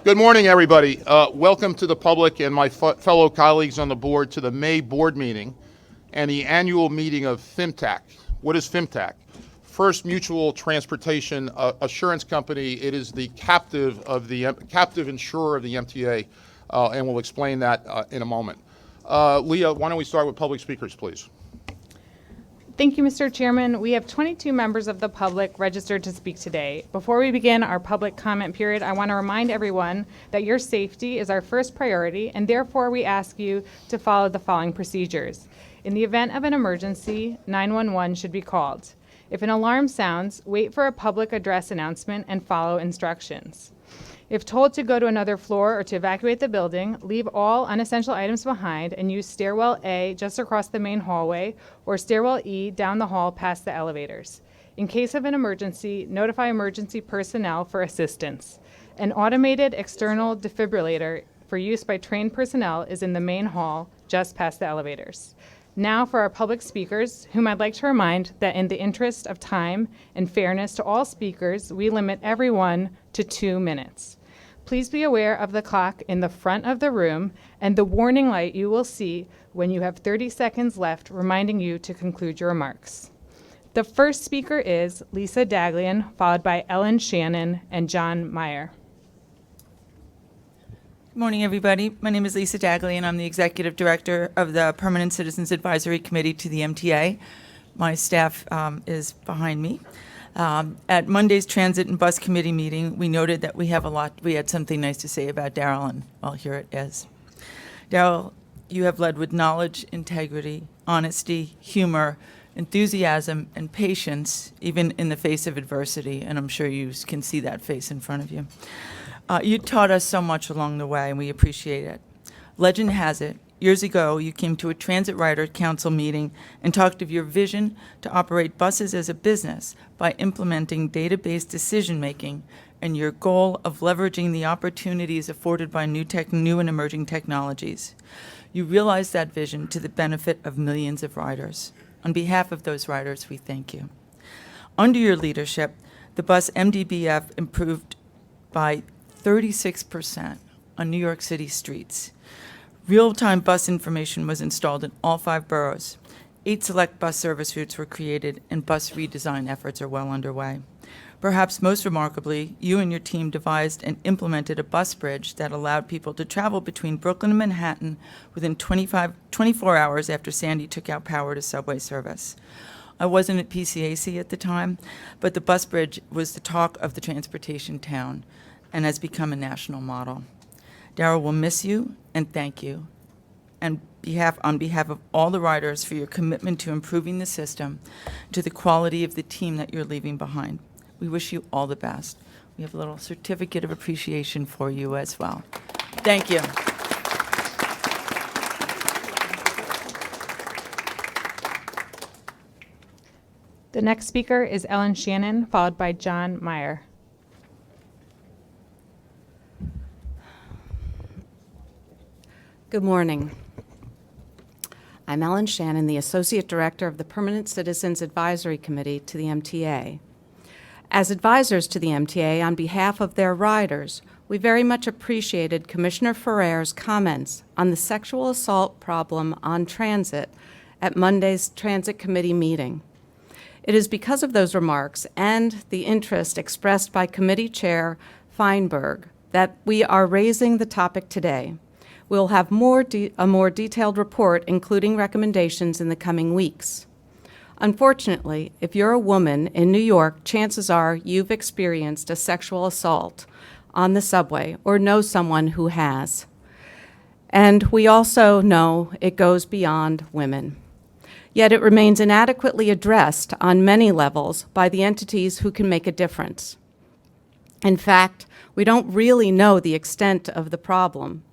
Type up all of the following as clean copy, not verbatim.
Good morning, everybody. Welcome to the public and my fellow colleagues on the board to the May board meeting and the annual meeting of FIMTAC. What is FIMTAC? First Mutual Transportation Assurance Company. It is the captive insurer of the MTA, and we'll explain that in a moment. Leah, why don't we start with public speakers, please? Thank you, Mr. Chairman. We have 22 members of the public registered to speak today. Before we begin our public comment period, I want to remind everyone that your safety is our first priority, and therefore we ask you to follow the following procedures. In the event of an emergency, 911 should be called. If an alarm sounds, wait for a public address announcement and follow instructions. If told to go to another floor or to evacuate the building, leave all unessential items behind and use stairwell A just across the main hallway or stairwell E down the hall past the elevators. In case of an emergency, notify emergency personnel for assistance. An automated external defibrillator for use by trained personnel is in the main hall just past the elevators. Now for our public speakers, whom I'd like to remind that in the interest of time and fairness to all speakers, we limit everyone to 2 minutes. Please be aware of the clock in the front of the room and the warning light you will see when you have 30 seconds left, reminding you to conclude your remarks. The first speaker is Lisa Daglian, followed by Ellen Shannon and John Meyer. Good morning, everybody. My name is Lisa Daglian. I'm the Executive Director of the Permanent Citizens Advisory Committee to the MTA. My staff is behind me. At Monday's Transit and Bus Committee meeting, we noted that we had something nice to say about Darrell, and well, here it is. Darrell, you have led with knowledge, integrity, honesty, humor, enthusiasm, and patience, even in the face of adversity, and I'm sure you can see that face in front of you. You taught us so much along the way, and we appreciate it. Legend has it, years ago, you came to a Transit Rider Council meeting and talked of your vision to operate buses as a business by implementing database decision-making and your goal of leveraging the opportunities afforded by new and emerging technologies. You realized that vision to the benefit of millions of riders. On behalf of those riders, we thank you. Under your leadership, the bus MDBF improved by 36% on New York City streets. Real-time bus information was installed in all 5 boroughs. 8 select bus service routes were created, and bus redesign efforts are well underway. Perhaps most remarkably, you and your team devised and implemented a bus bridge that allowed people to travel between Brooklyn and Manhattan within 24 hours after Sandy took out power to subway service. I wasn't at PCAC at the time, but the bus bridge was the talk of the transportation town and has become a national model. Darrell will miss you and thank you, and on behalf of all the riders, for your commitment to improving the system, to the quality of the team that you're leaving behind. We wish you all the best. We have a little certificate of appreciation for you as well. Thank you. The next speaker is Ellen Shannon, followed by John Meyer. Good morning. I'm Ellen Shannon, the Associate Director of the Permanent Citizens Advisory Committee to the MTA. As advisors to the MTA on behalf of their riders, we very much appreciated Commissioner Ferrer's comments on the sexual assault problem on transit at Monday's Transit Committee meeting. It is because of those remarks and the interest expressed by Committee Chair Feinberg that we are raising the topic today. We'll have a more detailed report, including recommendations, in the coming weeks. Unfortunately, if you're a woman in New York, chances are you've experienced a sexual assault on the subway or know someone who has. And we also know it goes beyond women. Yet it remains inadequately addressed on many levels by the entities who can make a difference. In fact, we don't really know the extent of the problem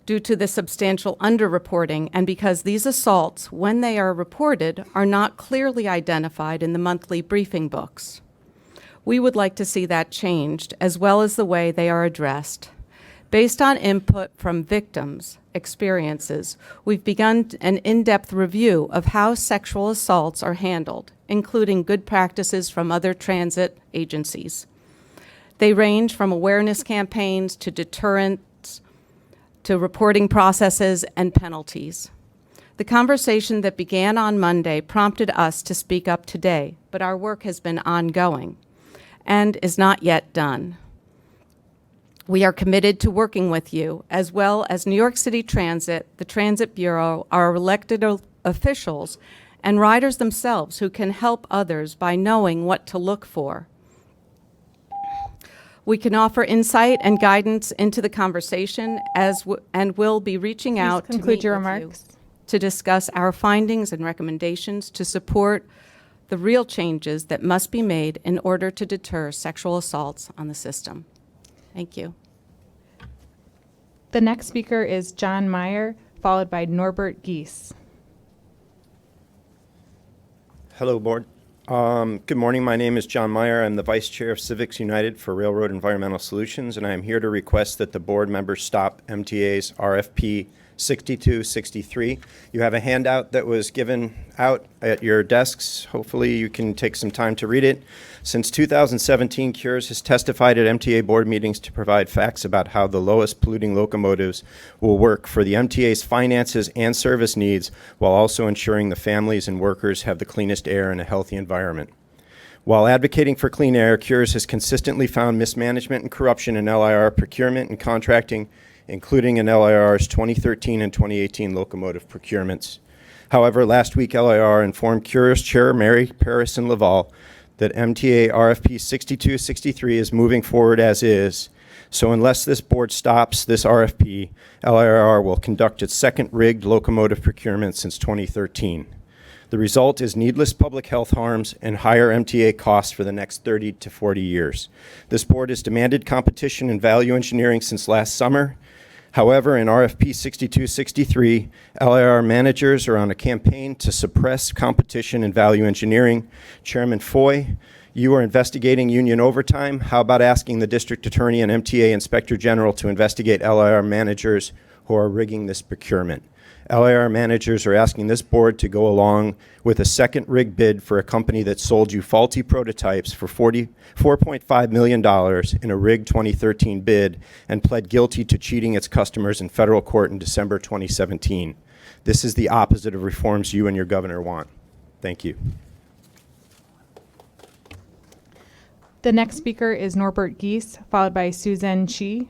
due to the substantial underreporting and because these assaults, when they are reported, are not clearly identified in the monthly briefing books. We would like to see that changed, as well as the way they are addressed. Based on input from victims' experiences, we've begun an in-depth review of how sexual assaults are handled, including good practices from other transit agencies. They range from awareness campaigns to deterrence to reporting processes and penalties. The conversation that began on Monday prompted us to speak up today, but our work has been ongoing and is not yet done. We are committed to working with you, as well as New York City Transit, the Transit Bureau, our elected officials, and riders themselves who can help others by knowing what to look for. We can offer insight and guidance into the conversation and will be reaching out to conclude meet your with you remarks. to discuss our findings and recommendations to support the real changes that must be made in order to deter sexual assaults on the system. Thank you. The next speaker is John Meyer, followed by Norbert Gies. Hello, Board. Good morning. My name is John Meyer. I'm the Vice Chair of Civics United for Railroad Environmental Solutions, and I am here to request that the board members stop MTA's RFP 6263. You have a handout that was given out at your desks. Hopefully you can take some time to read it. Since 2017, Cures has testified at MTA board meetings to provide facts about how the lowest polluting locomotives will work for the MTA's finances and service needs, while also ensuring the families and workers have the cleanest air and a healthy environment. While advocating for clean air, Cures has consistently found mismanagement and corruption in LIR procurement and contracting, including in LIR's 2013 and 2018 locomotive procurements. However, last week LIR informed Cures Chair Mary Parison Laval that MTA RFP 6263 is moving forward as is. So unless this board stops this RFP, LIR will conduct its second rigged locomotive procurement since 2013. The result is needless public health harms and higher MTA costs for the next 30 to 40 years. This board has demanded competition and value engineering since last summer. However, in RFP 6263, LIR managers are on a campaign to suppress competition and value engineering. Chairman Foy, you are investigating union overtime. How about asking the district attorney and MTA inspector general to investigate LIR managers who are rigging this procurement? LIR managers are asking this board to go along with a second rig bid for a company that sold you faulty prototypes for $4.5 million in a rigged 2013 bid and pled guilty to cheating its customers in federal court in December 2017. This is the opposite of reforms you and your governor want. Thank you. The next speaker is Norbert Gies, followed by Suzanne Chi.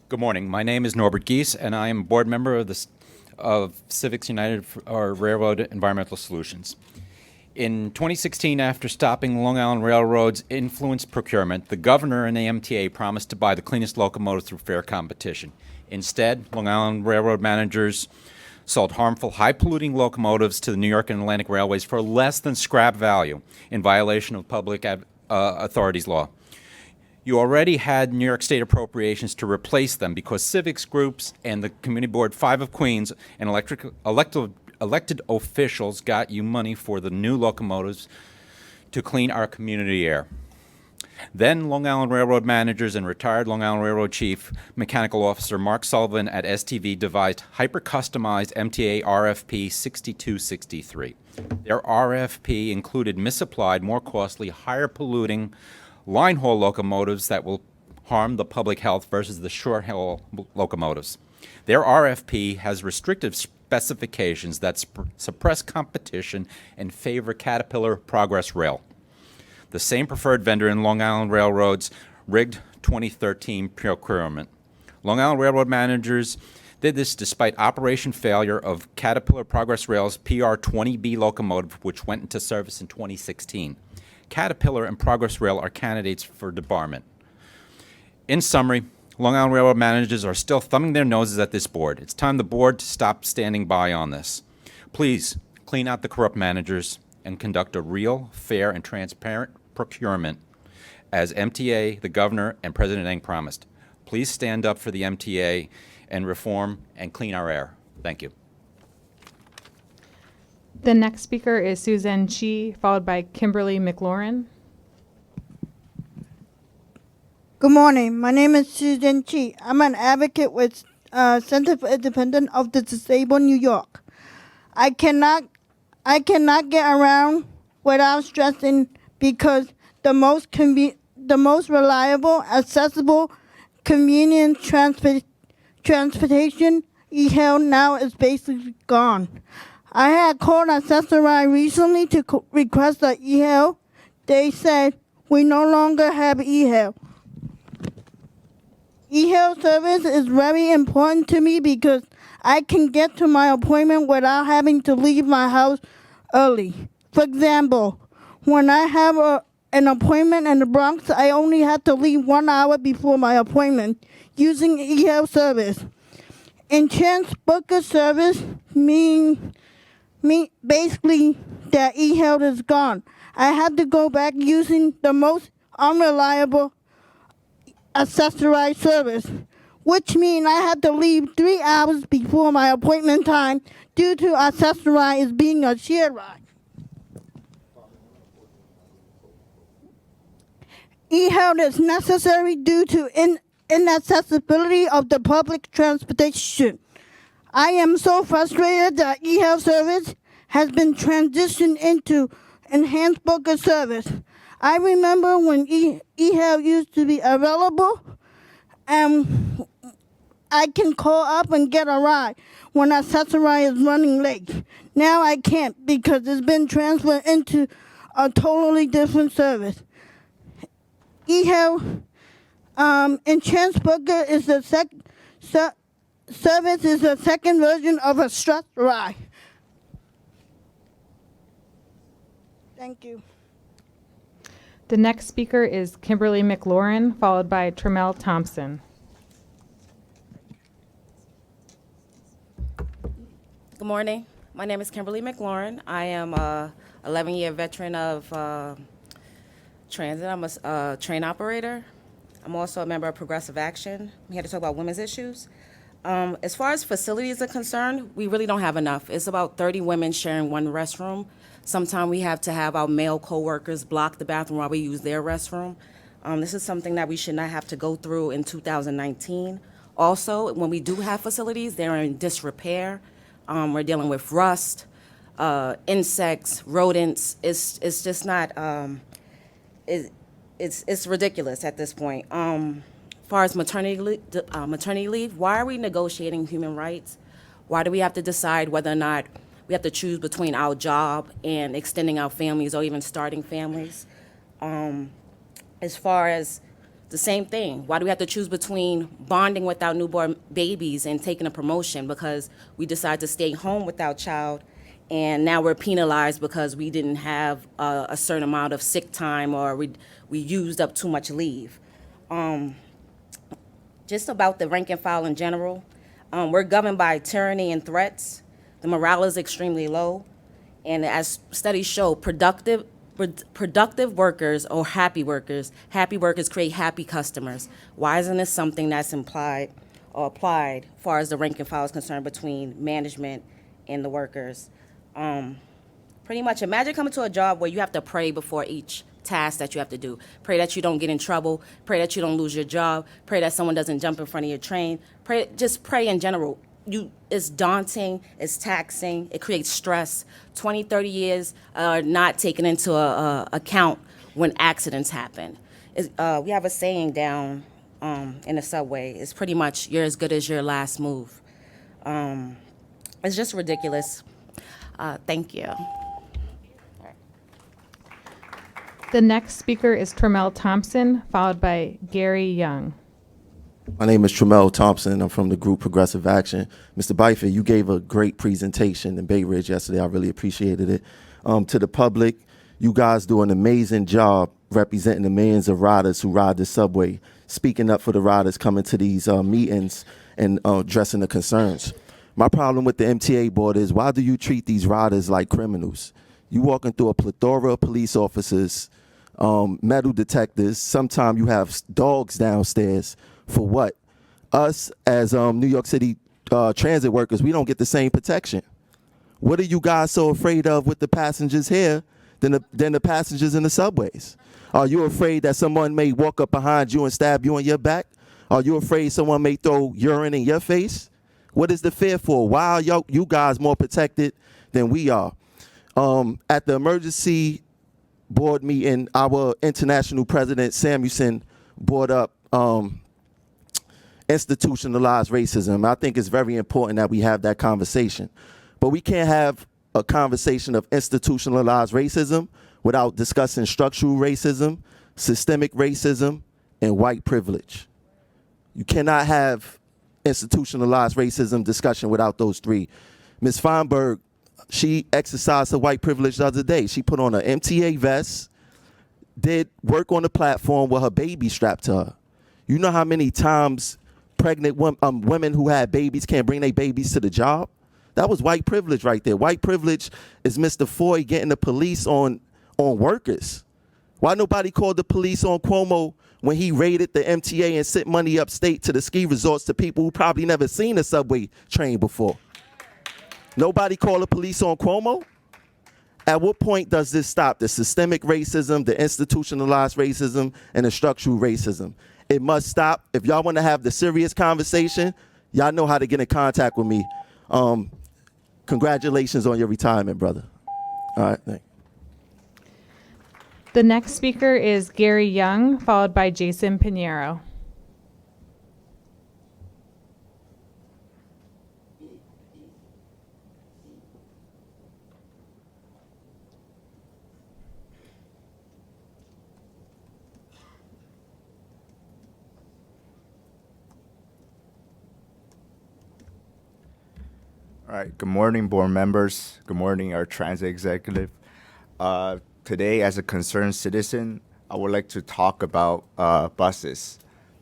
Good morning. My name is Norbert Gies, and I am a board member of Civics United or Railroad Environmental Solutions. In 2016, after stopping Long Island Railroad's influence procurement, the governor and the MTA promised to buy the cleanest locomotives through fair competition. Instead, Long Island Railroad managers sold harmful, high-polluting locomotives to the New York and Atlantic Railways for less than scrap value in violation of public authorities law. You already had New York State appropriations to replace them because civics groups and the Community Board 5 of Queens and elected officials got you money for the new locomotives to clean our community air. Then Long Island Railroad managers and retired Long Island Railroad Chief Mechanical Officer Mark Sullivan at STV devised hyper-customized MTA RFP 6263. Their RFP included misapplied, more costly, higher polluting line haul locomotives that will harm the public health versus the short haul locomotives. Their RFP has restrictive specifications that suppress competition and favor Caterpillar Progress Rail, the same preferred vendor in Long Island Railroad's rigged 2013 procurement. Long Island Railroad managers did this despite operation failure of Caterpillar Progress Rail's PR-20B locomotive, which went into service in 2016. Caterpillar and Progress Rail are candidates for debarment. In summary, Long Island Railroad managers are still thumbing their noses at this board. It's time the board to stop standing by on this. Please clean out the corrupt managers and conduct a real, fair, and transparent procurement as MTA, the governor, and President Eng promised. Please stand up for the MTA and reform and clean our air. Thank you. The next speaker is Suzanne Chi, followed by Kimberly McLaurin. Good morning. My name is Susan Chi. I'm an advocate with Center for Independence of the Disabled New York. I cannot get around without stressing because the most reliable, accessible, convenient transportation, e-hail now is basically gone. I had called Accessorize recently to request an e-hail. They said, we no longer have e-hail. E-hail service is very important to me because I can get to my appointment without having to leave my house early. For example, when I have an appointment in the Bronx, I only have to leave 1 hour before my appointment using e-hail service. Enhanced booker service mean basically that e-hail is gone. I have to go back using the most unreliable accessorized service, which means I have to leave 3 hours before my appointment time due to accessorized being a shared ride. E-hail is necessary due to inaccessibility of the public transportation. I am so frustrated that e-hail service has been transitioned into enhanced booker service. I remember when e-hail used to be available, and I can call up and get a ride when Accessorize is running late. Now I can't because it's been transferred into a totally different service. E-hail Insurance Booker is the service is the second version of a stress ride. Thank you. The next speaker is Kimberly McLaurin, followed by Tremel Thompson. Good morning. My name is Kimberly McLaurin. I am a 11-year veteran of transit. I'm a train operator. I'm also a member of Progressive Action. I'm here to talk about women's issues. As far as facilities are concerned, we really don't have enough. It's about 30 women sharing one restroom. Sometimes we have to have our male coworkers block the bathroom while we use their restroom. This is something that we should not have to go through in 2019. Also, when we do have facilities, they're in disrepair. We're dealing with rust, insects, rodents. It's just not. It's ridiculous at this point. As far as maternity leave, why are we negotiating human rights? Why do we have to decide whether or not we have to choose between our job and extending our families or even starting families? As far as the same thing, why do we have to choose between bonding with our newborn babies and taking a promotion because we decide to stay home with our child, and now we're penalized because we didn't have a certain amount of sick time or we used up too much leave? Just about the rank and file in general, we're governed by tyranny and threats. The morale is extremely low, and as studies show, productive workers or happy workers create happy customers. Why isn't this something that's implied or applied as far as the rank and file is concerned between management and the workers? Pretty much imagine coming to a job where you have to pray before each task that you have to do. Pray that you don't get in trouble, pray that you don't lose your job, pray that someone doesn't jump in front of your train, just pray in general. It's daunting, it's taxing, it creates stress. 20, 30 years are not taken into account when accidents happen. We have a saying down in the subway. It's pretty much, you're as good as your last move. It's just ridiculous. Thank you. The next speaker is Tremel Thompson, followed by Gary Young. My name is Tremel Thompson. I'm from the group Progressive Action. Mr. Byford, you gave a great presentation in Bay Ridge yesterday. I really appreciated it. To the public, you guys do an amazing job representing the millions of riders who ride the subway, speaking up for the riders coming to these meetings and addressing the concerns. My problem with the MTA board is, why do you treat these riders like criminals? You walking through a plethora of police officers, metal detectors. Sometimes you have dogs downstairs. For what? Us as New York City transit workers, we don't get the same protection. What are you guys so afraid of with the passengers here than the passengers in the subways? Are you afraid that someone may walk up behind you and stab you in your back? Are you afraid someone may throw urine in your face? What is the fear for? Why are you guys more protected than we are? At the emergency board meeting, our international president, Samuelson, brought up institutionalized racism. I think it's very important that we have that conversation. But we can't have a conversation of institutionalized racism without discussing structural racism, systemic racism, and white privilege. You cannot have institutionalized racism discussion without those three. Ms. Feinberg, she exercised her white privilege the other day. She put on an MTA vest, did work on the platform with her baby strapped to her. You know how many times pregnant women who had babies can't bring their babies to the job? That was white privilege right there. White privilege is Mr. Foy getting the police on workers. Why nobody called the police on Cuomo when he raided the MTA and sent money upstate to the ski resorts to people who probably never seen a subway train before? Nobody called the police on Cuomo? At what point does this stop? The systemic racism, the institutionalized racism, and the structural racism. It must stop. If y'all want to have the serious conversation, y'all know how to get in contact with me. Congratulations on your retirement, brother. All right, thanks. The next speaker is Gary Young, followed by Jason Pinheiro. All right, good morning, board members. Good morning, our transit executive. Today, as a concerned citizen, I would like to talk about buses.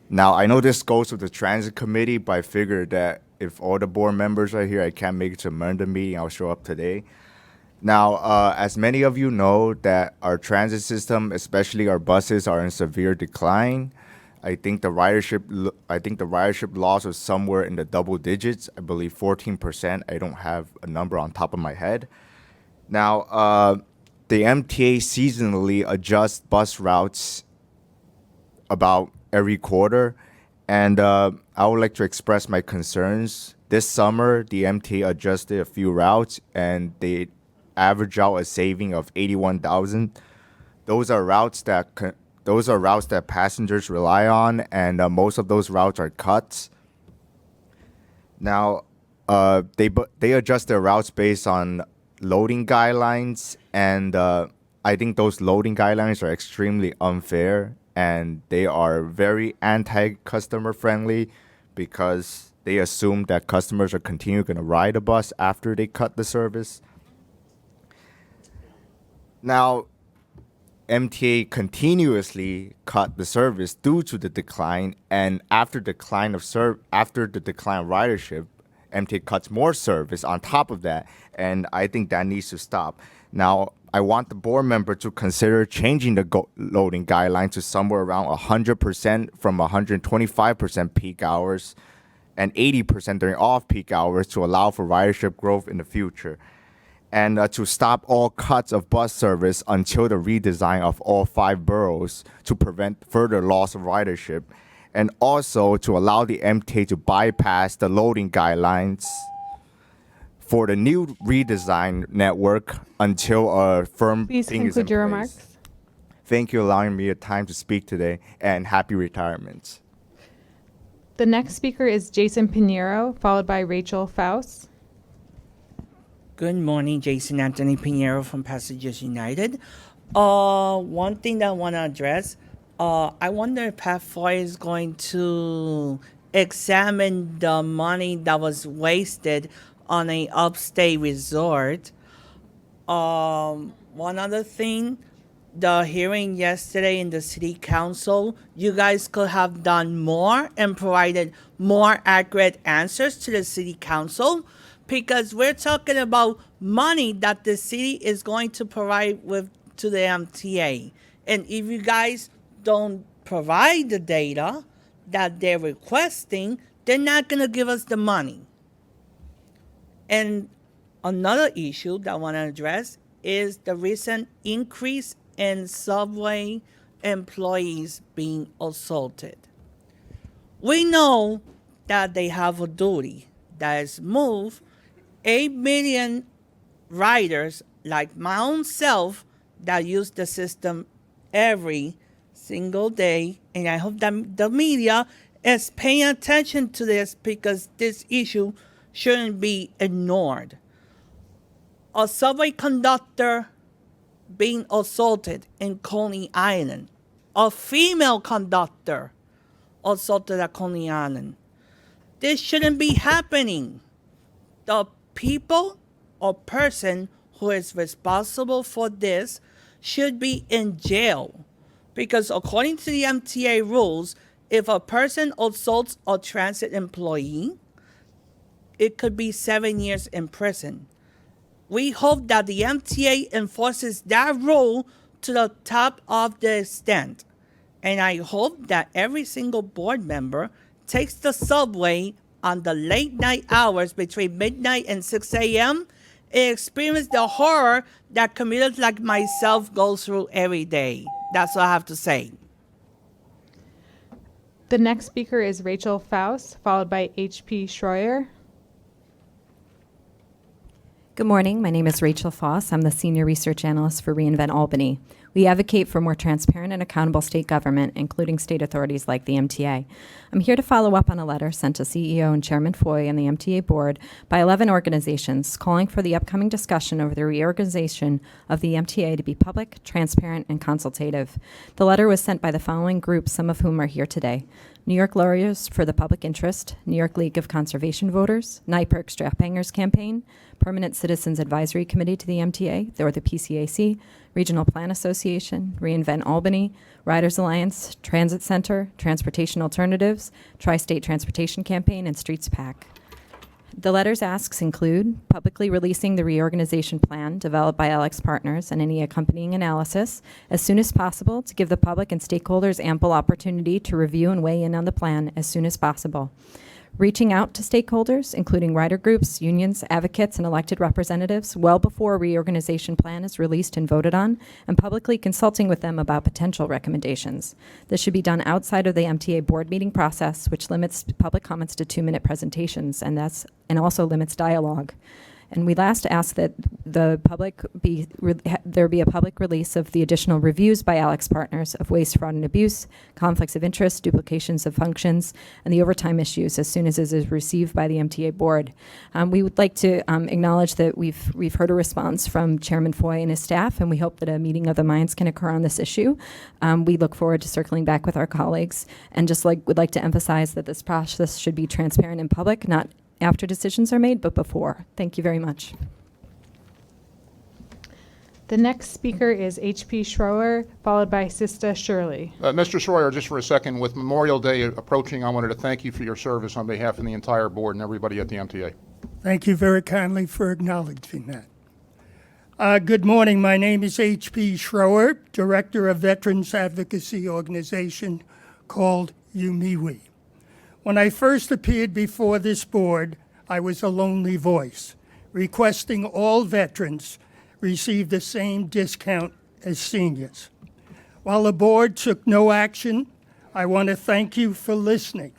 Now, I know this goes with the transit committee, but I figured that if all the board members are here, I can't make it to Monday meeting, I'll show up today. Now, as many of you know, that our transit system, especially our buses, are in severe decline. I think the ridership loss was somewhere in the double digits. I believe 14%. I don't have a number on top of my head. Now, the MTA seasonally adjusts bus routes about every quarter, and I would like to express my concerns. This summer, the MTA adjusted a few routes, and they average out a saving of 81,000. Those are routes that passengers rely on, and most of those routes are cuts. Now, they adjust their routes based on loading guidelines, and I think those loading guidelines are extremely unfair, and they are very anti-customer friendly because they assume that customers are continuing to ride a bus after they cut the service. Now, MTA continuously cut the service due to the decline, and after the decline of ridership, MTA cuts more service on top of that, and I think that needs to stop. Now, I want the board member to consider changing the loading guideline to somewhere around 100% from 125% peak hours and 80% during off-peak hours to allow for ridership growth in the future. And to stop all cuts of bus service until the redesign of all 5 boroughs to prevent further loss of ridership, and also to allow the MTA to bypass the loading guidelines for the new redesigned network until a firm Please thing is in conclude your place. remarks. Thank you for allowing me the time to speak today, and happy retirement. The next speaker is Jason Pinheiro, followed by Rachel Faust. Good morning, Jason Anthony Pinheiro from Passengers United. One thing that I want to address, I wonder if Pat Foy is going to examine the money that was wasted on a upstate resort. One other thing, the hearing yesterday in the city council, you guys could have done more and provided more accurate answers to the city council, because we're talking about money that the city is going to provide to the MTA. And if you guys don't provide the data that they're requesting, they're not going to give us the money. And another issue that I want to address is the recent increase in subway employees being assaulted. We know that they have a duty, that is move 8 million riders like my own self that use the system every single day, and I hope that the media is paying attention to this because this issue shouldn't be ignored. A subway conductor being assaulted in Coney Island. A female conductor assaulted at Coney Island. This shouldn't be happening. The people or person who is responsible for this should be in jail. Because according to the MTA rules, if a person assaults a transit employee, it could be 7 years in prison. We hope that the MTA enforces that rule to the top of the extent. And I hope that every single board member takes the subway on the late night hours between midnight and 6 a.m. and experience the horror that commuters like myself go through every day. That's all I have to say. The next speaker is Rachel Faust, followed by H.P. Schroyer. Good morning. My name is Rachel Foss. I'm the Senior Research Analyst for reInvent Albany. We advocate for more transparent and accountable state government, including state authorities like the MTA. I'm here to follow up on a letter sent to CEO and Chairman Foy and the MTA Board by 11 organizations calling for the upcoming discussion over the reorganization of the MTA to be public, transparent, and consultative. The letter was sent by the following groups, some of whom are here today: New York Lawyers for the Public Interest, New York League of Conservation Voters, NYPIRG Strap Hangers Campaign, Permanent Citizens Advisory Committee to the MTA, or the PCAC, Regional Plan Association, reInvent Albany, Riders Alliance, Transit Center, Transportation Alternatives, Tri-State Transportation Campaign, and Streets PAC. The letter's asks include publicly releasing the reorganization plan developed by Alex Partners and any accompanying analysis as soon as possible to give the public and stakeholders ample opportunity to review and weigh in on the plan as soon as possible. Reaching out to stakeholders, including rider groups, unions, advocates, and elected representatives, well before a reorganization plan is released and voted on, and publicly consulting with them about potential recommendations. This should be done outside of the MTA board meeting process, which limits public comments to 2-minute presentations, and also limits dialogue. And we last asked that the public there be a public release of the additional reviews by Alex Partners of waste, fraud, and abuse, conflicts of interest, duplications of functions, and the overtime issues as soon as it is received by the MTA board. We would like to acknowledge that we've heard a response from Chairman Foy and his staff, and we hope that a meeting of the minds can occur on this issue. We look forward to circling back with our colleagues, and would like to emphasize that this process should be transparent and public, not after decisions are made, but before. Thank you very much. The next speaker is H.P. Schroer, followed by Sista Shirley. Mr. Schroyer, just for a second, with Memorial Day approaching, I wanted to thank you for your service on behalf of the entire board and everybody at the MTA. Thank you very kindly for acknowledging that. Good morning. My name is H.P. Schroer, Director of Veterans Advocacy Organization called UMIWI. When I first appeared before this board, I was a lonely voice, requesting all veterans receive the same discount as seniors. While the board took no action, I want to thank you for listening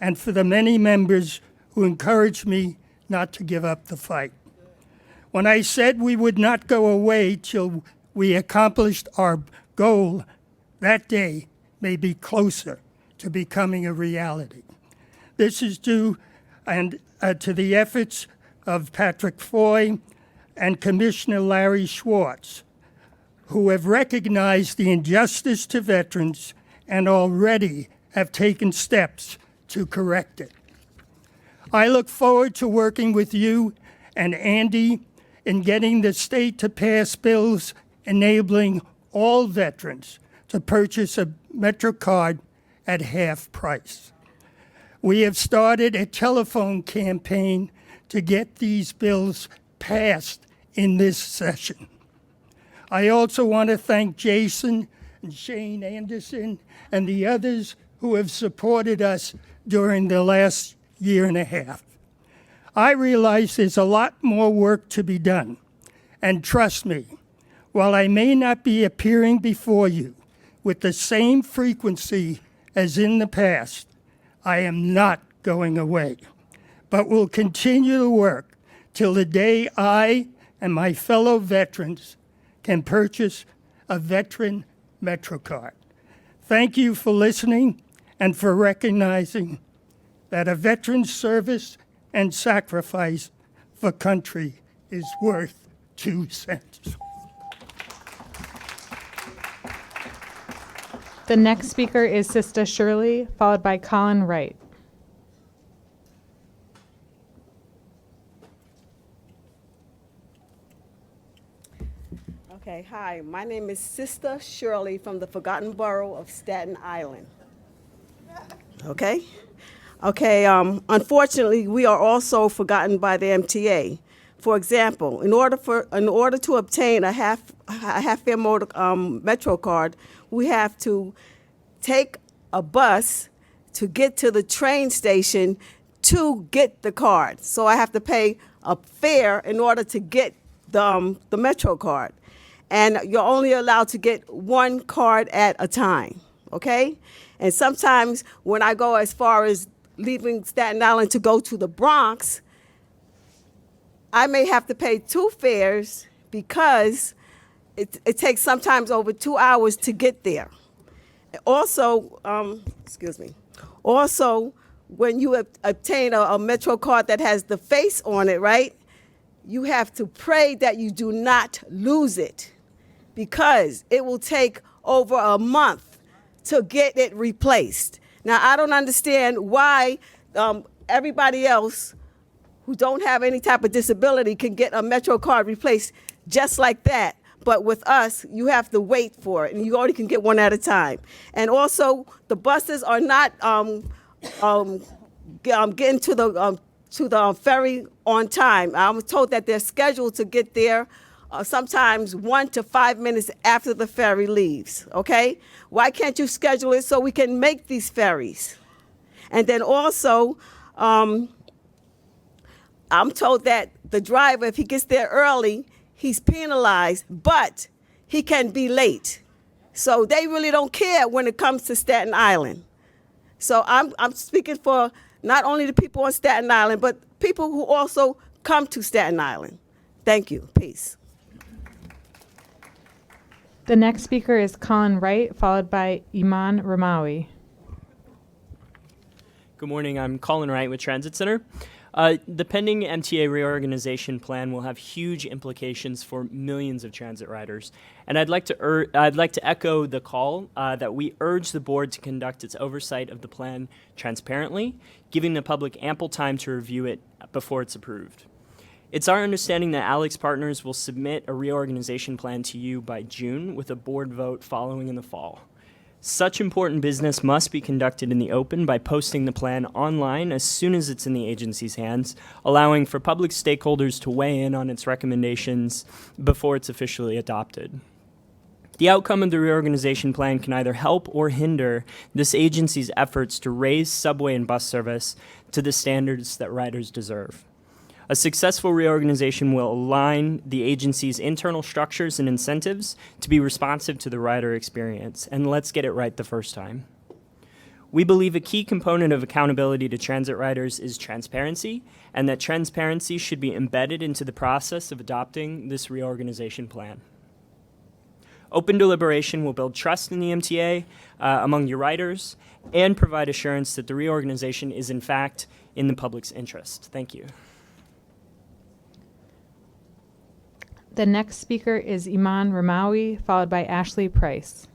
and for the many members who encouraged me not to give up the fight. When I said we would not go away till we accomplished our goal, that day may be closer to becoming a reality. This is due to the efforts of Patrick Foy and Commissioner Larry Schwartz, who have recognized the injustice to veterans and already have taken steps to correct it. I look forward to working with you and Andy in getting the state to pass bills enabling all veterans to purchase a MetroCard at half price. We have started a telephone campaign to get these bills passed in this session. I also want to thank Jason and Shane Anderson and the others who have supported us during the last year and a half. I realize there's a lot more work to be done, and trust me, while I may not be appearing before you with the same frequency as in the past, I am not going away, but will continue to work till the day I and my fellow veterans can purchase a veteran MetroCard. Thank you for listening and for recognizing that a veteran's service and sacrifice for country is worth 2 cents. The next speaker is Sista Shirley, followed by Colin Wright. Okay, hi, my name is Sista Shirley from the Forgotten Borough of Staten Island. Okay? Okay, unfortunately, we are also forgotten by the MTA. For example, in order to obtain a half-fare Metro card, we have to take a bus to get to the train station to get the card. So I have to pay a fare in order to get the Metro card. And you're only allowed to get one card at a time, okay? And sometimes when I go as far as leaving Staten Island to go to the Bronx, I may have to pay 2 fares because it takes sometimes over 2 hours to get there. Also, Also, when you obtain a Metro card that has the face on it, right, you have to pray that you do not lose it because it will take over a month to get it replaced. Now, I don't understand why everybody else who don't have any type of disability can get a Metro card replaced just like that. But with us, you have to wait for it, and you only can get one at a time. And also, the buses are not getting to the ferry on time. I was told that they're scheduled to get there sometimes 1 to 5 minutes after the ferry leaves, okay? Why can't you schedule it so we can make these ferries? And then also, I'm told that the driver, if he gets there early, he's penalized, but he can be late. So they really don't care when it comes to Staten Island. So I'm speaking for not only the people on Staten Island, but people who also come to Staten Island. Thank you. Peace. The next speaker is Colin Wright, followed by Iman Ramawi. Good morning. I'm Colin Wright with Transit Center. The pending MTA reorganization plan will have huge implications for millions of transit riders, and I'd like to echo the call that we urge the board to conduct its oversight of the plan transparently, giving the public ample time to review it before it's approved. It's our understanding that Alex Partners will submit a reorganization plan to you by June with a board vote following in the fall. Such important business must be conducted in the open by posting the plan online as soon as it's in the agency's hands, allowing for public stakeholders to weigh in on its recommendations before it's officially adopted. The outcome of the reorganization plan can either help or hinder this agency's efforts to raise subway and bus service to the standards that riders deserve. A successful reorganization will align the agency's internal structures and incentives to be responsive to the rider experience, and let's get it right the first time. We believe a key component of accountability to transit riders is transparency, and that transparency should be embedded into the process of adopting this reorganization plan. Open deliberation will build trust in the MTA among your riders and provide assurance that the reorganization is in fact in the public's interest. Thank you. The next speaker is Iman Ramawi, followed by Ashley Price.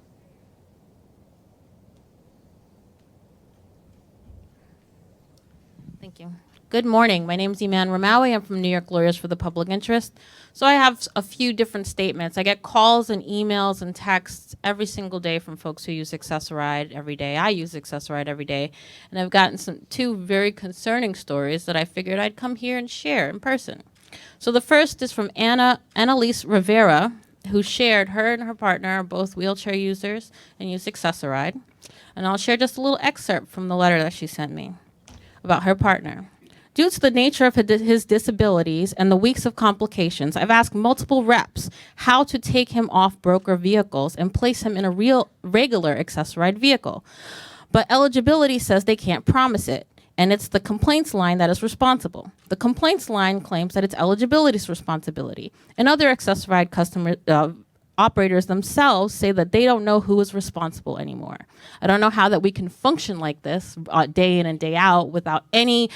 Thank you. Good morning. My name is Iman Ramawi. I'm from New York Lawyers for the Public Interest. So I have a few different statements. I get calls and emails and texts every single day from folks who use Access-a-Ride every day. I use Access-a-Ride every day. And I've gotten two very concerning stories that I figured I'd come here and share in person. So the first is from Annalise Rivera, who shared her and her partner are both wheelchair users and use Access-a-Ride. And I'll share just a little excerpt from the letter that she sent me about her partner. Due to the nature of his disabilities and the weeks of complications, I've asked multiple reps how to take him off broker vehicles and place him in a regular Access-a-Ride vehicle. But eligibility says they can't promise it. And it's the complaints line that is responsible. The complaints line claims that it's eligibility's responsibility. And other Access-a-Ride operators themselves say that they don't know who is responsible anymore. I don't know how that we can function like this day in and day out without any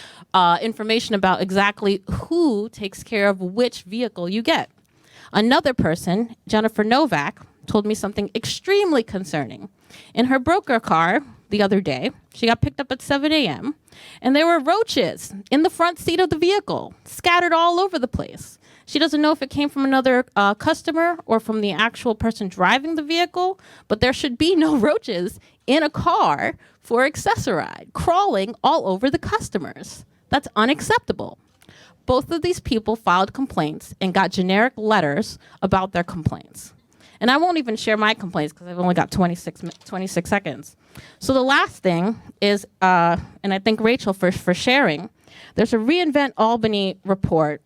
information about exactly who takes care of which vehicle you get. Another person, Jennifer Novak, told me something extremely concerning. In her broker car the other day, she got picked up at 7 a.m., and there were roaches in the front seat of the vehicle, scattered all over the place. She doesn't know if it came from another customer or from the actual person driving the vehicle, but there should be no roaches in a car for Access-a-Ride, crawling all over the customers. That's unacceptable. Both of these people filed complaints and got generic letters about their complaints. And I won't even share my complaints because I've only got 26 seconds. So the last thing is, and I thank Rachel for sharing, there's a Reinvent Albany report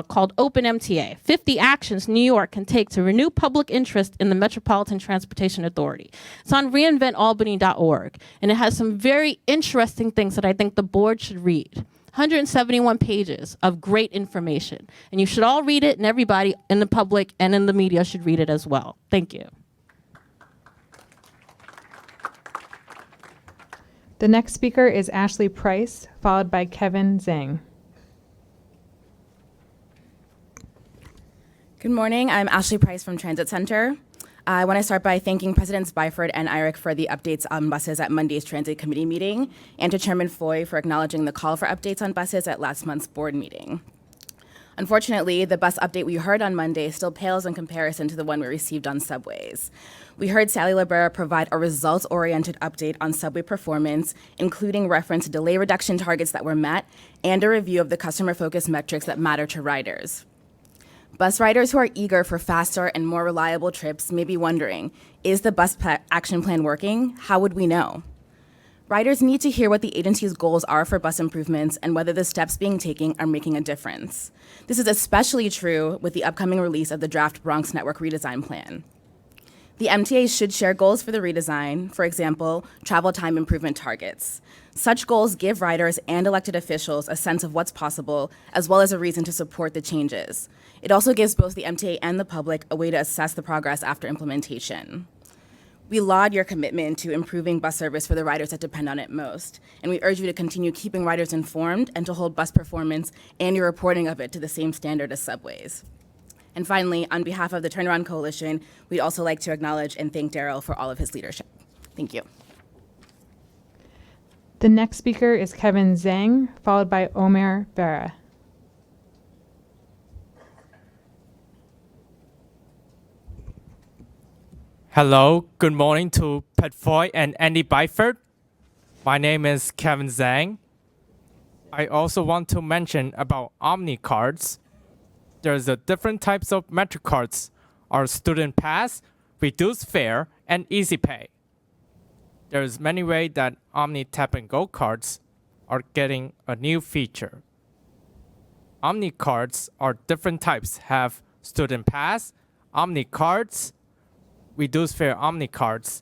called Open MTA, 50 Actions New York Can Take to Renew Public Interest in the Metropolitan Transportation Authority. It's on reinventalbany.org, and it has some very interesting things that I think the board should read. 171 pages of great information. And you should all read it, and everybody in the public and in the media should read it as well. Thank you. The next speaker is Ashley Price, followed by Kevin Zhang. Good morning. I'm Ashley Price from Transit Center. I want to start by thanking Presidents Byford and Irick for the updates on buses at Monday's Transit Committee meeting, and to Chairman Foy for acknowledging the call for updates on buses at last month's board meeting. Unfortunately, the bus update we heard on Monday still pales in comparison to the one we received on subways. We heard Sally Libera provide a results-oriented update on subway performance, including reference to delay reduction targets that were met and a review of the customer-focused metrics that matter to riders. Bus riders who are eager for faster and more reliable trips may be wondering, is the bus action plan working? How would we know? Riders need to hear what the agency's goals are for bus improvements and whether the steps being taken are making a difference. This is especially true with the upcoming release of the draft Bronx Network redesign plan. The MTA should share goals for the redesign, for example, travel time improvement targets. Such goals give riders and elected officials a sense of what's possible, as well as a reason to support the changes. It also gives both the MTA and the public a way to assess the progress after implementation. We laud your commitment to improving bus service for the riders that depend on it most, and we urge you to continue keeping riders informed and to hold bus performance and your reporting of it to the same standard as subways. And finally, on behalf of the Turnaround Coalition, we'd also like to acknowledge and thank Daryl for all of his leadership. Thank you. The next speaker is Kevin Zhang, followed by Omer Vera. Hello, good morning to Pat Foy and Andy Byford. My name is Kevin Zhang. I also want to mention about Omni cards. There's a different types of Metro cards, our student pass, reduced fare, and easy pay. There's many ways that Omni Tap and Go cards are getting a new feature. Omni cards are different types, have student pass, Omni cards, reduced fare Omni cards,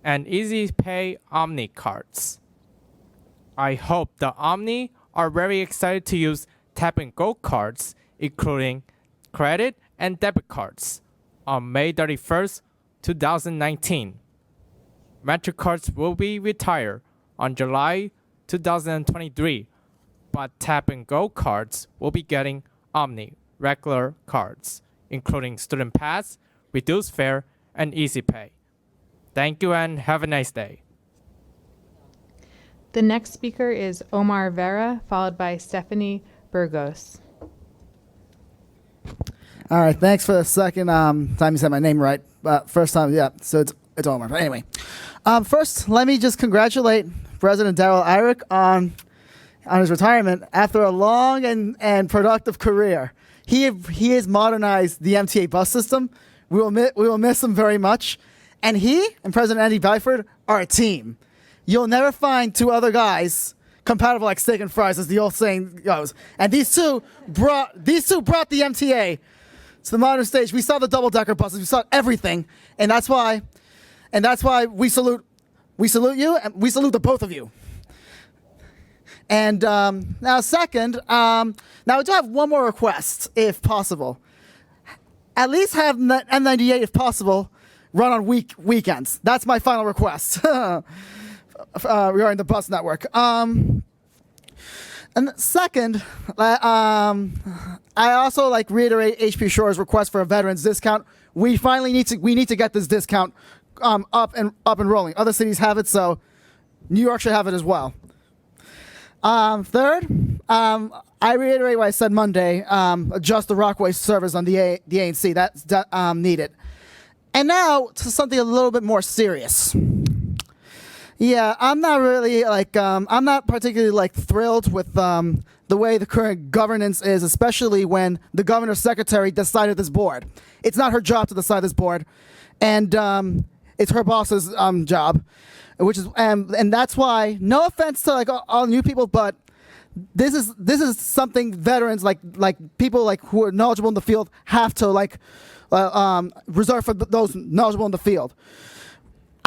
and easy pay Omni cards. I hope the Omni are very excited to use Tap and Go cards, including credit and debit cards, on May 31st, 2019. Metro cards will be retired on July 2023, but Tap and Go cards will be getting Omni regular cards, including student pass, reduced fare, and easy pay. Thank you and have a nice day. The next speaker is Omar Vera, followed by Stephanie Burgos. All right, thanks for the second time you said my name right. First time, yeah, so it's Omar. But anyway, first, let me just congratulate President Daryl Irick on his retirement after a long and productive career. He has modernized the MTA bus system. We will miss him very much. And he and President Andy Byford are a team. You'll never find two other guys compatible like steak and fries, as the old saying goes. And these two brought the MTA to the modern stage. We saw the double-decker buses. We saw everything, and that's why we salute you, and we salute the both of you. And now, second, now I do have one more request, if possible. at least have M98 if possible run on weekends. That's my final request regarding the bus network. And second, I also reiterate HP Shore's request for a veterans discount. We finally need to get this discount up and rolling. Other cities have it, so New York should have it as well. Third, I reiterate what I said Monday. Adjust the Rockaway service on the ANC. That's needed. And now to something a little bit more serious. Yeah, I'm not really I'm not particularly thrilled with the way the current governance is, especially when the governor's secretary decided this board. It's not her job to decide this board, and it's her boss's job, which is and that's why. No offense to all new people, but this is something veterans like people who are knowledgeable in the field have to reserve for those knowledgeable in the field.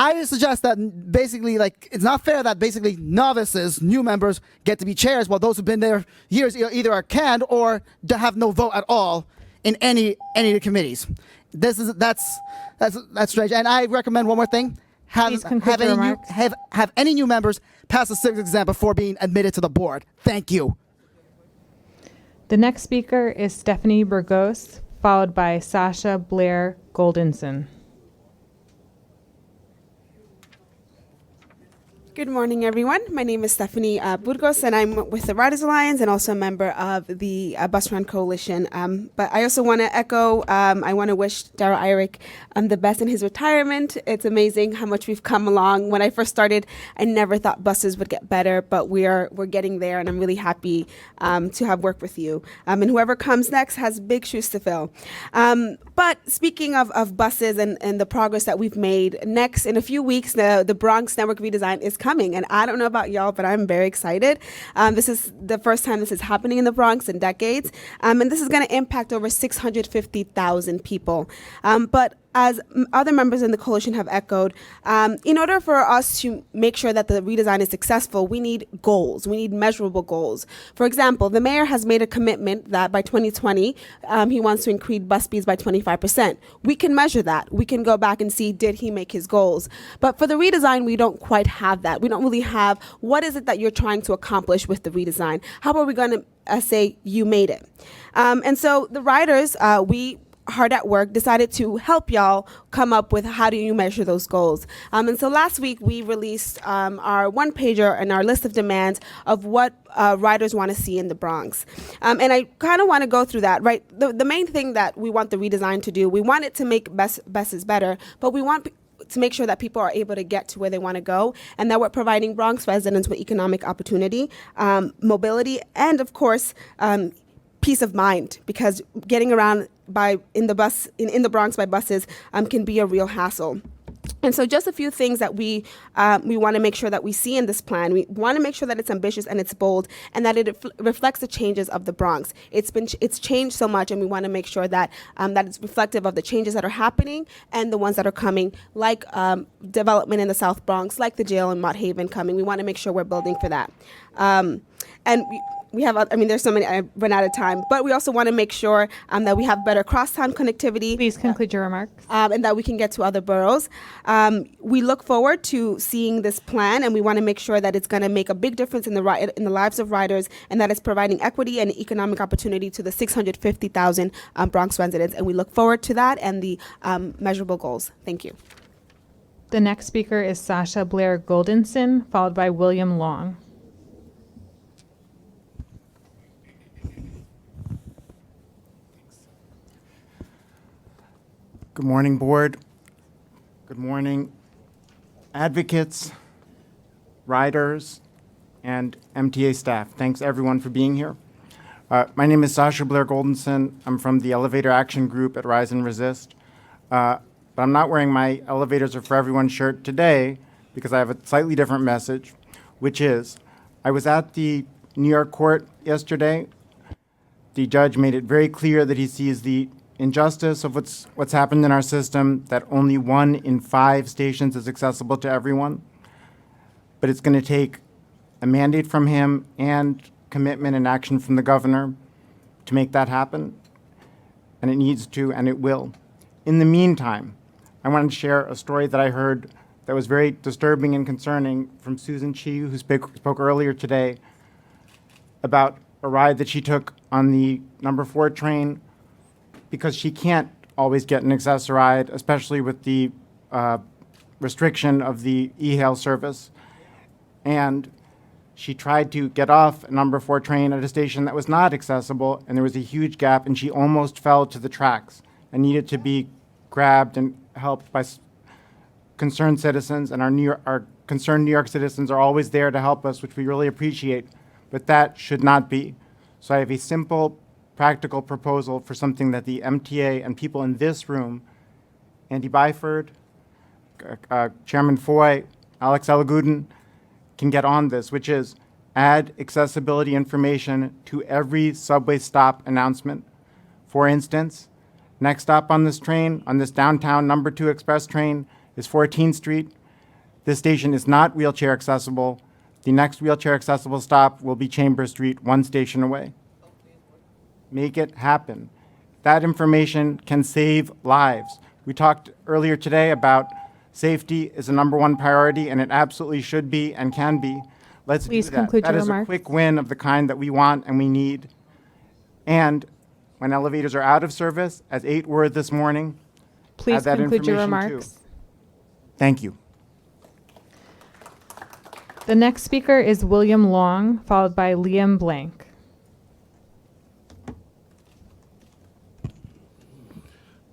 I suggest that basically, it's not fair that basically novices, new members, get to be chairs while those who've been there years either are canned or have no vote at all in any of the committees. That's strange. And I recommend one more thing: have any new members pass the civics exam before being admitted to the board. Thank you. The next speaker is Stephanie Burgos, followed by Sasha Blair Goldenson. Good morning, everyone. My name is Stephanie Burgos, and I'm with the Riders Alliance and also a member of the Bus Run Coalition. But I also want to echo, I want to wish Darrell Irick the best in his retirement. It's amazing how much we've come along. When I first started, I never thought buses would get better, but we're getting there, and I'm really happy to have worked with you. And whoever comes next has big shoes to fill. But speaking of buses and the progress that we've made, next in a few weeks, the Bronx Network redesign is coming, and I don't know about y'all, but I'm very excited. This is the first time this is happening in the Bronx in decades, and this is going to impact over 650,000 people. But as other members in the coalition have echoed, in order for us to make sure that the redesign is successful, we need goals. We need measurable goals. For example, the mayor has made a commitment that by 2020, he wants to increase bus speeds by 25%. We can measure that. We can go back and see, did he make his goals? But for the redesign, we don't quite have that. We don't really have, what is it that you're trying to accomplish with the redesign? How are we going to say you made it? And so the riders, we hard at work, decided to help y'all come up with how do you measure those goals. And so last week we released our one-pager and our list of demands of what riders want to see in the Bronx. And I kind of want to go through that, right? The main thing that we want the redesign to do, we want it to make buses better, but we want to make sure that people are able to get to where they want to go, and that we're providing Bronx residents with economic opportunity, mobility, and of course, peace of mind, because getting around in the Bronx by buses can be a real hassle. And so just a few things that we want to make sure that we see in this plan. We want to make sure that it's ambitious and it's bold, and that it reflects the changes of the Bronx. It's changed so much, and we want to make sure that that it's reflective of the changes that are happening and the ones that are coming, like development in the South Bronx, like the jail in Mott Haven coming. We want to make sure we're building for that. We have, there's so many, I run out of time, but we also want to make sure that we have better crosstown connectivity. Please conclude your remarks. And that we can get to other boroughs. We look forward to seeing this plan, and we want to make sure that it's going to make a big difference in the lives of riders, and that it's providing equity and economic opportunity to the 650,000 Bronx residents. And we look forward to that and the measurable goals. Thank you. The next speaker is Sasha Blair Goldenson, followed by William Long. Good morning, board. Good morning, advocates, riders, and MTA staff. Thanks everyone for being here. My name is Sasha Blair Goldenson. I'm from the Elevator Action Group at Rise and Resist. But I'm not wearing my Elevators Are for Everyone shirt today because I have a slightly different message, which is, I was at the New York court yesterday. The judge made it very clear that he sees the injustice of what's happened in our system, that only 1 in 5 stations is accessible to everyone. But it's going to take a mandate from him and commitment and action from the governor to make that happen. and it needs to, and it will. In the meantime, I wanted to share a story that I heard that was very disturbing and concerning from Susan Chi, who spoke earlier today, about a ride that she took on the number 4 train because she can't always get an access ride, especially with the restriction of the e-hail service. And she tried to get off a number 4 train at a station that was not accessible, and there was a huge gap, and she almost fell to the tracks and needed to be grabbed and helped by concerned citizens. And our concerned New York citizens are always there to help us, which we really appreciate, but that should not be. So I have a simple, practical proposal for something that the MTA and people in this room, Andy Byford, Chairman Foy, Alex Elagudin, can get on this, which is add accessibility information to every subway stop announcement. For instance, next stop on this train, on this downtown number 2 express train, is 14th Street. This station is not wheelchair accessible. The next wheelchair accessible stop will be Chambers Street, 1 station away. Make it happen. That information can save lives. We talked earlier today about safety is a number 1 priority, and it absolutely should be and can be. Let's Please do that. conclude That your is remarks. a quick win of the kind that we want and we need. And when elevators are out of service, as 8 were this morning, Please add that conclude your information remarks. too. Thank you. The next speaker is William Long, followed by Liam Blank.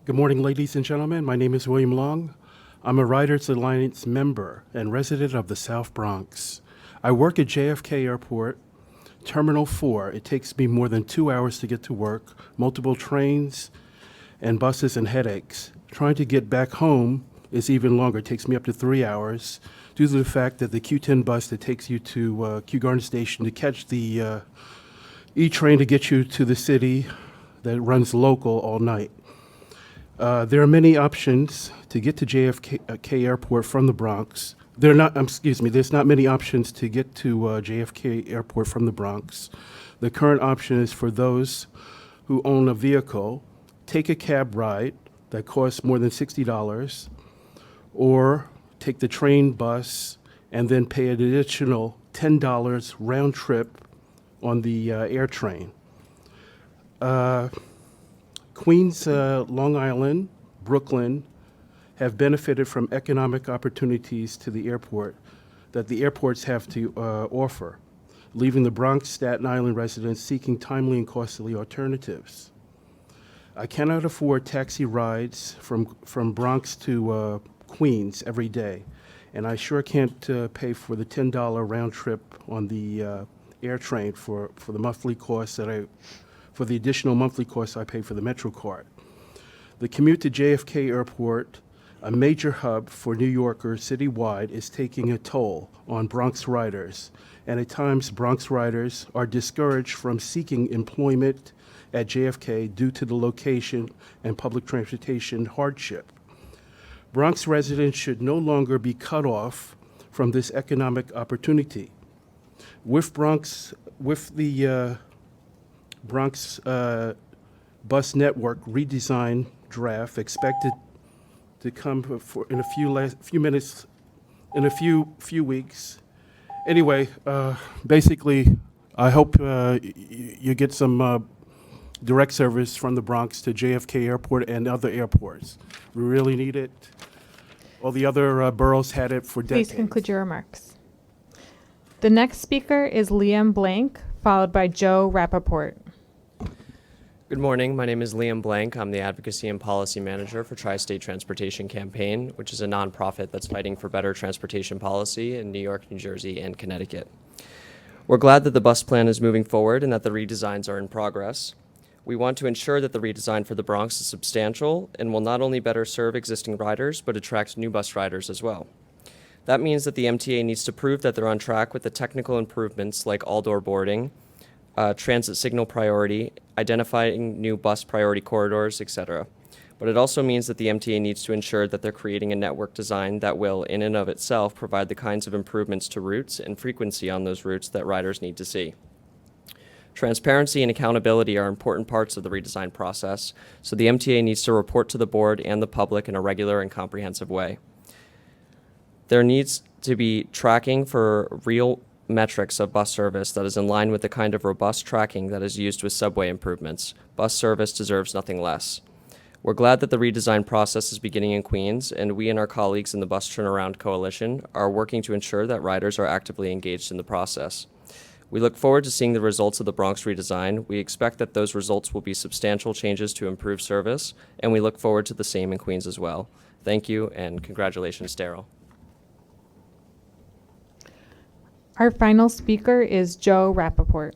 Good morning, ladies and gentlemen. My name is William Long. I'm a Riders Alliance member and resident of the South Bronx. I work at JFK Airport, Terminal 4. It takes me more than 2 hours to get to work, multiple trains and buses and headaches. Trying to get back home is even longer. It takes me up to 3 hours due to the fact that the Q10 bus that takes you to Kew Garden Station to catch the E-train to get you to the city that runs local all night. There are many options to get to JFK Airport from the Bronx. There's not many options to get to JFK Airport from the Bronx. The current option is for those who own a vehicle, take a cab ride that costs more than $60, or take the train bus and then pay an additional $10 round trip on the air train. Queens, Long Island, Brooklyn have benefited from economic opportunities to the airport that the airports have to offer, leaving the Bronx, Staten Island residents seeking timely and costly alternatives. I cannot afford taxi rides from Bronx to Queens every day, and I sure can't pay for the $10 round trip on the air train for the monthly costs for the additional monthly costs I pay for the MetroCard. The commute to JFK Airport, a major hub for New Yorkers citywide, is taking a toll on Bronx riders, and at times Bronx riders are discouraged from seeking employment at JFK due to the location and public transportation hardship. Bronx residents should no longer be cut off from this economic opportunity. With the Bronx bus network redesign draft expected to come in a few weeks. Anyway, basically, I hope you get some direct service from the Bronx to JFK Airport and other airports. We really need it. All the other boroughs had it for decades. Please conclude your remarks. The next speaker is Liam Blank, followed by Joe Rappaport. Good morning. My name is Liam Blank. I'm the Advocacy and Policy Manager for Tri-State Transportation Campaign, which is a nonprofit that's fighting for better transportation policy in New York, New Jersey, and Connecticut. We're glad that the bus plan is moving forward and that the redesigns are in progress. We want to ensure that the redesign for the Bronx is substantial and will not only better serve existing riders, but attract new bus riders as well. That means that the MTA needs to prove that they're on track with the technical improvements like all-door boarding, transit signal priority, identifying new bus priority corridors, etc. But it also means that the MTA needs to ensure that they're creating a network design that will, in and of itself, provide the kinds of improvements to routes and frequency on those routes that riders need to see. Transparency and accountability are important parts of the redesign process, so the MTA needs to report to the board and the public in a regular and comprehensive way. There needs to be tracking for real metrics of bus service that is in line with the kind of robust tracking that is used with subway improvements. Bus service deserves nothing less. We're glad that the redesign process is beginning in Queens, and we and our colleagues in the Bus Turnaround Coalition are working to ensure that riders are actively engaged in the process. We look forward to seeing the results of the Bronx redesign. We expect that those results will be substantial changes to improve service, and we look forward to the same in Queens as well. Thank you, and congratulations, Daryl. Our final speaker is Joe Rappaport.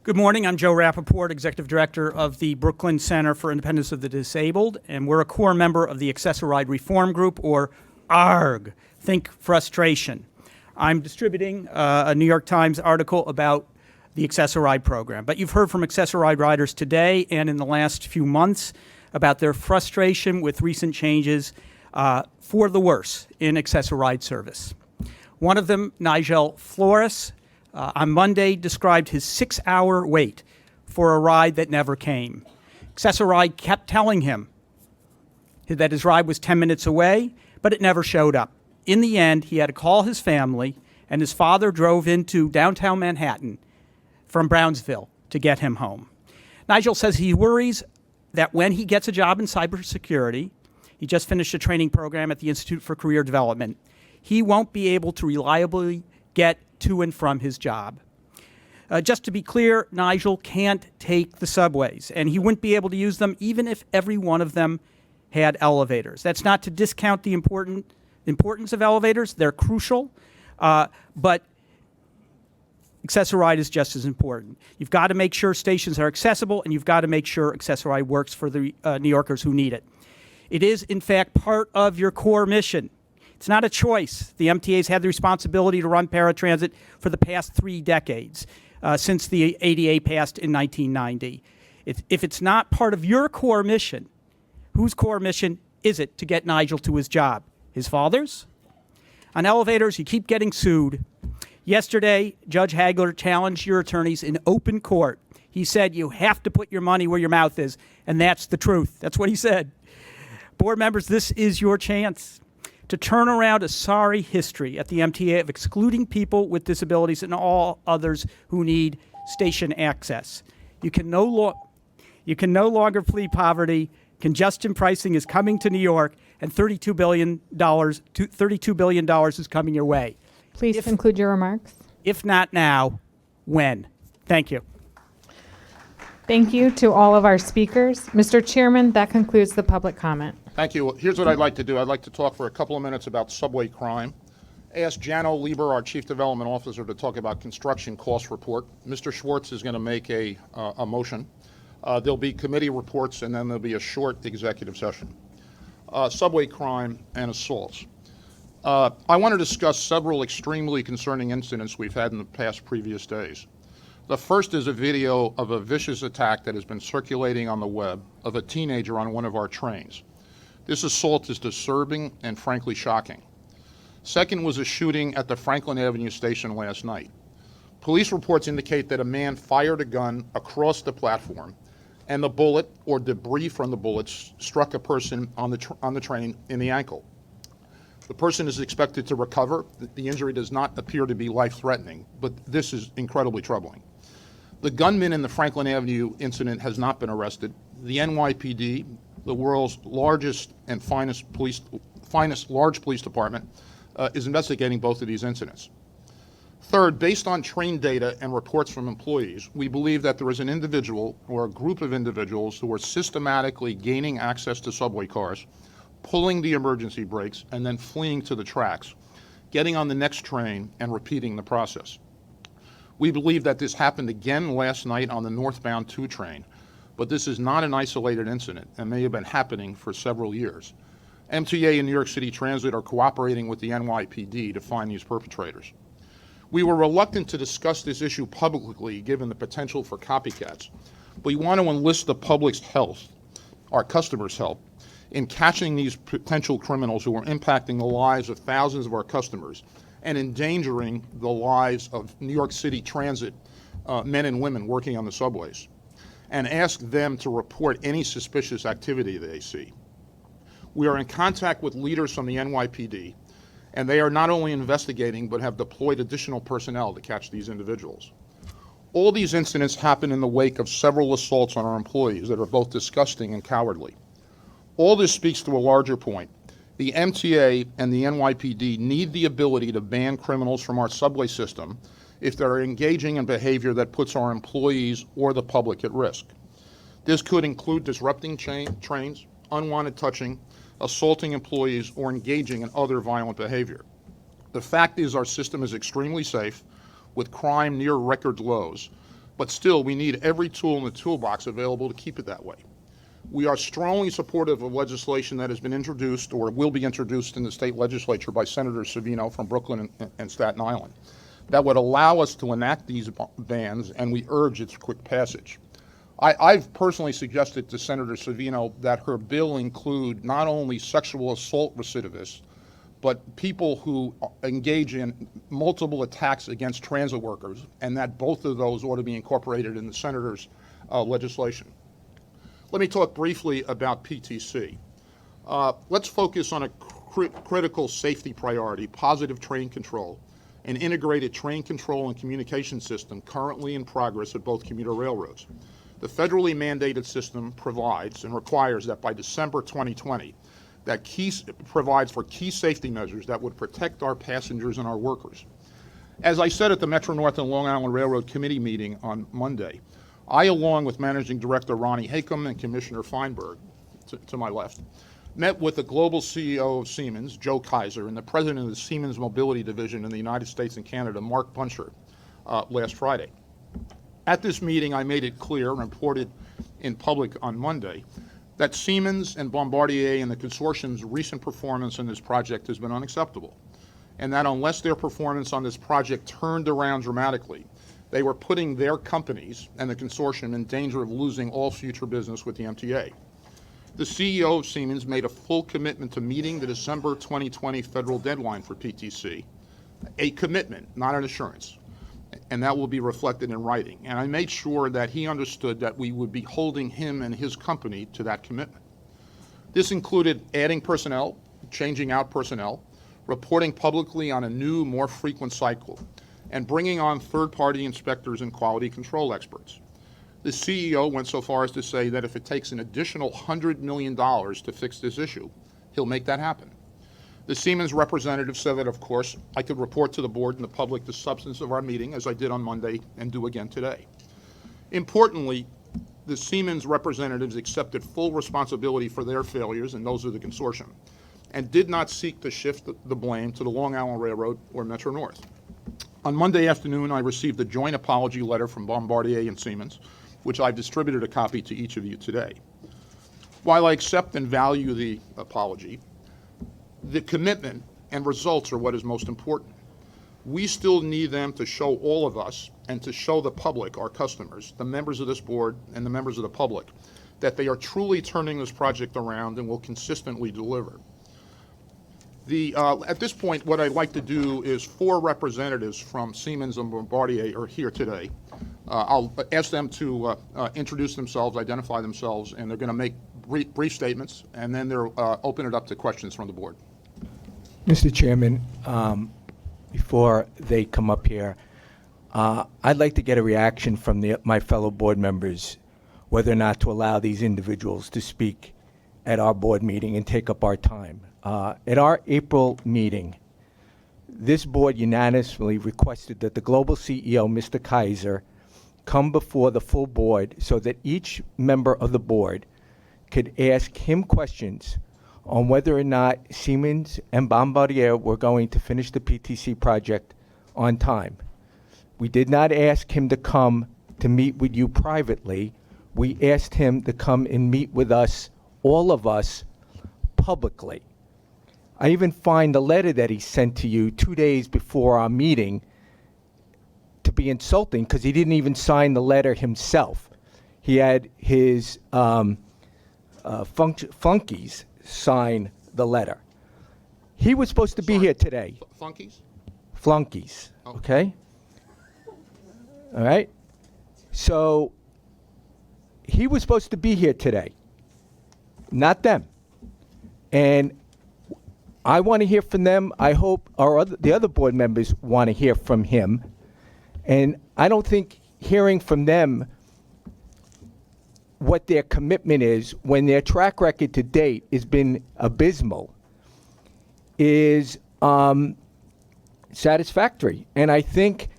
Good morning. I'm Joe Rappaport, Executive Director of the Brooklyn Center for Independence of the Disabled, and we're a core member of the Accessoride Reform Group, or ARG, Think Frustration. I'm distributing a New York Times article about the Accessoride program. But you've heard from Accessoride riders today and in the last few months about their frustration with recent changes for the worse in Accessoride service. One of them, Nigel Flores, on Monday described his 6-hour wait for a ride that never came. Accessoride kept telling him that his ride was 10 minutes away, but it never showed up. In the end, he had to call his family, and his father drove into downtown Manhattan from Brownsville to get him home. Nigel says he worries that when he gets a job in cybersecurity, he just finished a training program at the Institute for Career Development, he won't be able to reliably get to and from his job. Just to be clear, Nigel can't take the subways, and he wouldn't be able to use them even if every one of them had elevators. That's not to discount the importance of elevators. They're crucial, but Accessoride is just as important. You've got to make sure stations are accessible, and you've got to make sure Accessoride works for the New Yorkers who need it. It is, in fact, part of your core mission. It's not a choice. The MTA's had the responsibility to run paratransit for the past 3 decades, since the ADA passed in 1990. If it's not part of your core mission, whose core mission is it to get Nigel to his job? His father's? On elevators, you keep getting sued. Yesterday, Judge Hagler challenged your attorneys in open court. He said, you have to put your money where your mouth is, and that's the truth. That's what he said. Board members, this is your chance to turn around a sorry history at the MTA of excluding people with disabilities and all others who need station access. You can no longer plead poverty. Congestion pricing is coming to New York, and $32 billion is coming your way. Please conclude your remarks. If not now, when? Thank you. Thank you to all of our speakers. Mr. Chairman, that concludes the public comment. Thank you. Here's what I'd like to do. I'd like to talk for a couple of minutes about subway crime. Ask Jano Lieber, our Chief Development Officer, to talk about construction cost report. Mr. Schwartz is going to make a motion. There'll be committee reports, and then there'll be a short executive session. Subway crime and assaults. I want to discuss several extremely concerning incidents we've had in the past previous days. The first is a video of a vicious attack that has been circulating on the web of a teenager on one of our trains. This assault is disturbing and frankly shocking. Second was a shooting at the Franklin Avenue station last night. Police reports indicate that a man fired a gun across the platform, and the bullet or debris from the bullets struck a person on the train in the ankle. The person is expected to recover. The injury does not appear to be life-threatening, but this is incredibly troubling. The gunman in the Franklin Avenue incident has not been arrested. The NYPD, the world's largest and finest large police department, is investigating both of these incidents. Third, based on train data and reports from employees, we believe that there is an individual or a group of individuals who are systematically gaining access to subway cars, pulling the emergency brakes, and then fleeing to the tracks, getting on the next train, and repeating the process. We believe that this happened again last night on the northbound 2 train, but this is not an isolated incident and may have been happening for several years. MTA and New York City Transit are cooperating with the NYPD to find these perpetrators. We were reluctant to discuss this issue publicly given the potential for copycats. We want to enlist the public's help, our customers' help, in catching these potential criminals who are impacting the lives of thousands of our customers and endangering the lives of New York City transit men and women working on the subways, and ask them to report any suspicious activity they see. We are in contact with leaders from the NYPD, and they are not only investigating but have deployed additional personnel to catch these individuals. All these incidents happen in the wake of several assaults on our employees that are both disgusting and cowardly. All this speaks to a larger point. The MTA and the NYPD need the ability to ban criminals from our subway system if they're engaging in behavior that puts our employees or the public at risk. This could include disrupting trains, unwanted touching, assaulting employees, or engaging in other violent behavior. The fact is our system is extremely safe, with crime near record lows, but still we need every tool in the toolbox available to keep it that way. We are strongly supportive of legislation that has been introduced or will be introduced in the state legislature by Senator Savino from Brooklyn and Staten Island that would allow us to enact these bans, and we urge its quick passage. I've personally suggested to Senator Savino that her bill include not only sexual assault recidivists, but people who engage in multiple attacks against transit workers, and that both of those ought to be incorporated in the senator's legislation. Let me talk briefly about PTC. Let's focus on a critical safety priority, positive train control, an integrated train control and communication system currently in progress at both commuter railroads. The federally mandated system provides and requires that by December 2020, that provides for key safety measures that would protect our passengers and our workers. As I said at the Metro-North and Long Island Railroad Committee meeting on Monday, I, along with Managing Director Ronnie Hakem and Commissioner Feinberg, to my left, met with the global CEO of Siemens, Joe Kaiser, and the president of the Siemens Mobility Division in the United States and Canada, Mark Buncher, last Friday. At this meeting, I made it clear and reported in public on Monday that Siemens and Bombardier and the consortium's recent performance in this project has been unacceptable, and that unless their performance on this project turned around dramatically, they were putting their companies and the consortium in danger of losing all future business with the MTA. The CEO of Siemens made a full commitment to meeting the December 2020 federal deadline for PTC, a commitment, not an assurance, and that will be reflected in writing. And I made sure that he understood that we would be holding him and his company to that commitment. This included adding personnel, changing out personnel, reporting publicly on a new, more frequent cycle, and bringing on third-party inspectors and quality control experts. The CEO went so far as to say that if it takes an additional $100 million to fix this issue, he'll make that happen. The Siemens representative said that, of course, I could report to the board and the public the substance of our meeting, as I did on Monday and do again today. Importantly, the Siemens representatives accepted full responsibility for their failures and those of the consortium, and did not seek to shift the blame to the Long Island Railroad or Metro-North. On Monday afternoon, I received a joint apology letter from Bombardier and Siemens, which I've distributed a copy to each of you today. While I accept and value the apology, the commitment and results are what is most important. We still need them to show all of us and to show the public, our customers, the members of this board and the members of the public, that they are truly turning this project around and will consistently deliver. At this point, what I'd like to do is 4 representatives from Siemens and Bombardier are here today. I'll ask them to introduce themselves, identify themselves, and they're going to make brief statements, and then they'll open it up to questions from the board. Mr. Chairman, before they come up here, I'd like to get a reaction from my fellow board members whether or not to allow these individuals to speak at our board meeting and take up our time. At our April meeting, this board unanimously requested that the global CEO, Mr. Kaiser, come before the full board so that each member of the board could ask him questions on whether or not Siemens and Bombardier were going to finish the PTC project on time. We did not ask him to come to meet with you privately. We asked him to come and meet with us, all of us, publicly. I even find the letter that he sent to you 2 days before our meeting be insulting because he didn't even sign the letter himself. He had his flunkies sign the letter. He was supposed to be here today. Flunkies? Flunkies, okay? All right? So he was supposed to be here today, not them. And I want to hear from them. I hope the other board members want to hear from him. And I don't think hearing from them what their commitment is when their track record to date has been abysmal is satisfactory. And I think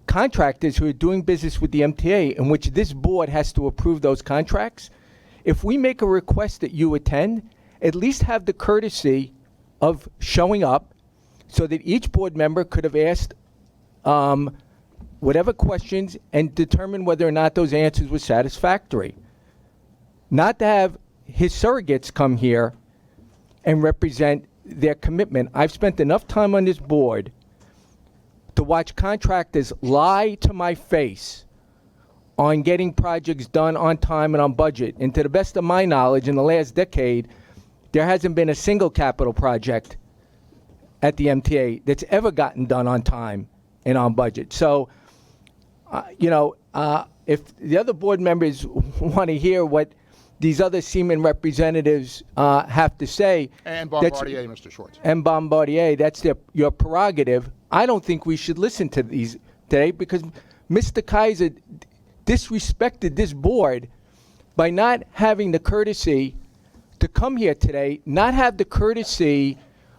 contractors who are doing business with the MTA, in which this board has to approve those contracts, if we make a request that you attend, at least have the courtesy of showing up so that each board member could have asked whatever questions and determine whether or not those answers were satisfactory. Not to have his surrogates come here and represent their commitment. I've spent enough time on this board to watch contractors lie to my face on getting projects done on time and on budget. And to the best of my knowledge, in the last decade, there hasn't been a single capital project at the MTA that's ever gotten done on time and on budget. So, if the other board members want to hear what these other Seaman representatives have to say. And Bombardier, Mr. Schwartz. And Bombardier, that's your prerogative. I don't think we should listen to these today because Mr. Kaiser disrespected this board by not having the courtesy to come here today, not have the courtesy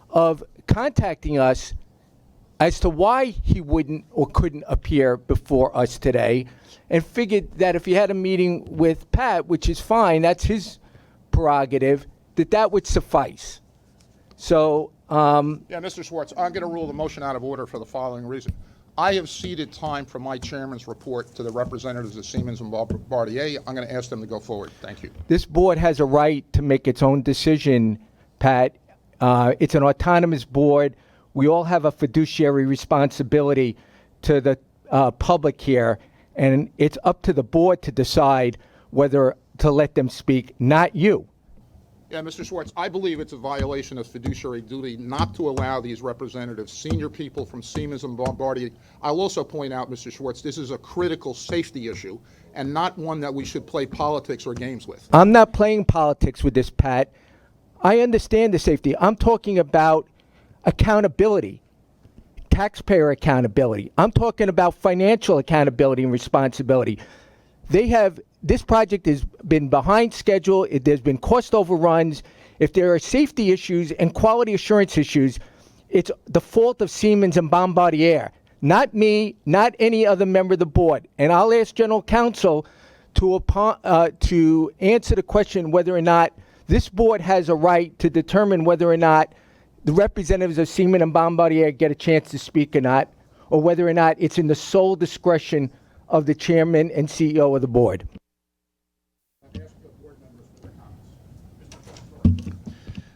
of contacting us as to why he wouldn't or couldn't appear before us today, and figured that if he had a meeting with Pat, which is fine, that's his prerogative, that would suffice. So, yeah, Mr. Schwartz, I'm going to rule the motion out of order for the following reason. I have ceded time from my chairman's report to the representatives of Siemens and Bombardier. I'm going to ask them to go forward. Thank you. This board has a right to make its own decision, Pat. It's an autonomous board. We all have a fiduciary responsibility to the public here, and it's up to the board to decide whether to let them speak, not you. Yeah, Mr. Schwartz, I believe it's a violation of fiduciary duty not to allow these representatives, senior people from Siemens and Bombardier. I'll also point out, Mr. Schwartz, this is a critical safety issue and not one that we should play politics or games with. I'm not playing politics with this, Pat. I understand the safety. I'm talking about accountability, taxpayer accountability. I'm talking about financial accountability and responsibility. This project has been behind schedule. There's been cost overruns. If there are safety issues and quality assurance issues, it's the fault of Siemens and Bombardier, not me, not any other member of the board. And I'll ask General Counsel to answer the question whether or not this board has a right to determine whether or not the representatives of Siemens and Bombardier get a chance to speak or not, or whether or not it's in the sole discretion of the chairman and CEO of the board.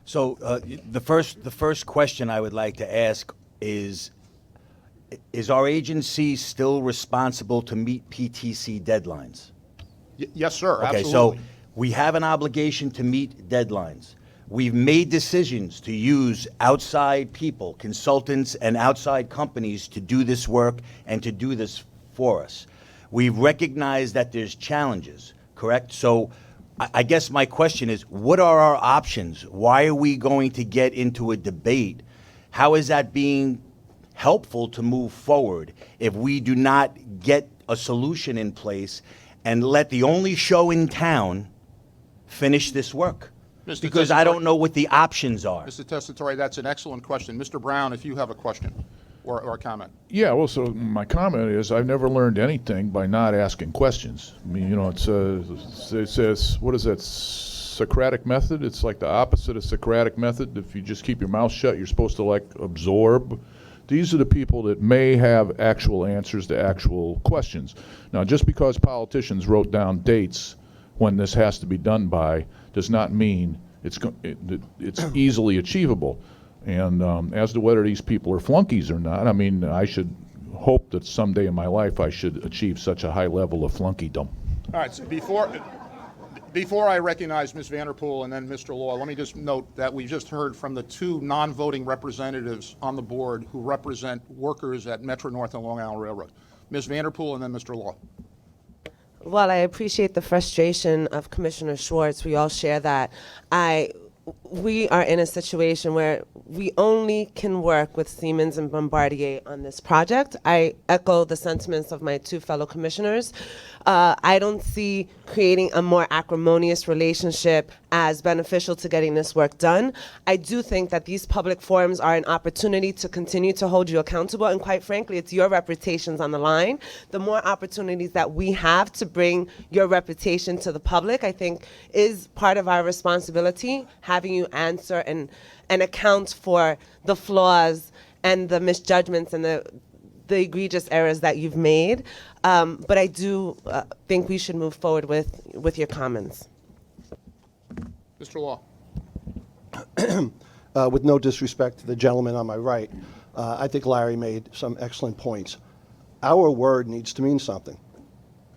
So the first question I would like to ask is our agency still responsible to meet PTC deadlines? Yes, sir. Okay, absolutely. so we have an obligation to meet deadlines. We've made decisions to use outside people, consultants and outside companies to do this work and to do this for us. We've recognized that there's challenges, correct? So I guess my question is, what are our options? Why are we going to get into a debate? How is that being helpful to move forward if we do not get a solution in place and let the only show in town finish this work? Because I don't know what the options are. Mr. Tessitore, that's an excellent question. Mr. Brown, if you have a question or a comment. Yeah, well, so my comment is I've never learned anything by not asking questions. I mean, you know, it says, what is that, Socratic method? It's like the opposite of Socratic method. If you just keep your mouth shut, you're supposed to, like, absorb. These are the people that may have actual answers to actual questions. Now, just because politicians wrote down dates when this has to be done by does not mean it's easily achievable. And as to whether these people are flunkies or not, I mean, I should hope that someday in my life I should achieve such a high level of flunkeydom. All right, so before I recognize Ms. Vanderpool and then Mr. Law, let me just note that we just heard from the two non-voting representatives on the board who represent workers at Metro-North and Long Island Railroad. Ms. Vanderpool and then Mr. Law. While I appreciate the frustration of Commissioner Schwartz, we all share that. We are in a situation where we only can work with Siemens and Bombardier on this project. I echo the sentiments of my two fellow commissioners. I don't see creating a more acrimonious relationship as beneficial to getting this work done. I do think that these public forums are an opportunity to continue to hold you accountable, and quite frankly, it's your reputations on the line. The more opportunities that we have to bring your reputation to the public, I think is part of our responsibility, having you answer and account for the flaws and the misjudgments and the egregious errors that you've made. But I do think we should move forward with your comments. Mr. Law. With no disrespect to the gentleman on my right, I think Larry made some excellent points. Our word needs to mean something.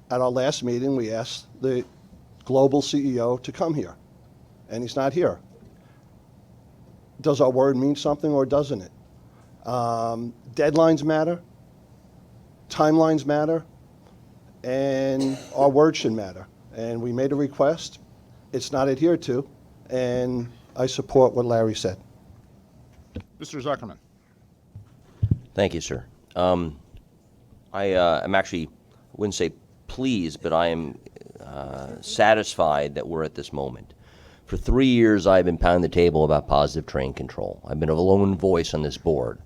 At our last meeting, we asked the global CEO to come here, and he's not here. Does our word mean something or doesn't it? Deadlines matter, timelines matter, and our word should matter. And we made a request. It's not adhered to, and I support what Larry said. Mr. Zuckerman. Thank you, sir. I am actually, I wouldn't say pleased, but I am satisfied that we're at this moment. For 3 years, I've been pounding the table about positive train control. I've been a lone voice on this board.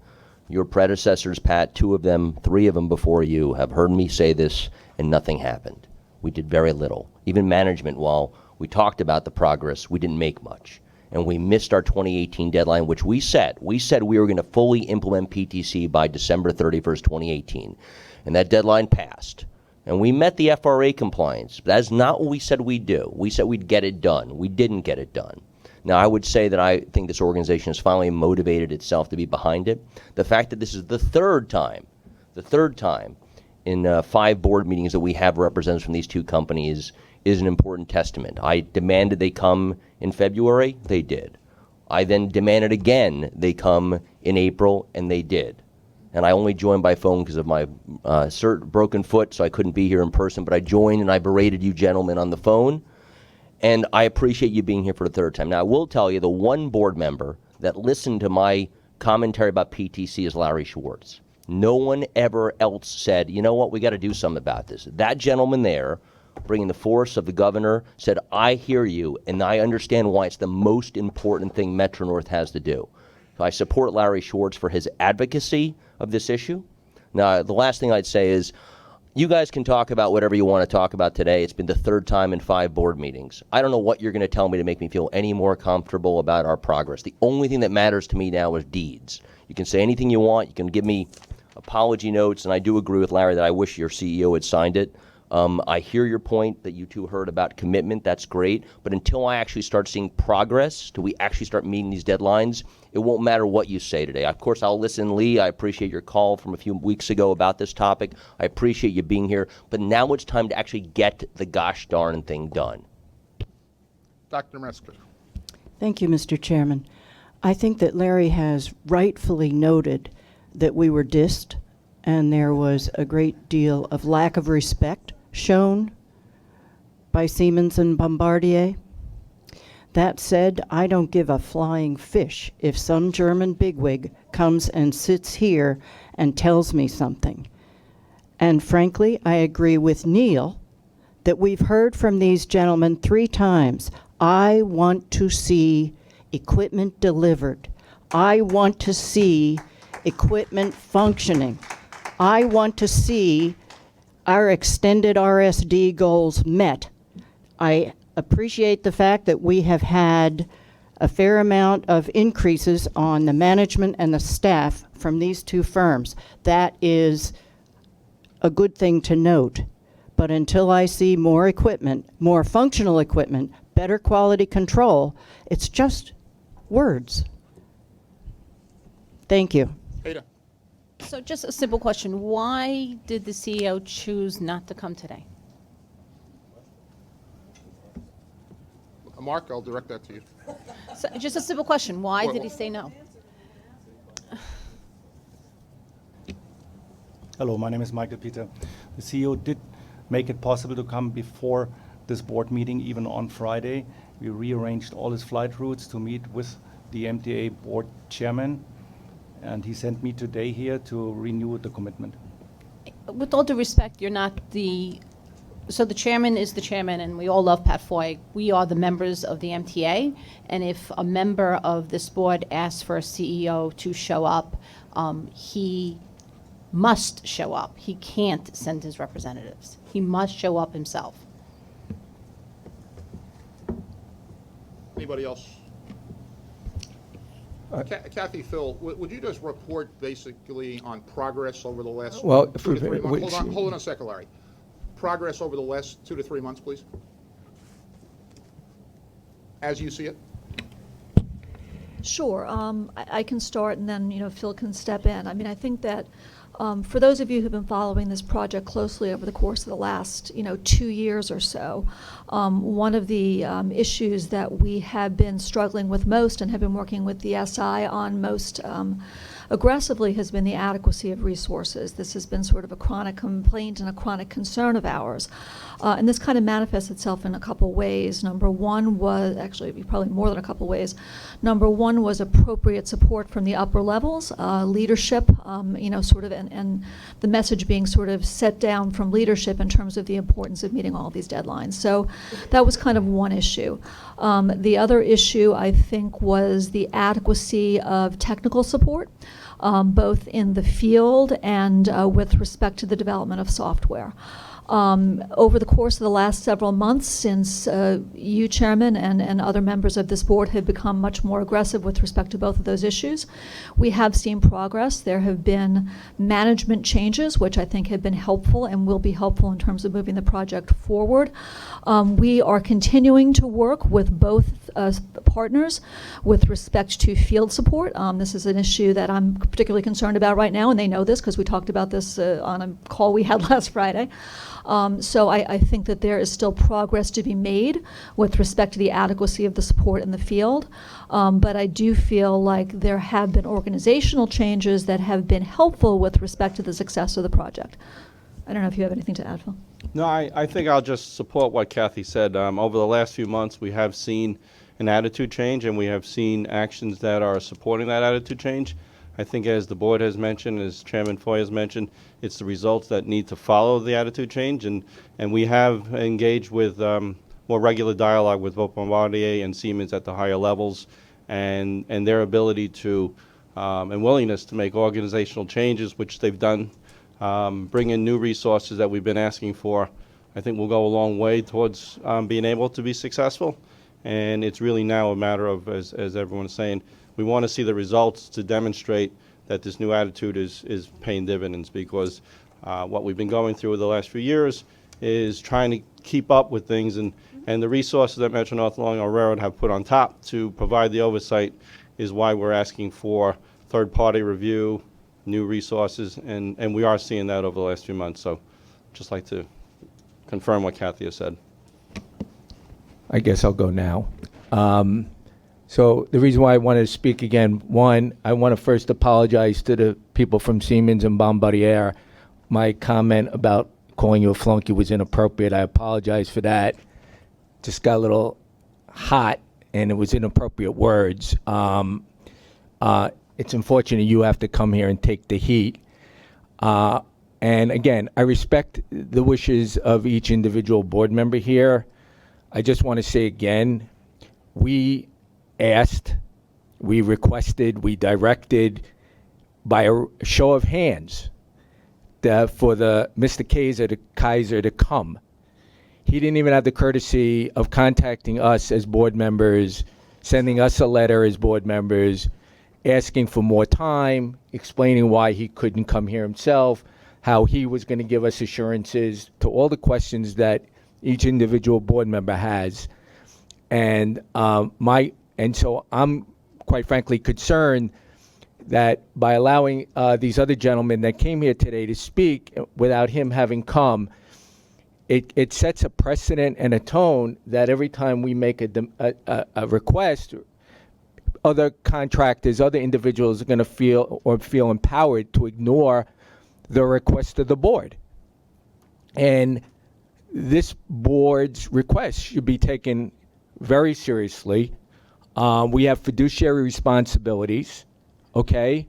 Your predecessors, Pat, 2 of them, 3 of them before you, have heard me say this, and nothing happened. We did very little. Even management, while we talked about the progress, we didn't make much. And we missed our 2018 deadline, which we said we were going to fully implement PTC by December 31st, 2018. And that deadline passed. And we met the FRA compliance. But that's not what we said we'd do. We said we'd get it done. We didn't get it done. Now, I would say that I think this organization has finally motivated itself to be behind it. The fact that this is the third time in 5 board meetings that we have representatives from these 2 companies is an important testament. I demanded they come in February. They did. I then demanded again they come in April, and they did. And I only joined by phone because of my broken foot, so I couldn't be here in person. But I joined, and I berated you gentlemen on the phone. And I appreciate you being here for the 3rd time. Now, I will tell you, the one board member that listened to my commentary about PTC is Larry Schwartz. No one ever else said, you know what, we got to do something about this. That gentleman there, bringing the force of the governor, said, I hear you, and I understand why it's the most important thing Metro-North has to do. So I support Larry Schwartz for his advocacy of this issue. Now, the last thing I'd say is, you guys can talk about whatever you want to talk about today. It's been the 3rd time in 5 board meetings. I don't know what you're going to tell me to make me feel any more comfortable about our progress. The only thing that matters to me now is deeds. You can say anything you want. You can give me apology notes, and I do agree with Larry that I wish your CEO had signed it. I hear your point that you 2 heard about commitment. That's great. But until I actually start seeing progress, till we actually start meeting these deadlines, it won't matter what you say today. Of course, I'll listen, Lee. I appreciate your call from a few weeks ago about this topic. I appreciate you being here. But now it's time to actually get the gosh darn thing done. Dr. Metzger. Thank you, Mr. Chairman. I think that Larry has rightfully noted that we were dissed and there was a great deal of lack of respect shown by Siemens and Bombardier. That said, I don't give a flying fish if some German bigwig comes and sits here and tells me something. And frankly, I agree with Neil that we've heard from these gentlemen 3 times. I want to see equipment delivered. I want to see equipment functioning. I want to see our extended RSD goals met. I appreciate the fact that we have had a fair amount of increases on the management and the staff from these 2 firms. That is a good thing to note. But until I see more equipment, more functional equipment, better quality control, it's just words. Thank you. Ada. So just a simple question. Why did the CEO choose not to come today? Mark, I'll direct that to you. So just a simple question. Why did he say no? Hello, my name is Michael Peter. The CEO did make it possible to come before this board meeting, even on Friday. We rearranged all his flight routes to meet with the MTA Board chairman, and he sent me today here to renew the commitment. With all due respect, you're not the... So the chairman is the chairman, and we all love Pat Foy. We are the members of the MTA, and if a member of this board asks for a CEO to show up, he must show up. He can't send his representatives. He must show up himself. Anybody else? Kathy, Phil, would you just report basically on progress over the last 2 to 3 months? Hold on a second, Larry. Progress over the last 2 to 3 months, please, as you see it. Sure. I can start, and then Phil can step in. I mean, I think that for those of you who've been following this project closely over the course of the last 2 years or so, one of the issues that we have been struggling with most and have been working with the SI on most aggressively has been the adequacy of resources. This has been sort of a chronic complaint and a chronic concern of ours. And this kind of manifests itself in a couple ways. Number one was, actually probably more than a couple ways. Number one was appropriate support from the upper levels, leadership, sort of, and the message being sort of set down from leadership in terms of the importance of meeting all these deadlines. So that was kind of one issue. The other issue, I think, was the adequacy of technical support, both in the field and with respect to the development of software. Over the course of the last several months, since you, Chairman, and other members of this board have become much more aggressive with respect to both of those issues, we have seen progress. There have been management changes, which I think have been helpful and will be helpful in terms of moving the project forward. We are continuing to work with both partners with respect to field support. This is an issue that I'm particularly concerned about right now, and they know this because we talked about this on a call we had last Friday. So I think that there is still progress to be made with respect to the adequacy of the support in the field. But I do feel like there have been organizational changes that have been helpful with respect to the success of the project. I don't know if you have anything to add, Phil. No, I think I'll just support what Kathy said. Over the last few months, we have seen an attitude change, and we have seen actions that are supporting that attitude change. I think, as the board has mentioned, as Chairman Foy has mentioned, it's the results that need to follow the attitude change, and we have engaged with more regular dialogue with both Bombardier and Siemens at the higher levels, and their ability to and willingness to make organizational changes, which they've done, bring in new resources that we've been asking for. I think will go a long way towards being able to be successful, and it's really now a matter of, as everyone is saying, we want to see the results to demonstrate that this new attitude is paying dividends, because what we've been going through the last few years is trying to keep up with things, and the resources that Metro-North along our railroad have put on top to provide the oversight is why we're asking for third-party review, new resources, and we are seeing that over the last few months. So just like to confirm what Kathy has said. I guess I'll go now. So the reason why I wanted to speak again, one, I want to first apologize to the people from Siemens and Bombardier. My comment about calling you a flunky was inappropriate. I apologize for that. Just got a little hot, and it was inappropriate words. It's unfortunate you have to come here and take the heat. And again, I respect the wishes of each individual board member here. I just want to say again, we asked, we requested, we directed by a show of hands for the Mr. Kaiser to come. He didn't even have the courtesy of contacting us as board members, sending us a letter as board members, asking for more time, explaining why he couldn't come here himself, how he was going to give us assurances to all the questions that each individual board member has. And so I'm quite frankly concerned that by allowing these other gentlemen that came here today to speak without him having come, it sets a precedent and a tone that every time we make a request, other contractors, other individuals are going to feel empowered to ignore the request of the board. And this board's request should be taken very seriously. We have fiduciary responsibilities, okay?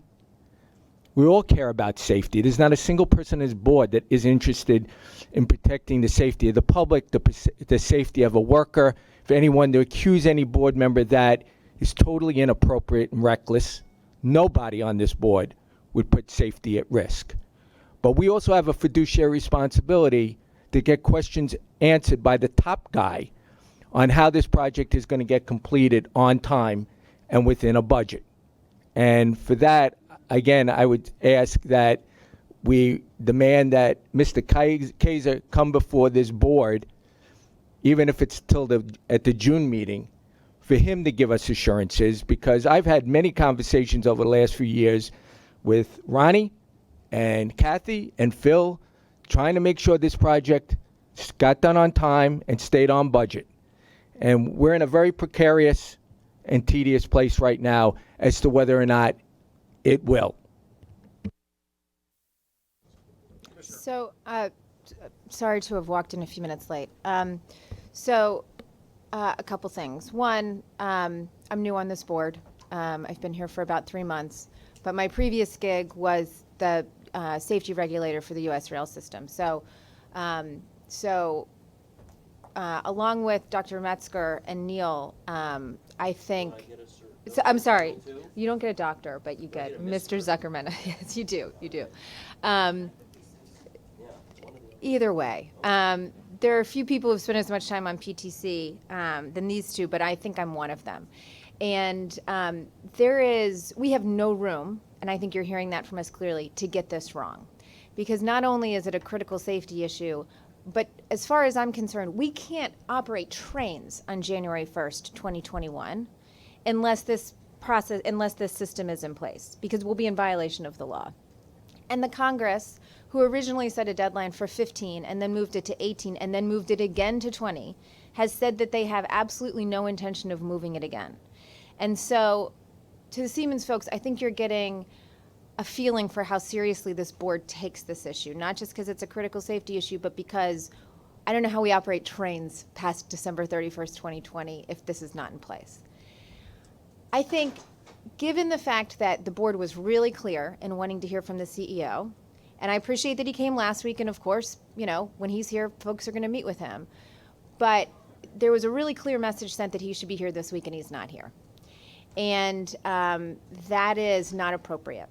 We all care about safety. There's not a single person on this board that is interested in protecting the safety of the public, the safety of a worker. For anyone to accuse any board member that is totally inappropriate and reckless, nobody on this board would put safety at risk. But we also have a fiduciary responsibility to get questions answered by the top guy on how this project is going to get completed on time and within a budget. And for that, again, I would ask that we demand that Mr. Kaiser come before this board, even if it's at the June meeting, for him to give us assurances, because I've had many conversations over the last few years with Ronnie and Kathy and Phil, trying to make sure this project got done on time and stayed on budget. And we're in a very precarious and tedious place right now as to whether or not it will. So, sorry to have walked in a few minutes late. A couple things. One, I'm new on this board. I've been here for about 3 months, but my previous gig was the safety regulator for the U.S. rail system. Along with Dr. Metzger and Neil, I think. I'm sorry, you don't get a doctor, but you get Mr. Zuckerman. Yes, you do. You do. Either way, there are a few people who've spent as much time on PTC than these two, but I think I'm one of them. And we have no room, and I think you're hearing that from us clearly, to get this wrong. Because not only is it a critical safety issue, but as far as I'm concerned, we can't operate trains on January 1st, 2021, unless this system is in place, because we'll be in violation of the law. And the Congress, who originally set a deadline for 15 and then moved it to 18 and then moved it again to 20, has said that they have absolutely no intention of moving it again. And so, to the Siemens folks, I think you're getting a feeling for how seriously this board takes this issue, not just because it's a critical safety issue, but because I don't know how we operate trains past December 31st, 2020 if this is not in place. I think, given the fact that the board was really clear in wanting to hear from the CEO, and I appreciate that he came last week, and of course, when he's here, folks are going to meet with him, but there was a really clear message sent that he should be here this week, and he's not here. And that is not appropriate.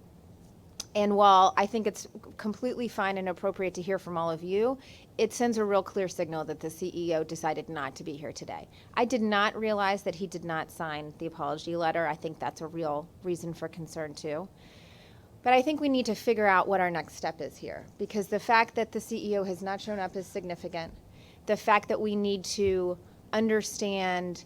And while I think it's completely fine and appropriate to hear from all of you, it sends a real clear signal that the CEO decided not to be here today. I did not realize that he did not sign the apology letter. I think that's a real reason for concern too. But I think we need to figure out what our next step is here, because the fact that the CEO has not shown up is significant. The fact that we need to understand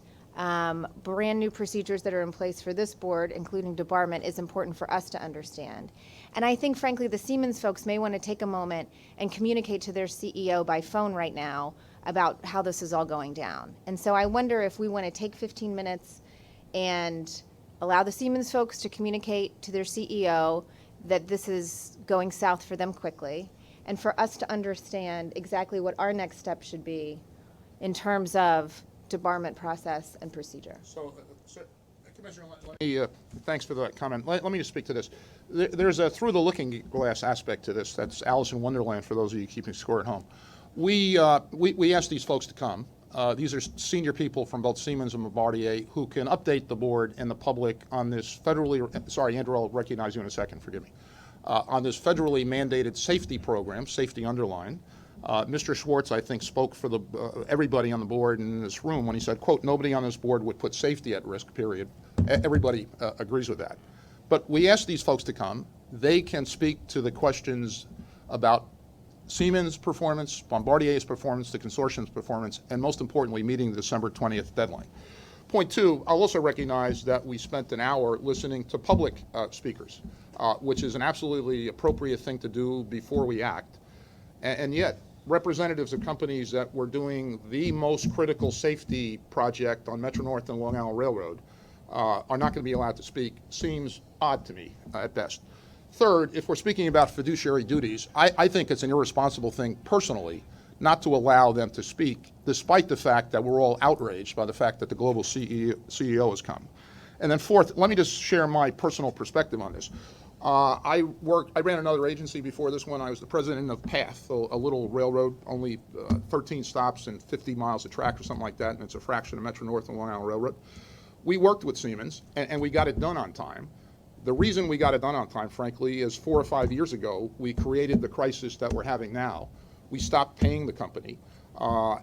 brand new procedures that are in place for this board, including debarment, is important for us to understand. And I think, frankly, the Siemens folks may want to take a moment and communicate to their CEO by phone right now about how this is all going down. And so I wonder if we want to take 15 minutes and allow the Siemens folks to communicate to their CEO that this is going south for them quickly, and for us to understand exactly what our next step should be in terms of debarment process and procedure. Commissioner, thanks for that comment. Let me just speak to this. There's a through the looking glass aspect to this. That's Alice in Wonderland for those of you keeping score at home. We asked these folks to come. These are senior people from both Siemens and Bombardier who can update the board and the public on this federally, sorry, Andrew, I'll recognize you in a second, forgive me, on this federally mandated safety program, safety underline. Mr. Schwartz, I think, spoke for everybody on the board and in this room when he said, quote, nobody on this board would put safety at risk, period. Everybody agrees with that. But we asked these folks to come. They can speak to the questions about Siemens' performance, Bombardier's performance, the consortium's performance, and most importantly, meeting the December 20th deadline. Point two, I'll also recognize that we spent an hour listening to public speakers, which is an absolutely appropriate thing to do before we act. And yet, representatives of companies that were doing the most critical safety project on Metro North and Long Island Railroad are not going to be allowed to speak. Seems odd to me at best. Third, if we're speaking about fiduciary duties, I think it's an irresponsible thing personally not to allow them to speak, despite the fact that we're all outraged by the fact that the global CEO has come. And then fourth, let me just share my personal perspective on this. I ran another agency before this one. I was the president of PATH, a little railroad, only 13 stops and 50 miles of track or something like that, and it's a fraction of Metro North and Long Island Railroad. We worked with Siemens, and we got it done on time. The reason we got it done on time, frankly, is 4 or 5 years ago, we created the crisis that we're having now. We stopped paying the company,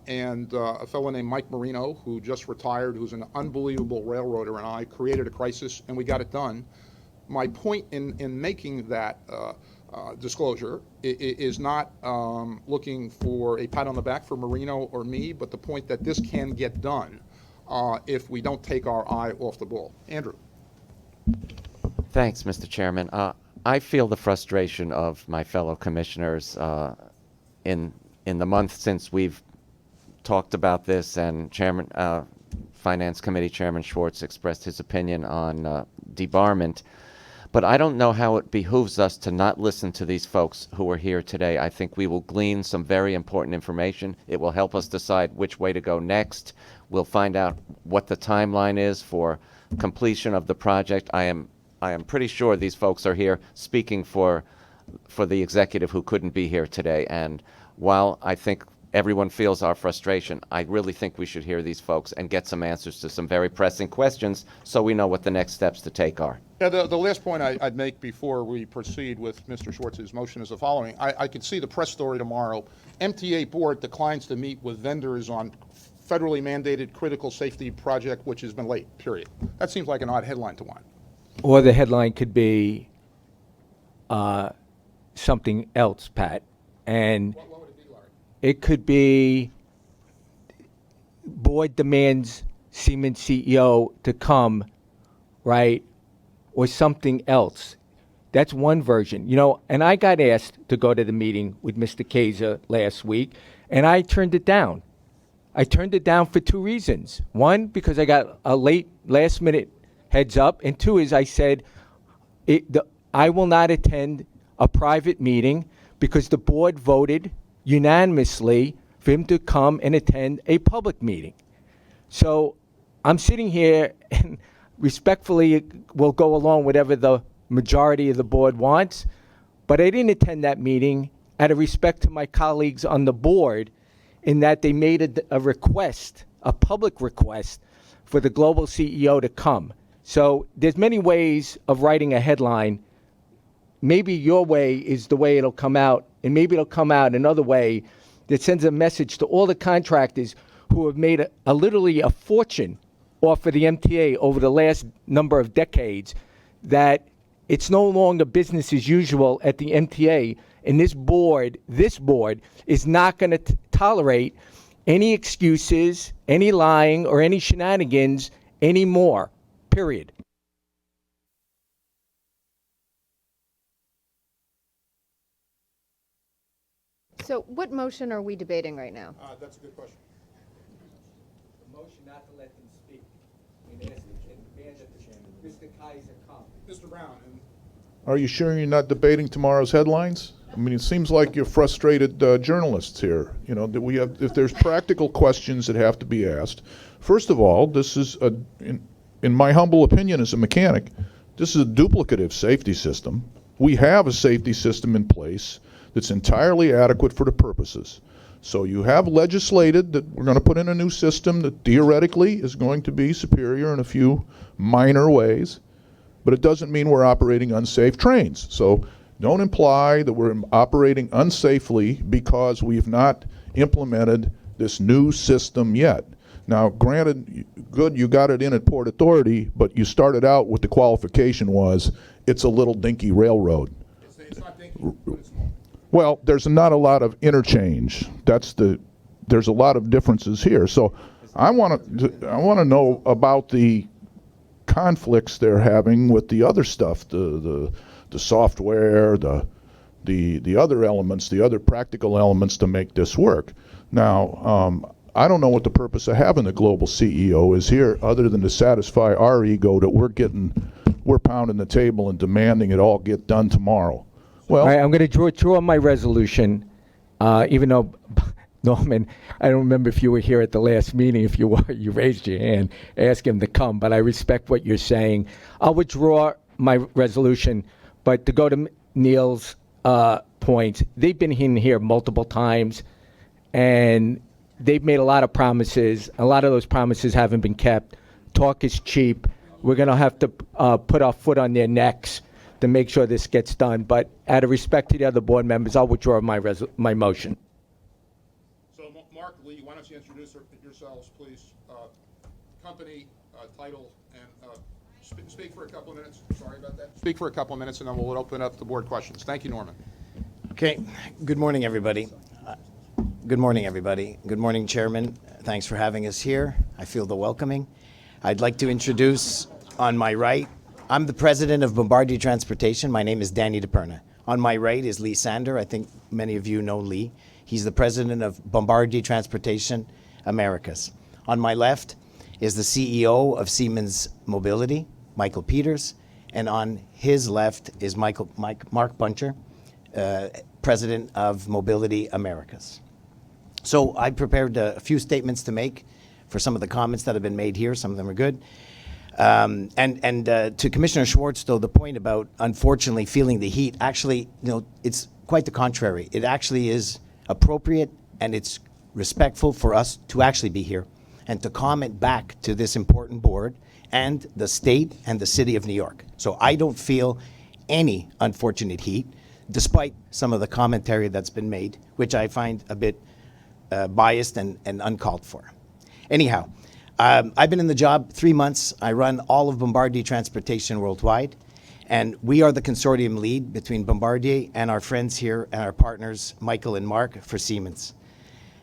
and a fellow named Mike Marino, who just retired, who's an unbelievable railroader, and I created a crisis, and we got it done. My point in making that disclosure is not looking for a pat on the back for Marino or me, but the point that this can get done if we don't take our eye off the ball. Andrew. Thanks, Mr. Chairman. I feel the frustration of my fellow commissioners in the month since we've talked about this, and Finance Committee Chairman Schwartz expressed his opinion on debarment. But I don't know how it behooves us to not listen to these folks who are here today. I think we will glean some very important information. It will help us decide which way to go next. We'll find out what the timeline is for completion of the project. I am pretty sure these folks are here speaking for the executive who couldn't be here today. And while I think everyone feels our frustration, I really think we should hear these folks and get some answers to some very pressing questions so we know what the next steps to take are. Yeah, the last point I'd make before we proceed with Mr. Schwartz's motion is the following. I could see the press story tomorrow. MTA Board declines to meet with vendors on federally mandated critical safety project which has been late, period. That seems like an odd headline to want. Or the headline could be something else, Pat. And What would it be, Larry? it could be board demands Siemens CEO to come, right? Or something else. That's one version. You know, and I got asked to go to the meeting with Mr. Kaiser last week, and I turned it down. I turned it down for two reasons. One, because I got a last minute heads up, and two is I said I will not attend a private meeting because the board voted unanimously for him to come and attend a public meeting. So I'm sitting here and respectfully will go along whatever the majority of the board wants, but I didn't attend that meeting out of respect to my colleagues on the board in that they made a request, a public request, for the global CEO to come. So there's many ways of writing a headline. Maybe your way is the way it'll come out, and maybe it'll come out another way that sends a message to all the contractors who have made literally a fortune off of the MTA over the last number of decades, that it's no longer business as usual at the MTA, and this board is not going to tolerate any excuses, any lying, or any shenanigans anymore, period. So what motion are we debating right now? That's a good question. The motion not to let them speak. Mr. Kaiser come. Mr. Brown. Are you sure you're not debating tomorrow's headlines? I mean, it seems like you're frustrated journalists here. You know, that we have, if there's practical questions that have to be asked. First of all, this is, in my humble opinion as a mechanic, this is a duplicative safety system. We have a safety system in place that's entirely adequate for the purposes. So you have legislated that we're going to put in a new system that theoretically is going to be superior in a few minor ways, but it doesn't mean we're operating unsafe trains. So don't imply that we're operating unsafely because we've not implemented this new system yet. Now, granted, good, you got it in at Port Authority, but you started out with the qualification was it's a little dinky railroad. It's not dinky, but it's small. Well, there's not a lot of interchange. There's a lot of differences here. So I want to know about the conflicts they're having with the other stuff, the software, the other elements, the other practical elements to make this work. Now, I don't know what the purpose of having the global CEO is here, other than to satisfy our ego that we're pounding the table and demanding it all get done tomorrow. Well, All right, I'm going to draw on my resolution, even though, Norman, I don't remember if you were here at the last meeting. If you were, you raised your hand, ask him to come, but I respect what you're saying. I'll withdraw my resolution, but to go to Neil's point, they've been in here multiple times, and they've made a lot of promises. A lot of those promises haven't been kept. Talk is cheap. We're going to have to put our foot on their necks to make sure this gets done. But out of respect to the other board members, I'll withdraw my motion. So, Mark, Lee, why don't you introduce yourselves, please? Company, title, and speak for a couple of minutes. Sorry about that. Speak for a couple of minutes, and then we'll open up the board questions. Thank you, Norman. Okay. Good morning, everybody. Good morning, everybody. Good morning, Chairman. Thanks for having us here. I feel the welcoming. I'd like to introduce, on my right, I'm the president of Bombardier Transportation. My name is Danny DePerna. On my right is Lee Sander. I think many of you know Lee. He's the president of Bombardier Transportation Americas. On my left is the CEO of Siemens Mobility, Michael Peters. And on his left is Mark Buncher, president of Mobility Americas. So I prepared a few statements to make for some of the comments that have been made here. Some of them are good. To Commissioner Schwartz, though, the point about unfortunately feeling the heat, actually, it's quite the contrary. It actually is appropriate and it's respectful for us to actually be here and to comment back to this important board and the state and the city of New York. So I don't feel any unfortunate heat, despite some of the commentary that's been made, which I find a bit biased and uncalled for. Anyhow, I've been in the job 3 months. I run all of Bombardier Transportation worldwide, and we are the consortium lead between Bombardier and our friends here and our partners, Michael and Mark, for Siemens.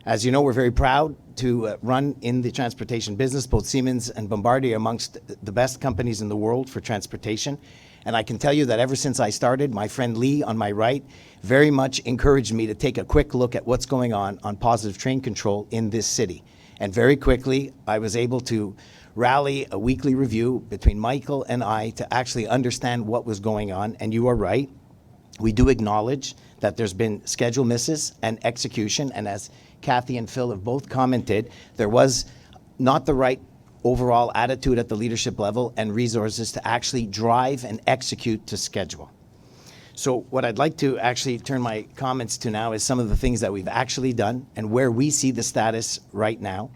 As you know, we're very proud to run in the transportation business. Both Siemens and Bombardier are amongst the best companies in the world for transportation. And I can tell you that ever since I started, my friend Lee on my right very much encouraged me to take a quick look at what's going on positive train control in this city. And very quickly, I was able to rally a weekly review between Michael and I to actually understand what was going on. And you are right. We do acknowledge that there's been schedule misses and execution. And as Kathy and Phil have both commented, there was not the right overall attitude at the leadership level and resources to actually drive and execute to schedule. So what I'd like to actually turn my comments to now is some of the things that we've actually done and where we see the status right now.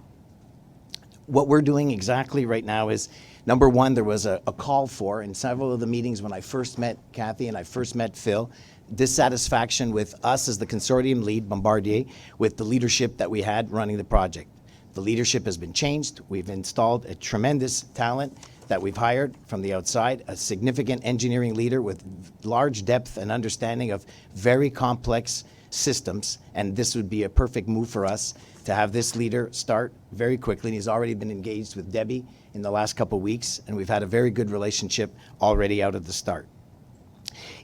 What we're doing exactly right now is, number one, there was a call for, in several of the meetings when I first met Kathy and I first met Phil, dissatisfaction with us as the consortium lead, Bombardier, with the leadership that we had running the project. The leadership has been changed. We've installed a tremendous talent that we've hired from the outside, a significant engineering leader with large depth and understanding of very complex systems, and this would be a perfect move for us to have this leader start very quickly. And he's already been engaged with Debbie in the last couple of weeks, and we've had a very good relationship already out of the start.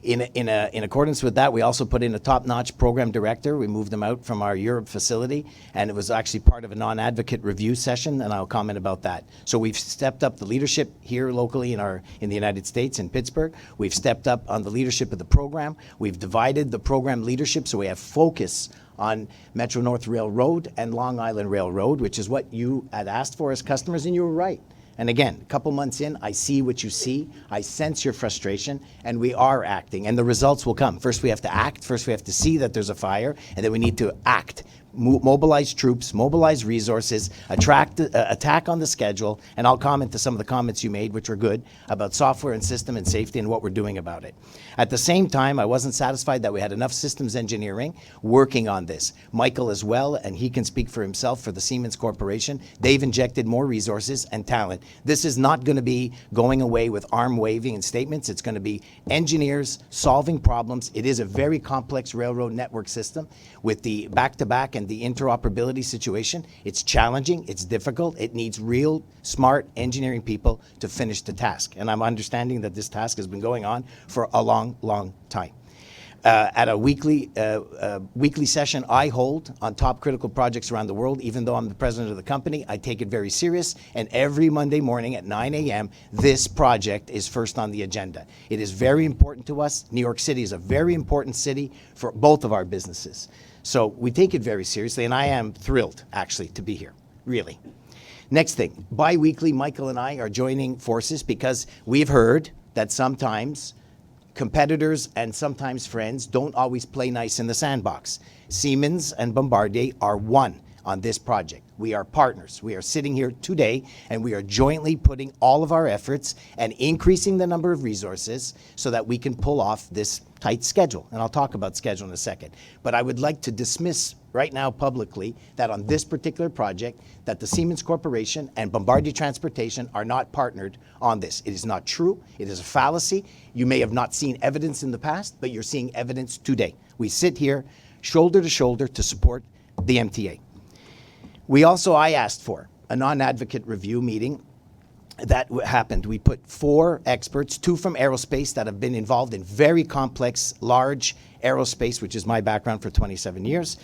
In accordance with that, we also put in a top-notch program director. We moved him out from our Europe facility, and it was actually part of a non-advocate review session, and I'll comment about that. So we've stepped up the leadership here locally in the United States, in Pittsburgh. We've stepped up on the leadership of the program. We've divided the program leadership so we have focus on Metro North Railroad and Long Island Railroad, which is what you had asked for as customers, and you were right. And again, a couple months in, I see what you see. I sense your frustration, and we are acting, and the results will come. First, we have to act. First, we have to see that there's a fire, and then we need to act. Mobilize troops, mobilize resources, attack on the schedule, and I'll comment to some of the comments you made, which are good, about software and system and safety and what we're doing about it. At the same time, I wasn't satisfied that we had enough systems engineering working on this. Michael as well, and he can speak for himself for the Siemens Corporation. They've injected more resources and talent. This is not going to be going away with arm waving and statements. It's going to be engineers solving problems. It is a very complex railroad network system with the back-to-back and and the interoperability situation. It's challenging, it's difficult, it needs real smart engineering people to finish the task. And I'm understanding that this task has been going on for a long, long time. At a weekly session I hold on top critical projects around the world, even though I'm the president of the company, I take it very serious. And every Monday morning at 9 a.m., this project is first on the agenda. It is very important to us. New York City is a very important city for both of our businesses. So we take it very seriously, and I am thrilled, actually, to be here, really. Next thing, bi-weekly, Michael and I are joining forces because we've heard that sometimes competitors and sometimes friends don't always play nice in the sandbox. Siemens and Bombardier are one on this project. We are partners. We are sitting here today and we are jointly putting all of our efforts and increasing the number of resources so that we can pull off this tight schedule. And I'll talk about schedule in a second. But I would like to dismiss right now publicly that on this particular project that the Siemens Corporation and Bombardier Transportation are not partnered on this. It is not true. It is a fallacy. You may have not seen evidence in the past, but you're seeing evidence today. We sit here shoulder to shoulder to support the MTA. I asked for a non-advocate review meeting. That happened. We put 4 experts, 2 from aerospace that have been involved in very complex, large aerospace, which is my background for 27 years,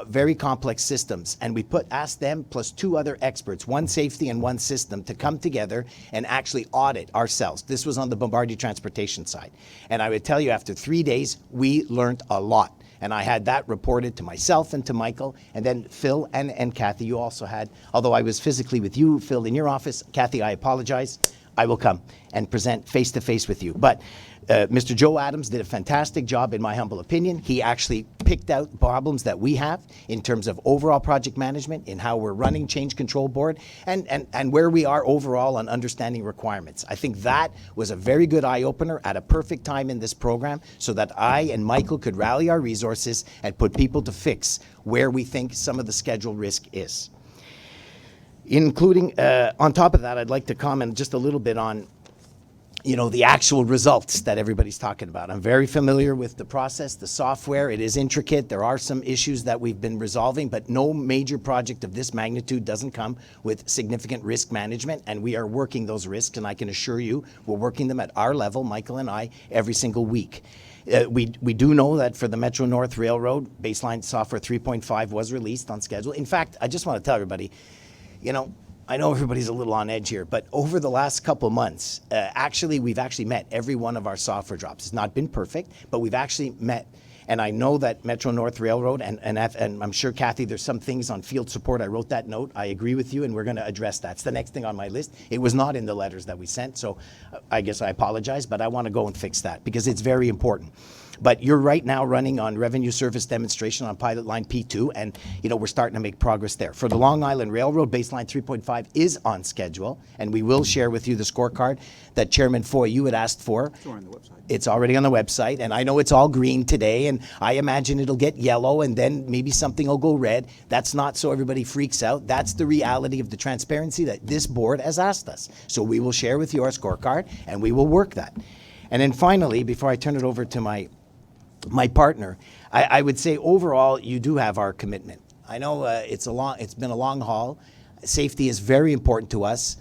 very complex systems. And we asked them plus 2 other experts, 1 safety and 1 system, to come together and actually audit ourselves. This was on the Bombardier Transportation side. And I would tell you, after 3 days, we learned a lot. And I had that reported to myself and to Michael. And then Phil and Kathy, you also had, although I was physically with you, Phil, in your office. Kathy, I apologize. I will come and present face-to-face with you. But Mr. Joe Adams did a fantastic job, in my humble opinion. He actually picked out problems that we have in terms of overall project management, in how we're running Change Control Board, and where we are overall on understanding requirements. I think that was a very good eye-opener at a perfect time in this program so that I and Michael could rally our resources and put people to fix where we think some of the schedule risk is. Including, on top of that, I'd like to comment just a little bit on the actual results that everybody's talking about. I'm very familiar with the process, the software. It is intricate. There are some issues that we've been resolving, but no major project of this magnitude doesn't come with significant risk management, and we are working those risks, and I can assure you we're working them at our level, Michael and I, every single week. We do know that for the Metro North Railroad, baseline software 3.5 was released on schedule. In fact, I just want to tell everybody, I know everybody's a little on edge here, but over the last couple months, we've actually met every one of our software drops. It's not been perfect, but we've actually met. And I know that Metro North Railroad, and I'm sure, Kathy, there's some things on field support. I wrote that note. I agree with you, and we're going to address that. It's the next thing on my list. It was not in the letters that we sent, so I guess I apologize, but I want to go and fix that because it's very important. But you're right now running on revenue service demonstration on pilot line P2, and we're starting to make progress there. For the Long Island Railroad, baseline 3.5 is on schedule, and we will share with you the scorecard that Chairman Foy, you had asked for. It's on the website. It's already on the website, and I know it's all green today, and I imagine it'll get yellow, and then maybe something will go red. That's not so everybody freaks out. That's the reality of the transparency that this board has asked us. So we will share with you our scorecard, and we will work that. And then finally, before I turn it over to my partner, I would say overall you do have our commitment. I know it's been a long haul. Safety is very important to us.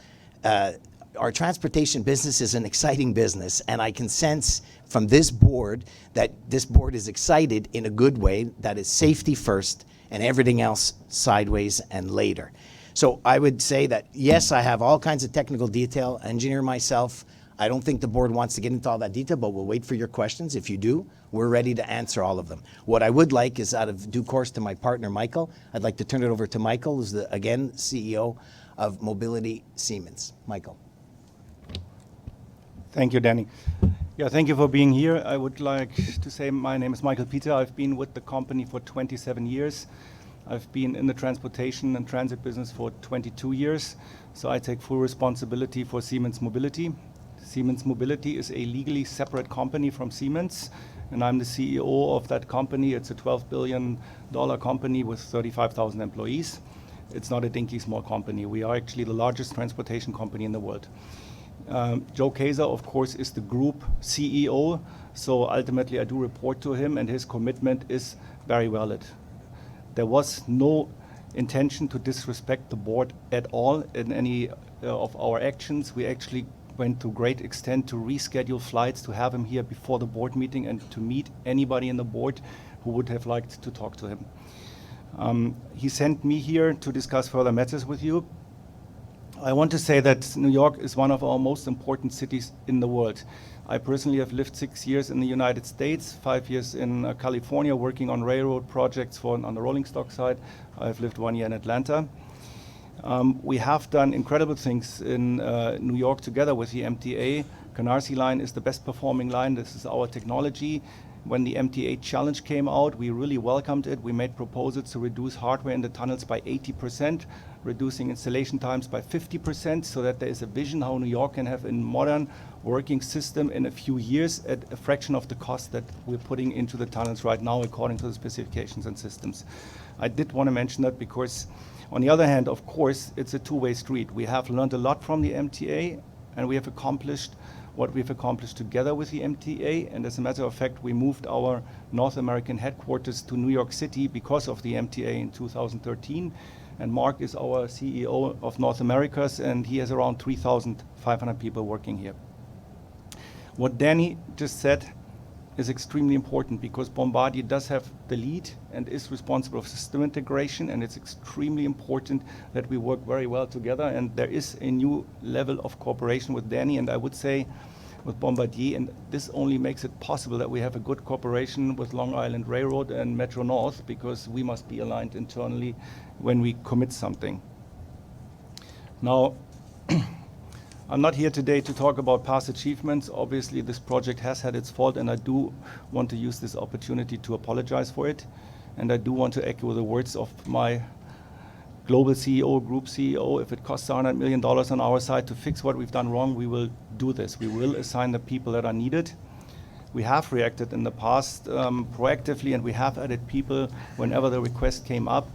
Our transportation business is an exciting business, and I can sense from this board that this board is excited in a good way, that is safety first and everything else sideways and later. So I would say that, yes, I have all kinds of technical detail, engineer myself. I don't think the board wants to get into all that detail, but we'll wait for your questions. If you do, we're ready to answer all of them. What I would like is, out of due course to my partner, Michael, I'd like to turn it over to Michael, who's the, again, CEO of Mobility Siemens. Michael. Thank you, Danny. Yeah, thank you for being here. I would like to say my name is Michael Peter. I've been with the company for 27 years. I've been in the transportation and transit business for 22 years, so I take full responsibility for Siemens Mobility. Siemens Mobility is a legally separate company from Siemens, and I'm the CEO of that company. It's a $12 billion company with 35,000 employees. It's not a dinky small company. We are actually the largest transportation company in the world. Joe Kaeser, of course, is the group CEO, so ultimately I do report to him, and his commitment is very valid. There was no intention to disrespect the board at all in any of our actions. We actually went to great extent to reschedule flights, to have him here before the board meeting and to meet anybody in the board who would have liked to talk to him. He sent me here to discuss further matters with you. I want to say that New York is one of our most important cities in the world. I personally have lived 6 years in the United States, 5 years in California, working on railroad projects on the rolling stock side. I've lived 1 year in Atlanta. We have done incredible things in New York together with the MTA. Canarsie line is the best performing line. This is our technology. When the MTA challenge came out, we really welcomed it. We made proposals to reduce hardware in the tunnels by 80%, reducing installation times by 50%, so that there is a vision how New York can have a modern working system in a few years at a fraction of the cost that we're putting into the tunnels right now according to the specifications and systems. I did want to mention that because on the other hand, of course, it's a two-way street. We have learned a lot from the MTA, and we have accomplished what we've accomplished together with the MTA. And as a matter of fact, we moved our North American headquarters to New York City because of the MTA in 2013. And Mark is our CEO of North Americas, and he has around 3,500 people working here. What Danny just said is extremely important because Bombardier does have the lead and is responsible for system integration, and it's extremely important that we work very well together. And there is a new level of cooperation with Danny, and I would say with Bombardier, and this only makes it possible that we have a good cooperation with Long Island Railroad and Metro North, because we must be aligned internally when we commit something. Now, I'm not here today to talk about past achievements. Obviously, this project has had its fault, and I do want to use this opportunity to apologize for it. And I do want to echo the words of my global CEO, group CEO. If it costs $100 million on our side to fix what we've done wrong, we will do this. We will assign the people that are needed. We have reacted in the past proactively, and we have added people whenever the request came up.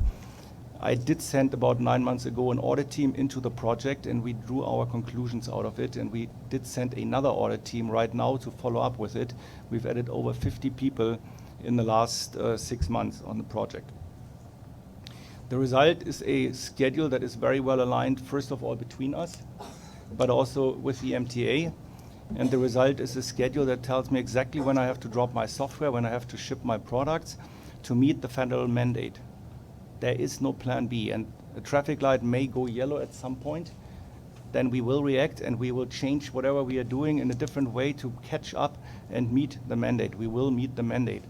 I did send about 9 months ago an audit team into the project, and we drew our conclusions out of it, and we did send another audit team right now to follow up with it. We've added over 50 people in the last 6 months on the project. The result is a schedule that is very well aligned, first of all, between us, but also with the MTA. And the result is a schedule that tells me exactly when I have to drop my software, when I have to ship my products to meet the federal mandate. There is no plan B, and a traffic light may go yellow at some point. Then we will react, and we will change whatever we are doing in a different way to catch up and meet the mandate. We will meet the mandate.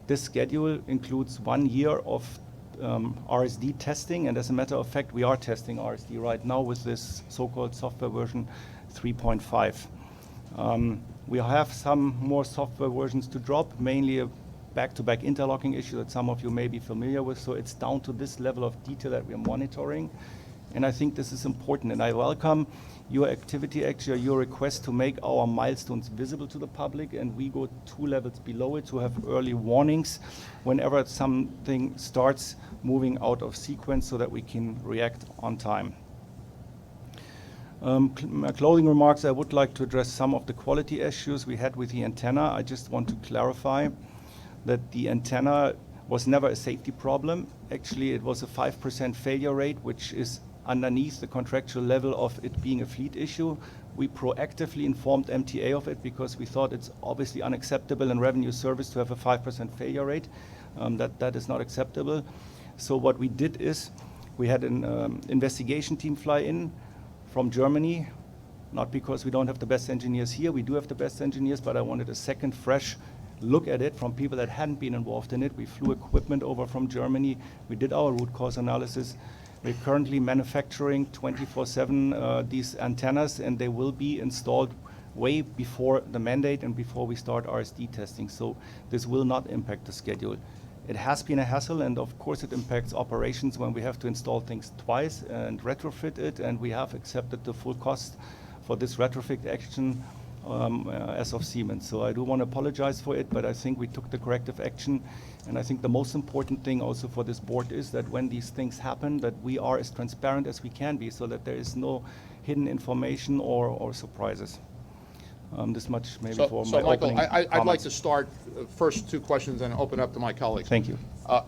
This schedule includes 1 year of RSD testing, and as a matter of fact, we are testing RSD right now with this so-called software version 3.5. We have some more software versions to drop, mainly a back-to-back interlocking issue that some of you may be familiar with. So it's down to this level of detail that we are monitoring. And I think this is important. And I welcome your activity, actually, your request to make our milestones visible to the public. And we go 2 levels below it to have early warnings whenever something starts moving out of sequence so that we can react on time. My closing remarks, I would like to address some of the quality issues we had with the antenna. I just want to clarify that the antenna was never a safety problem. Actually, it was a 5% failure rate, which is underneath the contractual level of it being a fleet issue. We proactively informed MTA of it because we thought it's obviously unacceptable in revenue service to have a 5% failure rate. That is not acceptable. So what we did is we had an investigation team fly in from Germany, not because we don't have the best engineers here. We do have the best engineers, but I wanted a second fresh look at it from people that hadn't been involved in it. We flew equipment over from Germany. We did our root cause analysis. We're currently manufacturing 24/7 these antennas, and they will be installed way before the mandate and before we start RSD testing. So this will not impact the schedule. It has been a hassle, and of course it impacts operations when we have to install things twice and retrofit it, and we have accepted the full cost for this retrofit action as of Siemens. So I do want to apologize for it, but I think we took the corrective action. And I think the most important thing also for this board is that when these things happen, that we are as transparent as we can be so that there is no hidden information or surprises. This much maybe for my Michael, opening I'd like comments. to start first 2 questions and open up to my colleagues. Thank you.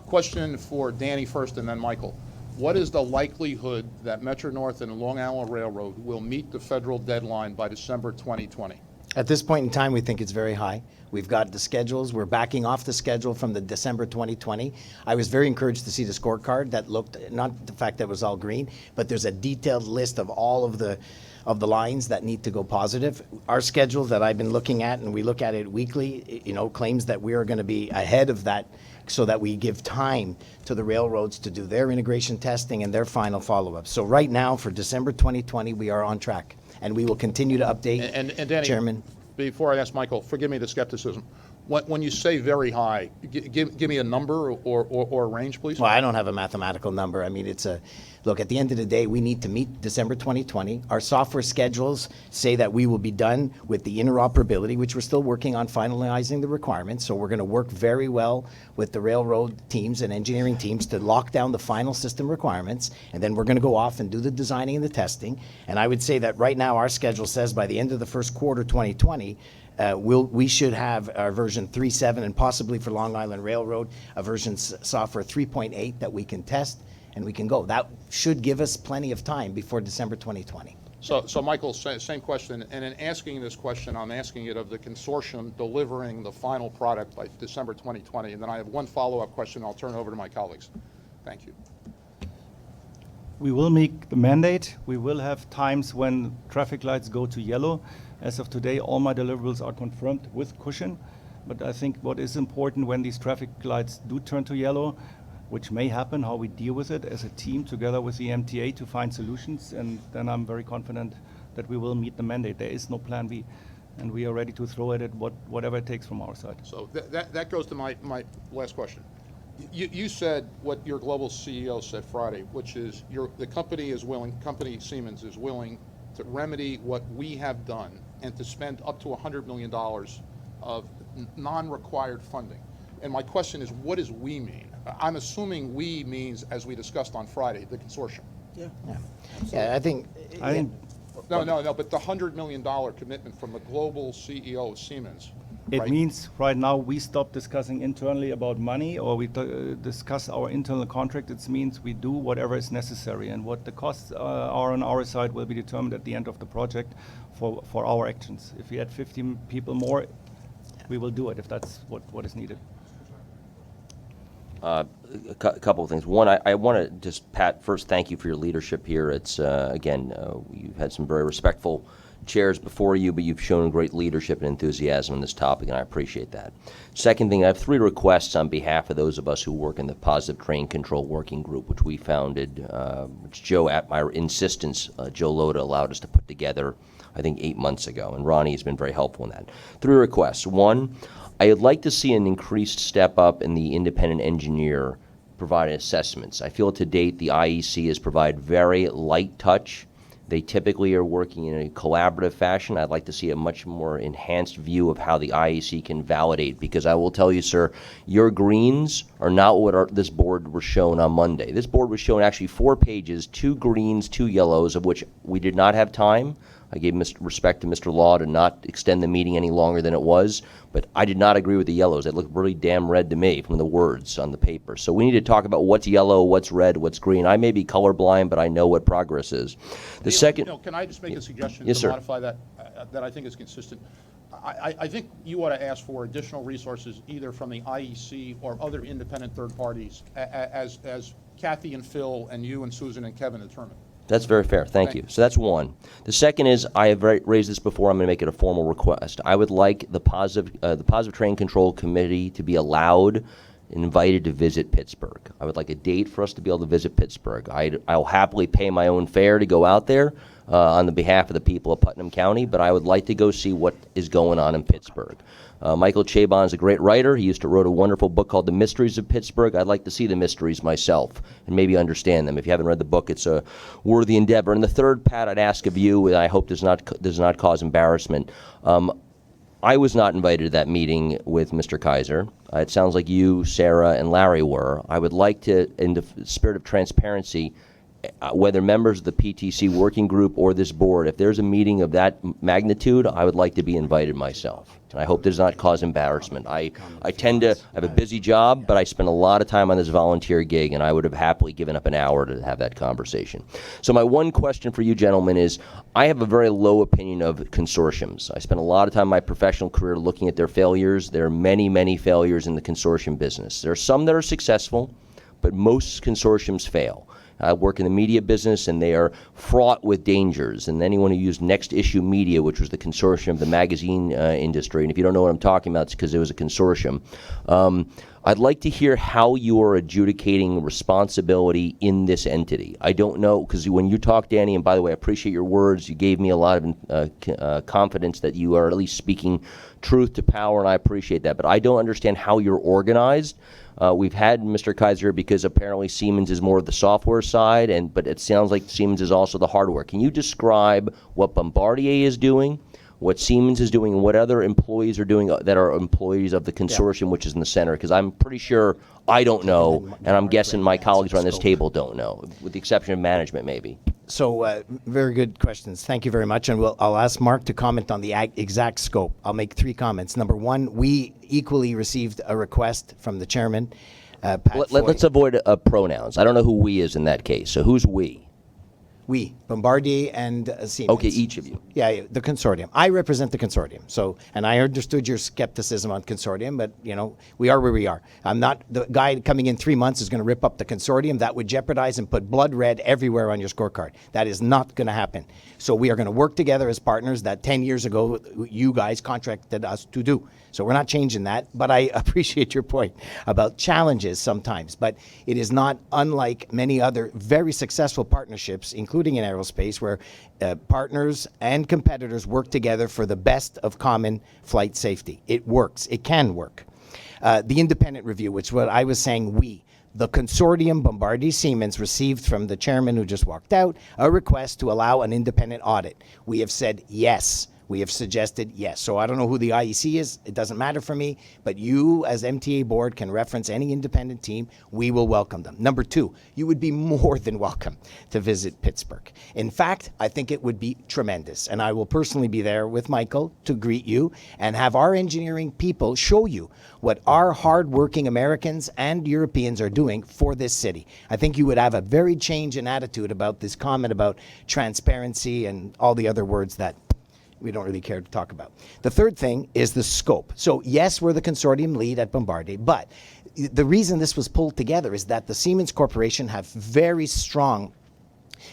Question for Danny first and then Michael. What is the likelihood that Metro-North and Long Island Railroad will meet the federal deadline by December 2020? At this point in time, we think it's very high. We've got the schedules. We're backing off the schedule from the December 2020. I was very encouraged to see the scorecard that looked, not the fact that it was all green, but there's a detailed list of all of the lines that need to go positive. Our schedule that I've been looking at, and we look at it weekly, claims that we are going to be ahead of that so that we give time to the railroads to do their integration testing and their final follow-up. So right now, for December 2020, we are on track, and we will continue to update, And Danny, Chairman. before I ask Michael, forgive me the skepticism. When you say very high, give me a number or a range, please. Well, I don't have a mathematical number. I mean, look, at the end of the day, we need to meet December 2020. Our software schedules say that we will be done with the interoperability, which we're still working on finalizing the requirements. So we're going to work very well with the railroad teams and engineering teams to lock down the final system requirements. And then we're going to go off and do the designing and the testing. And I would say that right now our schedule says by the end of the first quarter 2020, we should have our version 3.7 and possibly for Long Island Railroad, a version software 3.8 that we can test and we can go. That should give us plenty of time before December 2020. So Michael, same question, and in asking this question, I'm asking it of the consortium delivering the final product by December 2020, and then I have one follow-up question. I'll turn it over to my colleagues. Thank you. We will make the mandate. We will have times when traffic lights go to yellow. As of today, all my deliverables are confirmed with cushion. But I think what is important when these traffic lights do turn to yellow, which may happen, how we deal with it as a team together with the MTA to find solutions. And then I'm very confident that we will meet the mandate. There is no plan B. And we are ready to throw it at whatever it takes from our side. So that goes to my last question. You said what your global CEO said Friday, which is the company is willing, Siemens is willing to remedy what we have done and to spend up to $100 million of non-required funding. And my question is, what does we mean? I'm assuming we means, as we discussed on Friday, the consortium. Yeah, I think. No, but the $100 million commitment from the global CEO of Siemens. It means right now we stop discussing internally about money or we discuss our internal contract. It means we do whatever is necessary, and what the costs are on our side will be determined at the end of the project for our actions. If we add 15 people more, we will do it if that's what is needed. A couple of things. One, I want to just, Pat, first thank you for your leadership here. It's, again, you've had some very respectful chairs before you, but you've shown great leadership and enthusiasm on this topic, and I appreciate that. Second thing, I have 3 requests on behalf of those of us who work in the Positive Train Control Working Group, which we founded, which Joe, at my insistence, Joe Loda allowed us to put together, I think, 8 months ago, and Ronnie has been very helpful in that. 3 requests. One, I would like to see an increased step up in the independent engineer provided assessments. I feel to date the IEC has provided very light touch. They typically are working in a collaborative fashion. I'd like to see a much more enhanced view of how the IEC can validate, because I will tell you, sir, your greens are not what this board was shown on Monday. This board was shown actually 4 pages, 2 greens, 2 yellows, of which we did not have time. I gave respect to Mr. Law to not extend the meeting any longer than it was, but I did not agree with the yellows. They looked really damn red to me from the words on the paper. So we need to talk about what's yellow, what's red, what's green. I may be colorblind, but I know what progress is. The second... Can I just make a suggestion Yes, to sir. modify that, that I think is consistent? I think you ought to ask for additional resources either from the IEC or other independent third parties as Kathy and Phil and you and Susan and Kevin determine. That's very fair. Thank you. So that's one. The second is, I have raised this before. I'm going to make it a formal request. I would like the Positive Train Control Committee to be allowed and invited to visit Pittsburgh. I would like a date for us to be able to visit Pittsburgh. I'll happily pay my own fare to go out there on the behalf of the people of Putnam County, but I would like to go see what is going on in Pittsburgh. Michael Chabon is a great writer. He wrote a wonderful book called The Mysteries of Pittsburgh. I'd like to see the mysteries myself and maybe understand them. If you haven't read the book, it's a worthy endeavor. And the third, Pat, I'd ask of you, and I hope does not cause embarrassment. I was not invited to that meeting with Mr. Kaiser. It sounds like you, Sarah, and Larry were. I would like to, in the spirit of transparency, whether members of the PTC working group or this board, if there's a meeting of that magnitude, I would like to be invited myself. And I hope does not cause embarrassment. I tend to have a busy job, but I spend a lot of time on this volunteer gig, and I would have happily given up an hour to have that conversation. So my one question for you gentlemen is, I have a very low opinion of consortiums. I spent a lot of time in my professional career looking at their failures. There are many, many failures in the consortium business. There are some that are successful, but most consortiums fail. I work in the media business, and they are fraught with dangers. And anyone who used Next Issue Media, which was the consortium of the magazine industry, and if you don't know what I'm talking about, it's because it was a consortium. I'd like to hear how you are adjudicating responsibility in this entity. I don't know, because when you talk, Danny, and by the way, I appreciate your words. You gave me a lot of confidence that you are at least speaking truth to power, and I appreciate that. But I don't understand how you're organized. We've had Mr. Kaiser because apparently Siemens is more of the software side, but it sounds like Siemens is also the hardware. Can you describe what Bombardier is doing, what Siemens is doing, and what other employees are doing that are employees of the consortium, which is in the center? Because I'm pretty sure I don't know, and I'm guessing my colleagues around this table don't know, with the exception of management, maybe. So very good questions. Thank you very much. And I'll ask Mark to comment on the exact scope. I'll make 3 comments. Number 1, we equally received a request from the chairman, Pat Foy. Let's avoid pronouns. I don't know who we is in that case. So who's we? We, Bombardier and Siemens. Okay, each of you. Yeah, the consortium. I represent the consortium. So, and I understood your skepticism on consortium, but we are where we are. I'm not the guy coming in 3 months is going to rip up the consortium. That would jeopardize and put blood red everywhere on your scorecard. That is not going to happen. So we are going to work together as partners that 10 years ago you guys contracted us to do. So we're not changing that, but I appreciate your point about challenges sometimes. But it is not unlike many other very successful partnerships, including in aerospace, where partners and competitors work together for the best of common flight safety. It works. It can work. The independent review, which is what I was saying, the consortium, Bombardier Siemens, received from the chairman who just walked out a request to allow an independent audit. We have said yes. We have suggested yes. So I don't know who the IEC is. It doesn't matter for me. But you, as MTA Board, can reference any independent team. We will welcome them. Number 2, you would be more than welcome to visit Pittsburgh. In fact, I think it would be tremendous. And I will personally be there with Michael to greet you and have our engineering people show you what our hardworking Americans and Europeans are doing for this city. I think you would have a very change in attitude about this comment about transparency and all the other words that we don't really care to talk about. The third thing is the scope. So yes, we're the consortium lead at Bombardier, but the reason this was pulled together is that the Siemens Corporation have very strong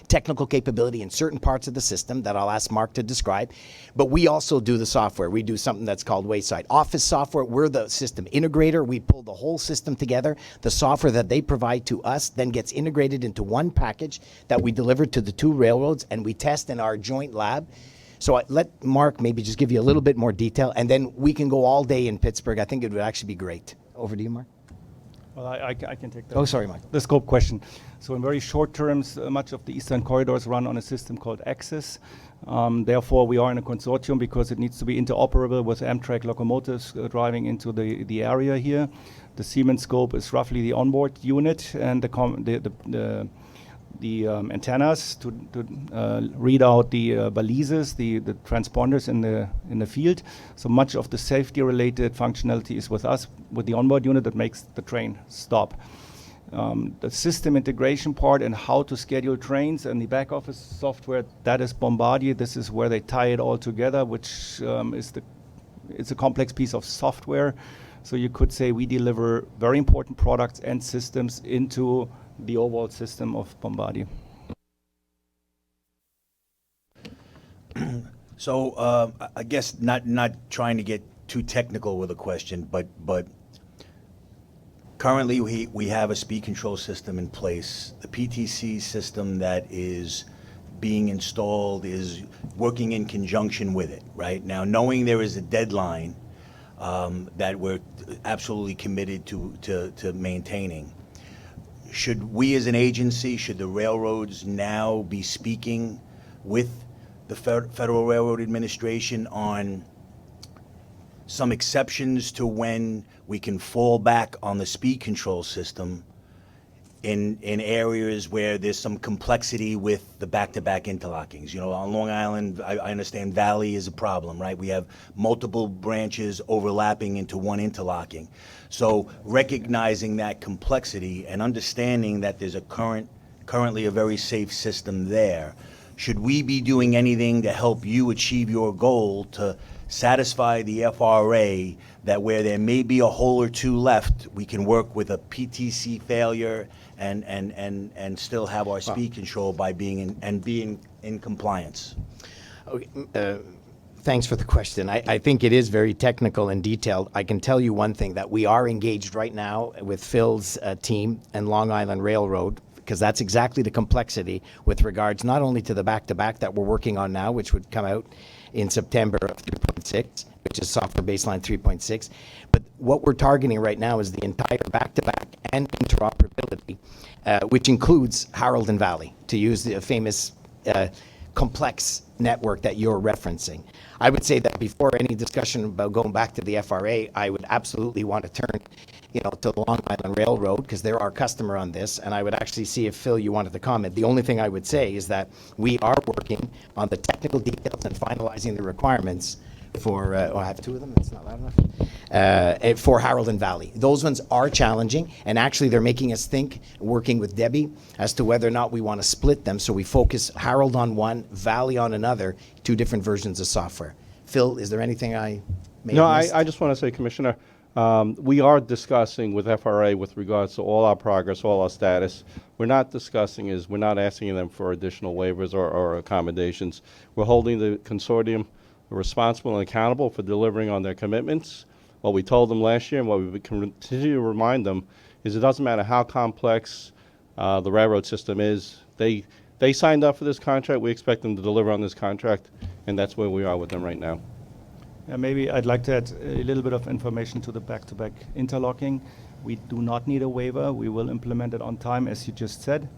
technical capability in certain parts of the system that I'll ask Mark to describe, but we also do the software. We do something that's called Wayside Office software. We're the system integrator. We pull the whole system together. The software that they provide to us then gets integrated into one package that we deliver to the 2 railroads, and we test in our joint lab. So let Mark maybe just give you a little bit more detail, and then we can go all day in Pittsburgh. I think it would actually be great. Over to you, Mark. Well, I can take that. Oh, sorry, Mike. The scope question. So in very short terms, much of the Eastern corridors run on a system called Axis. Therefore, we are in a consortium because it needs to be interoperable with Amtrak locomotives driving into the area here. The Siemens scope is roughly the onboard unit and the antennas to read out the balises, the transponders in the field. So much of the safety-related functionality is with us, with the onboard unit that makes the train stop. The system integration part and how to schedule trains and the back office software, that is Bombardier. This is where they tie it all together, which it's a complex piece of software. So you could say we deliver very important products and systems into the overall system of Bombardier. So I guess not trying to get too technical with a question, but currently we have a speed control system in place. The PTC system that is being installed is working in conjunction with it, right? Now, knowing there is a deadline that we're absolutely committed to maintaining, should we as an agency, should the railroads now be speaking with the Federal Railroad Administration on some exceptions to when we can fall back on the speed control system in areas where there's some complexity with the back-to-back interlockings. You know, on Long Island, I understand Valley is a problem, right? We have multiple branches overlapping into one interlocking. So recognizing that complexity and understanding that there's currently a very safe system there, should we be doing anything to help you achieve your goal to satisfy the FRA that where there may be a hole or two left, we can work with a PTC failure and still have our speed control by being in compliance? Okay, thanks for the question. I think it is very technical and detailed. I can tell you one thing, that we are engaged right now with Phil's team and Long Island Railroad, because that's exactly the complexity with regards not only to the back-to-back that we're working on now, which would come out in September of 3.6, which is software baseline 3.6, but what we're targeting right now is the entire back-to-back and interoperability, which includes Harold and Valley, to use the famous complex network that you're referencing. I would say that before any discussion about going back to the FRA, I would absolutely want to turn, to the Long Island Railroad, because they're our customer on this, and I would actually see if, Phil, you wanted to comment. The only thing I would say is that we are working on the technical details and finalizing the requirements for, I have two of them, it's not loud enough, for Harold and Valley. Those ones are challenging, and actually they're making us think, working with Debbie, as to whether or not we want to split them, so we focus Harold on one, Valley on another, two different versions of software. Phil, is there anything I may have missed? I just want to say, Commissioner, we are discussing with FRA with regards to all our progress, all our status. We're not asking them for additional waivers or accommodations. We're holding the consortium responsible and accountable for delivering on their commitments. What we told them last year and what we continue to remind them is it doesn't matter how complex the railroad system is. They signed up for this contract. We expect them to deliver on this contract, and that's where we are with them right now. Maybe I'd like to add a little bit of information to the back-to-back interlocking. We do not need a waiver. We will implement it on time, as you just said.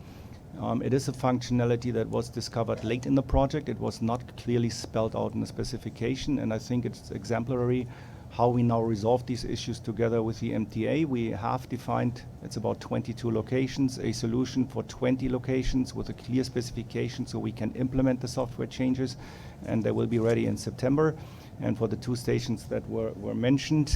It is a functionality that was discovered late in the project. It was not clearly spelled out in the specification, and I think it's exemplary how we now resolve these issues together with the MTA. We have defined, it's about 22 locations, a solution for 20 locations with a clear specification so we can implement the software changes, and they will be ready in September. And for the two stations that were mentioned,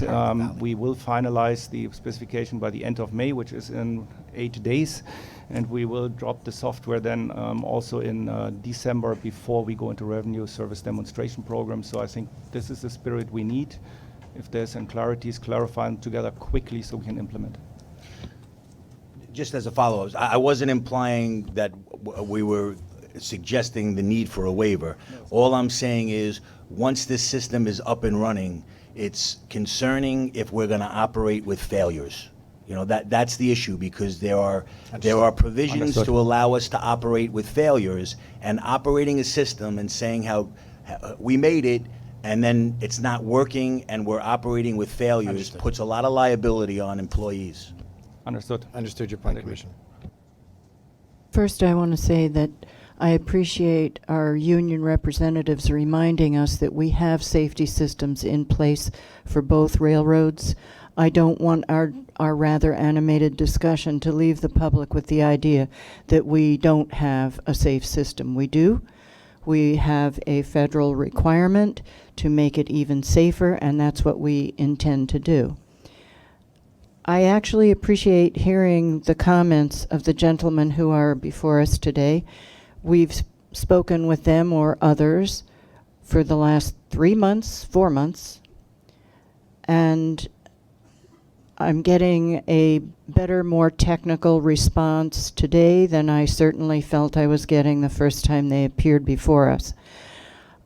we will finalize the specification by the end of May, which is in 8 days. And we will drop the software then also in December before we go into revenue service demonstration program. So I think this is the spirit we need. If there's unclarities, clarify them together quickly so we can implement. Just as a follow-up, I wasn't implying that we were suggesting the need for a waiver. All I'm saying is, once this system is up and running, it's concerning if we're going to operate with failures. That's the issue, because there are provisions to allow us to operate with failures, and operating a system and saying how we made it and then it's not working and we're operating with failures puts a lot of liability on employees. Understood. Understood your point, Commissioner. First, I want to say that I appreciate our union representatives reminding us that we have safety systems in place for both railroads. I don't want our rather animated discussion to leave the public with the idea that we don't have a safe system. We do. We have a federal requirement to make it even safer, and that's what we intend to do. I actually appreciate hearing the comments of the gentlemen who are before us today. We've spoken with them or others for the last 3 months, 4 months, and I'm getting a better, more technical response today than I certainly felt I was getting the first time they appeared before us.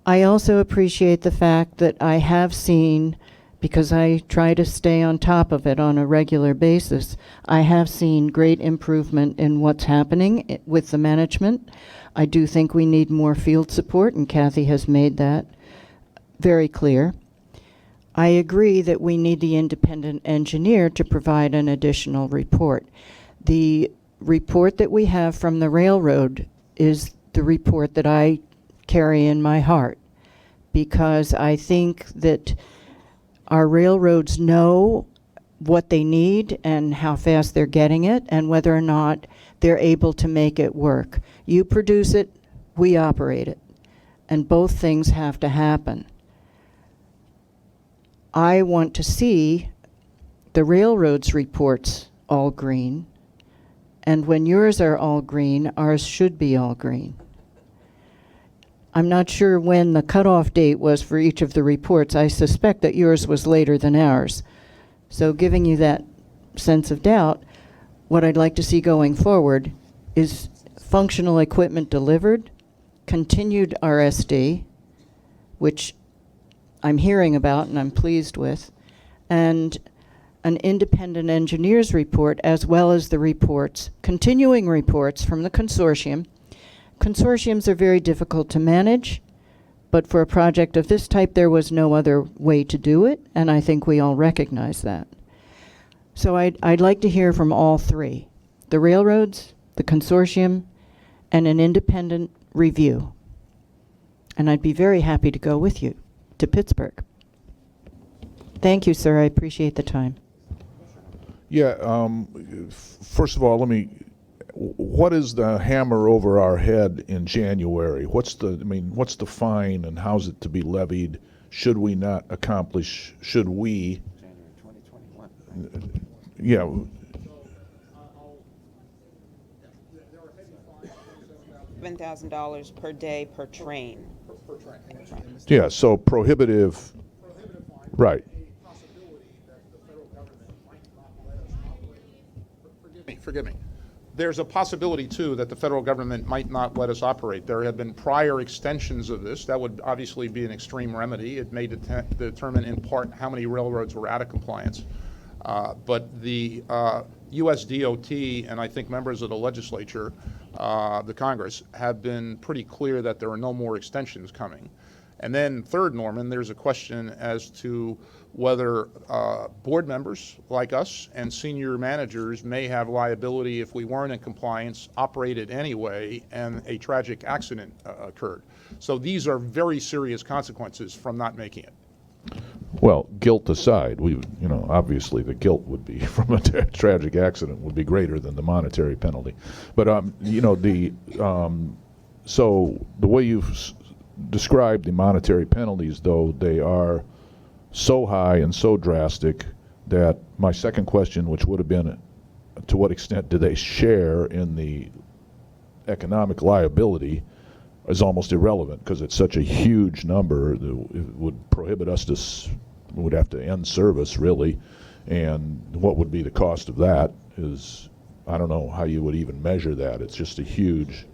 I also appreciate the fact that I have seen, because I try to stay on top of it on a regular basis, I have seen great improvement in what's happening with the management. I do think we need more field support, and Kathy has made that very clear. I agree that we need the independent engineer to provide an additional report. The report that we have from the railroad is the report that I carry in my heart, because I think that our railroads know what they need and how fast they're getting it, and whether or not they're able to make it work. You produce it, we operate it, and both things have to happen. I want to see the railroads reports all green, and when yours are all green, ours should be all green. I'm not sure when the cutoff date was for each of the reports. I suspect that yours was later than ours. So giving you that sense of doubt, what I'd like to see going forward is functional equipment delivered, continued RSD, which I'm hearing about and I'm pleased with, and an independent engineers report, as well as the reports, continuing reports from the consortium. Consortiums are very difficult to manage, but for a project of this type, there was no other way to do it, and I think we all recognize that. So I'd like to hear from all three, the railroads, the consortium, and an independent review. And I'd be very happy to go with you to Pittsburgh. Thank you, sir. I appreciate the time. Yeah, first of all, what is the hammer over our head in January? What's the fine and how's it to be levied? Should we not accomplish, should we? January 2021. Yeah. $7,000 per day per train. Yeah, so prohibitive, right. Forgive me. There's a possibility, too, that the federal government might not let us operate. There have been prior extensions of this. That would obviously be an extreme remedy. It may determine in part how many railroads were out of compliance. But the U.S. DOT and I think members of the legislature, the Congress, have been pretty clear that there are no more extensions coming. And then third, Norman, there's a question as to whether board members like us and senior managers may have liability if we weren't in compliance, operated anyway, and a tragic accident occurred. So these are very serious consequences from not making it. Well, guilt aside, obviously the guilt would be from a tragic accident would be greater than the monetary penalty. But so the way you've described the monetary penalties, though, they are so high and so drastic that my second question, which would have been, to what extent do they share in the economic liability, is almost irrelevant because it's such a huge number that it would prohibit us would have to end service, really. And what would be the cost of that is, I don't know how you would even measure that. It's just a huge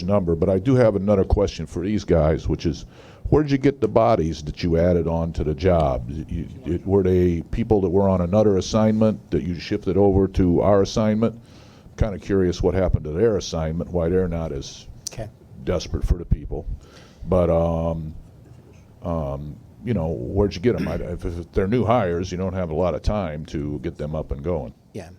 number. But I do have another question for these guys, which is, where did you get the bodies that you added on to the job? Were they people that were on another assignment that you shifted over to our assignment? I'm kind of curious what happened to their assignment, why they're not as desperate for the people. But, where'd you get them? If they're new hires, you don't have a lot of time to get them up and going. Yeah.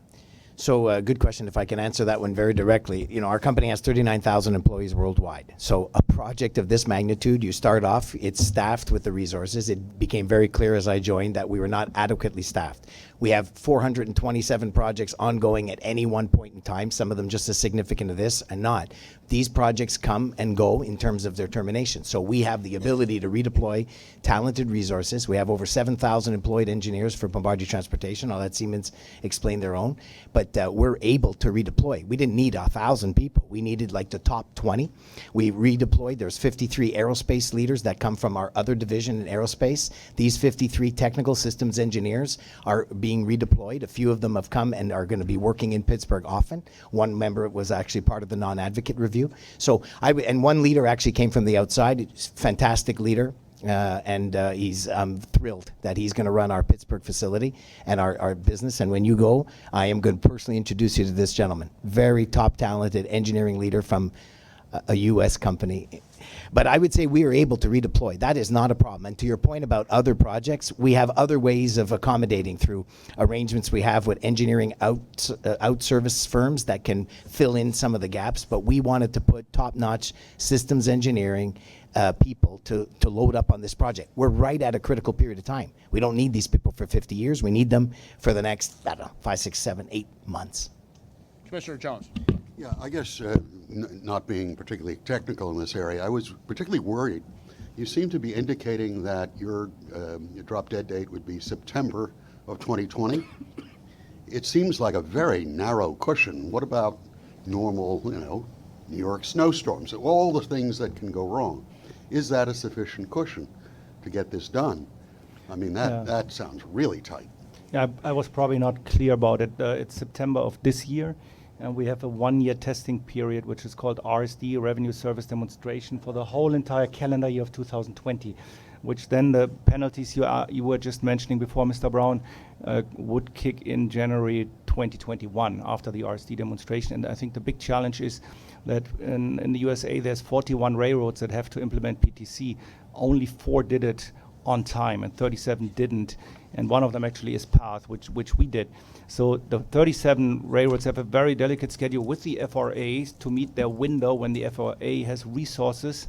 So good question. If I can answer that one very directly, our company has 39,000 employees worldwide. So a project of this magnitude, you start off, it's staffed with the resources. It became very clear as I joined that we were not adequately staffed. We have 427 projects ongoing at any one point in time, some of them just as significant as this and not. These projects come and go in terms of their termination. So we have the ability to redeploy talented resources. We have over 7,000 employed engineers for Bombardier Transportation. I'll let Siemens explain their own. But we're able to redeploy. We didn't need 1,000 people. We needed like the top 20. We redeployed. There's 53 aerospace leaders that come from our other division in aerospace. These 53 technical systems engineers are being redeployed. A few of them have come and are going to be working in Pittsburgh often. One member was actually part of the non-advocate review. So and one leader actually came from the outside. He's a fantastic leader. And he's thrilled that he's going to run our Pittsburgh facility and our business. And when you go, I am going to personally introduce you to this gentleman. Very top talented engineering leader from a U.S. company. But I would say we are able to redeploy. That is not a problem. And to your point about other projects, we have other ways of accommodating through arrangements we have with engineering out-service firms that can fill in some of the gaps. But we wanted to put top-notch systems engineering people to load up on this project. We're right at a critical period of time. We don't need these people for 50 years. We need them for the next, I don't know, 5, 6, 7, 8 months. Commissioner Jones. Yeah, I guess not being particularly technical in this area, I was particularly worried. You seem to be indicating that your drop-dead date would be September of 2020. It seems like a very narrow cushion. What about normal, New York snowstorms, all the things that can go wrong? Is that a sufficient cushion to get this done? I mean, that sounds really tight. Yeah, I was probably not clear about it. It's September of this year, and we have a 1-year testing period, which is called RSD, Revenue Service Demonstration, for the whole entire calendar year of 2020, which then the penalties you were just mentioning before, Mr. Brown, would kick in January 2021 after the RSD demonstration. And I think the big challenge is that in the USA, there's 41 railroads that have to implement PTC. Only 4 did it on time, and 37 didn't. And one of them actually is PATH, which we did. So the 37 railroads have a very delicate schedule with the FRA to meet their window when the FRA has resources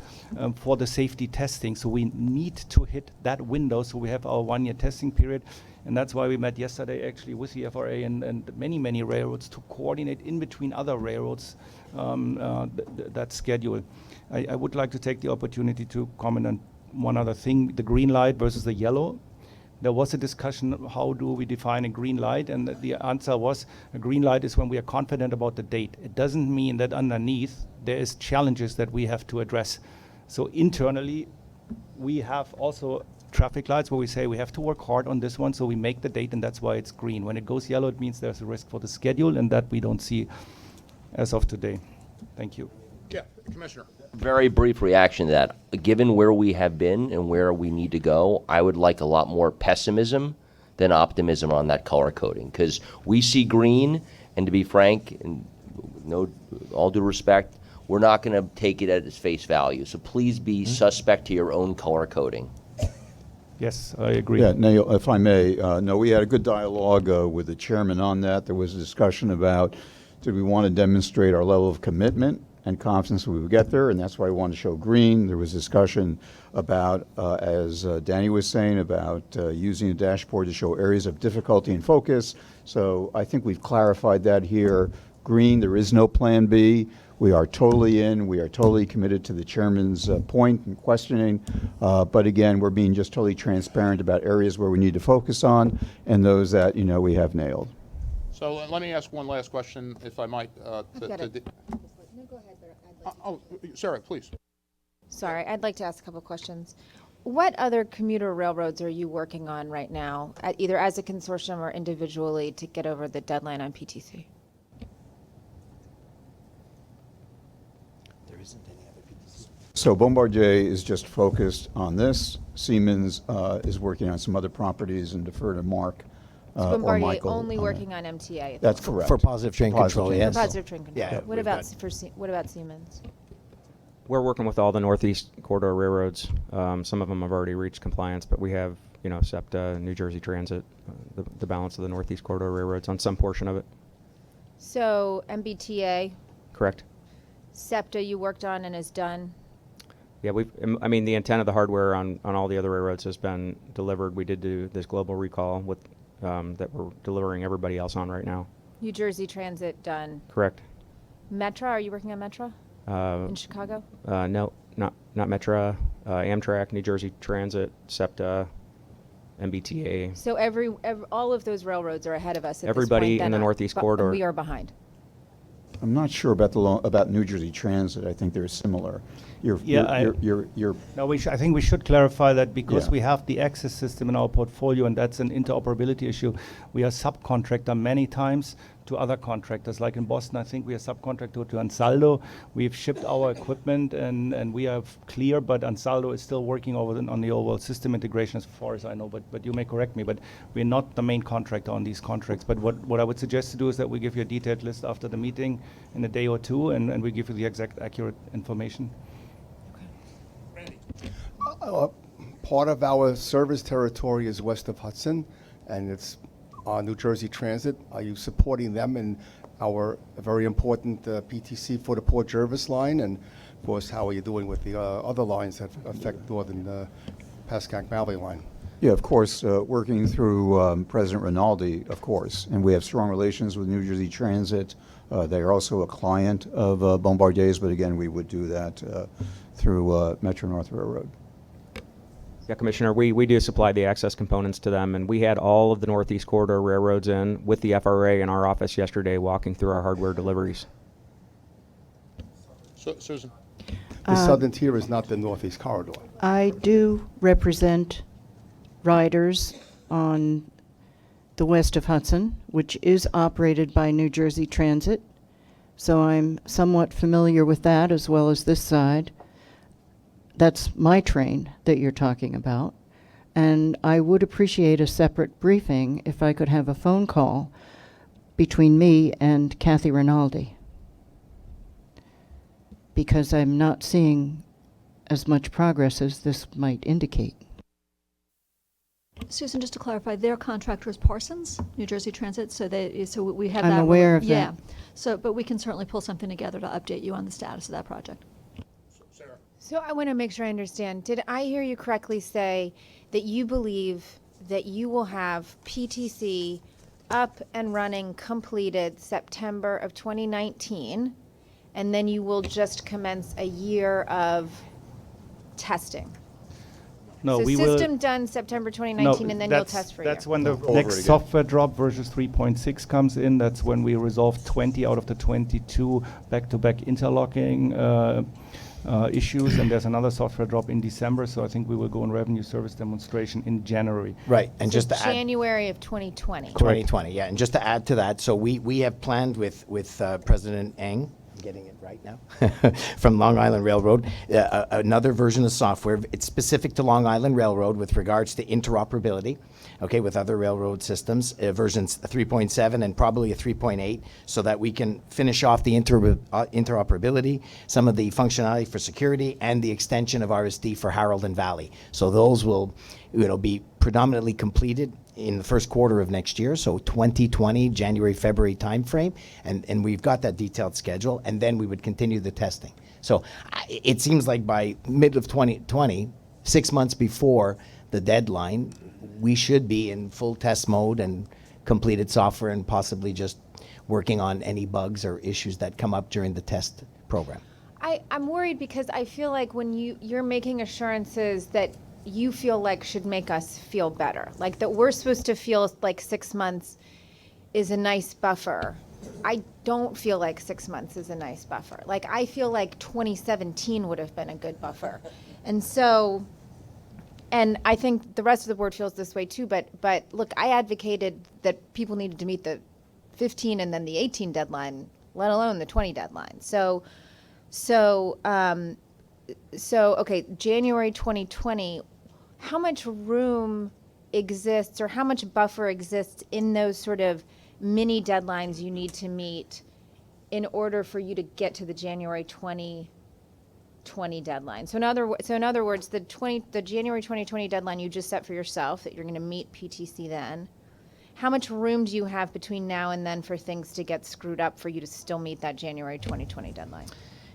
for the safety testing. So we need to hit that window, so we have our 1-year testing period. And that's why we met yesterday actually with the FRA and many railroads to coordinate in between other railroads that schedule. I would like to take the opportunity to comment on one other thing, the green light versus the yellow. There was a discussion, how do we define a green light? And the answer was, a green light is when we are confident about the date. It doesn't mean that underneath there is challenges that we have to address. So internally, we have also traffic lights where we say we have to work hard on this one, so we make the date, and that's why it's green. When it goes yellow, it means there's a risk for the schedule, and that we don't see as of today. Thank you. Yeah, Commissioner. Very brief reaction to that. Given where we have been and where we need to go, I would like a lot more pessimism than optimism on that color coding, because we see green, and to be frank, and all due respect, we're not going to take it at its face value. So please be suspect to your own color coding. Yes, I agree. Yeah, Neil, if I may, no, we had a good dialogue with the chairman on that. There was a discussion about, did we want to demonstrate our level of commitment and confidence we would get there, and that's why we wanted to show green. There was discussion about, as Danny was saying, about using a dashboard to show areas of difficulty and focus. So I think we've clarified that here. Green, there is no plan B. We are totally in. We are totally committed to the chairman's point and questioning. But again, we're being just totally transparent about areas where we need to focus on and those that, we have nailed. So let me ask one last question, if I might. Go ahead, Sarah, please. Sorry, I'd like to ask a couple questions. What other commuter railroads are you working on right now, either as a consortium or individually, to get over the deadline on PTC? There isn't any other PTC. So Bombardier is just focused on this. Siemens is working on some other properties and defer to Mark. So Bombardier Michael only working on MTA. That's correct. For positive train control, yes. For positive train control. Yeah. What about Siemens? We're working with all the Northeast Corridor railroads. Some of them have already reached compliance, but we have, SEPTA, New Jersey Transit, the balance of the Northeast Corridor railroads on some portion of it. So MBTA. Correct. SEPTA you worked on and is done. Yeah, the intent of the hardware on all the other railroads has been delivered. We did do this global recall with that we're delivering everybody else on right now. New Jersey Transit done. Correct. Metra, are you working on Metra in Chicago? No, not Metra. Amtrak, New Jersey Transit, SEPTA, MBTA. So all of those railroads are ahead of us at Everybody this point, in the Northeast Corridor. We are behind. I'm not sure about about New Jersey Transit. I think they're similar. No, I think we should clarify that because we have the access system in our portfolio, and that's an interoperability issue. We are subcontractor many times to other contractors. Like in Boston, I think we are subcontractor to Ansaldo. We've shipped our equipment and we are clear, but Ansaldo is still working on the overall system integration as far as I know, but you may correct me, but we're not the main contractor on these contracts. But what I would suggest to do is that we give you a detailed list after the meeting in a day or two, and we give you the exact accurate information. Part of our service territory is west of Hudson, and it's New Jersey Transit. Are you supporting them in our very important PTC for the Port Jervis line? And of course, how are you doing with the other lines that affect northern Pascack Valley line? Yeah, of course, working through President Rinaldi, of course, and we have strong relations with New Jersey Transit. They are also a client of Bombardier's, but again, we would do that through Metro North Railroad. Yeah, Commissioner, we do supply the access components to them, and we had all of the Northeast Corridor railroads in with the FRA in our office yesterday walking through our hardware deliveries. Susan? The southern tier is not the Northeast Corridor. I do represent riders on the west of Hudson, which is operated by New Jersey Transit, so I'm somewhat familiar with that as well as this side. That's my train that you're talking about. And I would appreciate a separate briefing if I could have a phone call between me and Kathy Rinaldi, because I'm not seeing as much progress as this might indicate. Susan, just to clarify, their contractor is Parsons, New Jersey Transit, so we have that. I'm aware of that. Yeah, so, but we can certainly pull something together to update you on the status of that project. So I want to make sure I understand. Did I hear you correctly say that you believe that you will have PTC up and running completed September of 2019, and then you will just commence a year of testing? No, so we system will, done September 2019, and then you'll test for a year. That's when the next software drop, version 3.6, comes in. That's when we resolve 20 out of the 22 back-to-back interlocking issues, and there's another software drop in December, so I think we will go on revenue service demonstration in January. Right, and So just to add, January of 2020. 2020, yeah, and just to add to that, so we have planned with President Eng, I'm getting it right now, from Long Island Railroad, another version of software. It's specific to Long Island Railroad with regards to interoperability, okay, with other railroad systems, versions 3.7 and probably a 3.8, so that we can finish off the interoperability, some of the functionality for security, and the extension of RSD for Harold and Valley. So those will, be predominantly completed in the first quarter of next year, so 2020, January, February timeframe, and we've got that detailed schedule, and then we would continue the testing. So it seems like by mid of 2020, 6 months before the deadline, we should be in full test mode and completed software and possibly just working on any bugs or issues that come up during the test program. I'm worried because I feel like when you're making assurances that you feel like should make us feel better, like that we're supposed to feel like 6 months is a nice buffer. I don't feel like 6 months is a nice buffer. Like I feel like 2017 would have been a good buffer. And so, and I think the rest of the board feels this way too, but look, I advocated that people needed to meet the 15 and then the 18 deadline, let alone the 20 deadline. So okay, January 2020, how much room exists or how much buffer exists in those sort of mini deadlines you need to meet in order for you to get to the January 2020 deadline? So in other words, the January 2020 deadline you just set for yourself, that you're going to meet PTC then, how much room do you have between now and then for things to get screwed up for you to still meet that January 2020 deadline?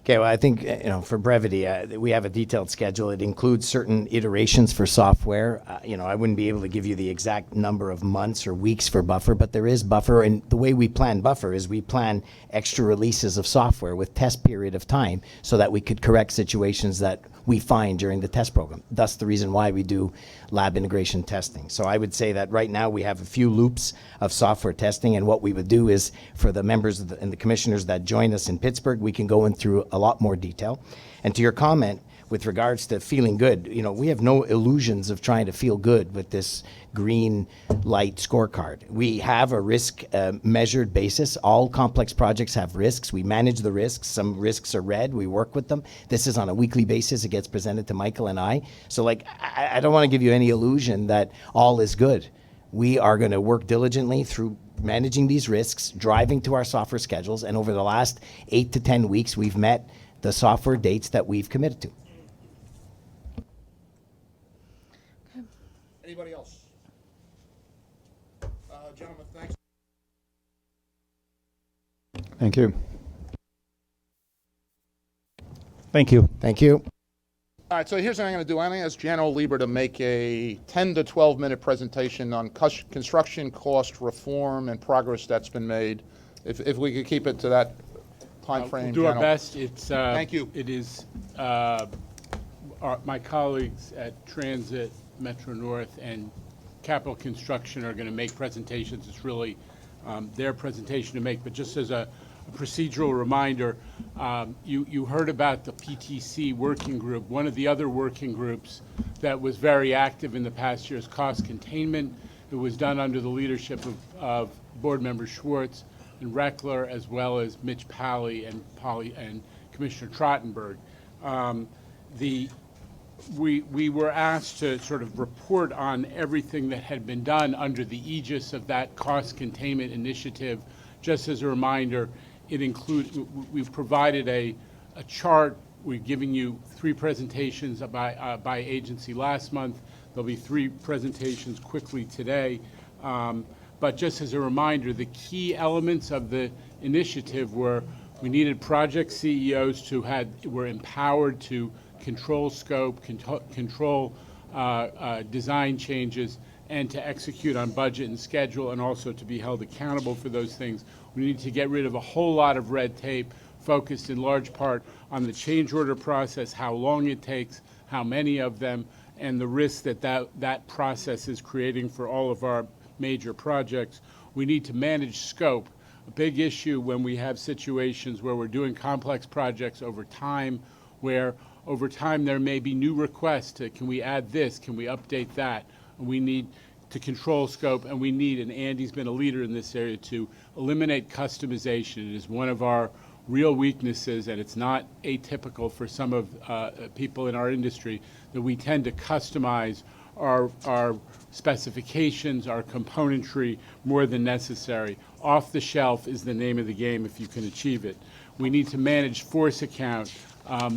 Okay, well, I think, for brevity, we have a detailed schedule. It includes certain iterations for software. I wouldn't be able to give you the exact number of months or weeks for buffer, but there is buffer. And the way we plan buffer is we plan extra releases of software with test period of time so that we could correct situations that we find during the test program. Thus the reason why we do lab integration testing. So I would say that right now we have a few loops of software testing, and what we would do is for the members and the commissioners that join us in Pittsburgh, we can go in through a lot more detail. And to your comment, with regards to feeling good. You know, we have no illusions of trying to feel good with this green light scorecard. We have a risk measured basis. All complex projects have risks. We manage the risks. Some risks are red. We work with them. This is on a weekly basis. It gets presented to Michael and I. So like, I don't want to give you any illusion that all is good. We are going to work diligently through managing these risks, driving to our software schedules, and over the last 8 to 10 weeks, we've met the software dates that we've committed to. Anybody else? Gentlemen, thanks. Thank you. Thank you. Thank you. All right, so here's what I'm going to do. I'm going to ask Jan Lieber to make a 10 to 12-minute presentation on construction cost reform and progress that's been made. If we could keep it to that time frame. We'll do Jan. our best. It's Thank you. It is my colleagues at Transit, Metro North, and Capital Construction are going to make presentations. It's really their presentation to make, but just as a procedural reminder, you heard about the PTC working group. One of the other working groups that was very active in the past year is cost containment. It was done under the leadership of board member Schwartz and Reckler, as well as Mitch Pally and Commissioner Trottenberg. We were asked to sort of report on everything that had been done under the aegis of that cost containment initiative. Just as a reminder, we've provided a chart. We're giving you 3 presentations by agency last month. There'll be 3 presentations quickly today. But just as a reminder, the key elements of the initiative were we needed project CEOs were empowered to control scope, control design changes, and to execute on budget and schedule, and also to be held accountable for those things. We need to get rid of a whole lot of red tape, focused in large part on the change order process, how long it takes, how many of them, and the risk that process is creating for all of our major projects. We need to manage scope. A big issue when we have situations where we're doing complex projects over time, where over time there may be new requests to, can we add this, can we update that? And we need to control scope, and we need, and Andy's been a leader in this area, to eliminate customization. It is one of our real weaknesses, and it's not atypical for some of people in our industry, that we tend to customize our specifications, our componentry, more than necessary. Off the shelf is the name of the game if you can achieve it. We need to manage force account,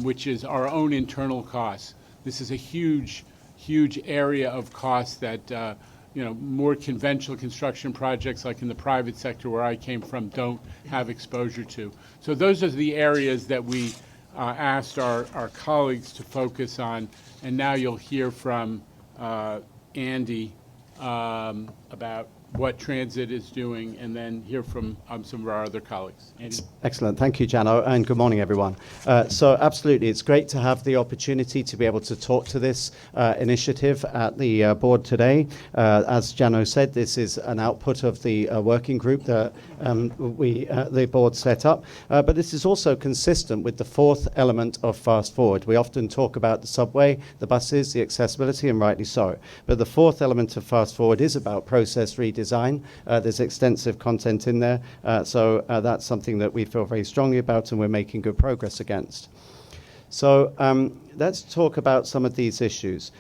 which is our own internal costs. This is a huge area of costs that more conventional construction projects like in the private sector where I came from don't have exposure to. So those are the areas that we asked our colleagues to focus on, and now you'll hear from Andy about what Transit is doing, and then hear from some of our other colleagues. Andy? Excellent. Thank you, Jano, and good morning, everyone. So absolutely, it's great to have the opportunity to be able to talk to this initiative at the board today. As Jano said, this is an output of the working group that the board set up, but this is also consistent with the 4th element of Fast Forward. We often talk about the subway, the buses, the accessibility, and rightly so. But the 4th element of Fast Forward is about process redesign. There's extensive content in there, so that's something that we feel very strongly about and we're making good progress against. So let's talk about some of these issues.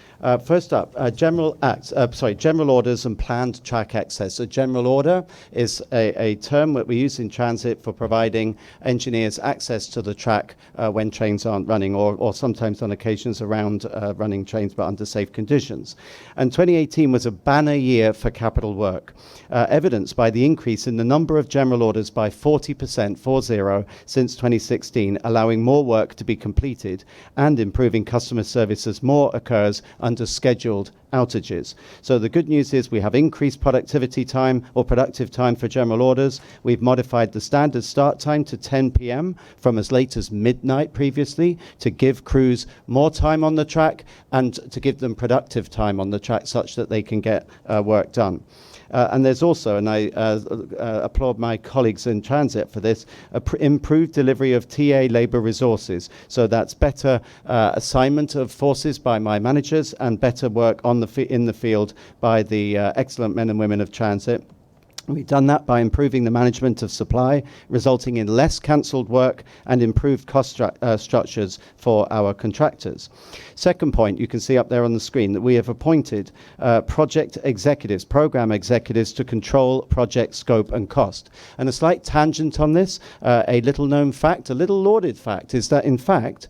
First up, general orders and planned track access. A general order is a term that we use in transit for providing engineers access to the track when trains aren't running, or sometimes on occasions around running trains but under safe conditions. And 2018 was a banner year for capital work, evidenced by the increase in the number of general orders by 40%, 40, since 2016, allowing more work to be completed and improving customer service as more occurs under scheduled outages. So the good news is we have increased productivity time or productive time for general orders. We've modified the standard start time to 10 p.m. from as late as midnight previously to give crews more time on the track and to give them productive time on the track such that they can get work done. And there's also, and I applaud my colleagues in transit for this, improved delivery of TA labour resources. So that's better assignment of forces by my managers and better work on in the field by the excellent men and women of transit. We've done that by improving the management of supply, resulting in less cancelled work and improved cost structures for our contractors. Second point, you can see up there on the screen that we have appointed project executives, program executives to control project scope and cost. And a slight tangent on this, a little known fact, a little lauded fact, is that in fact,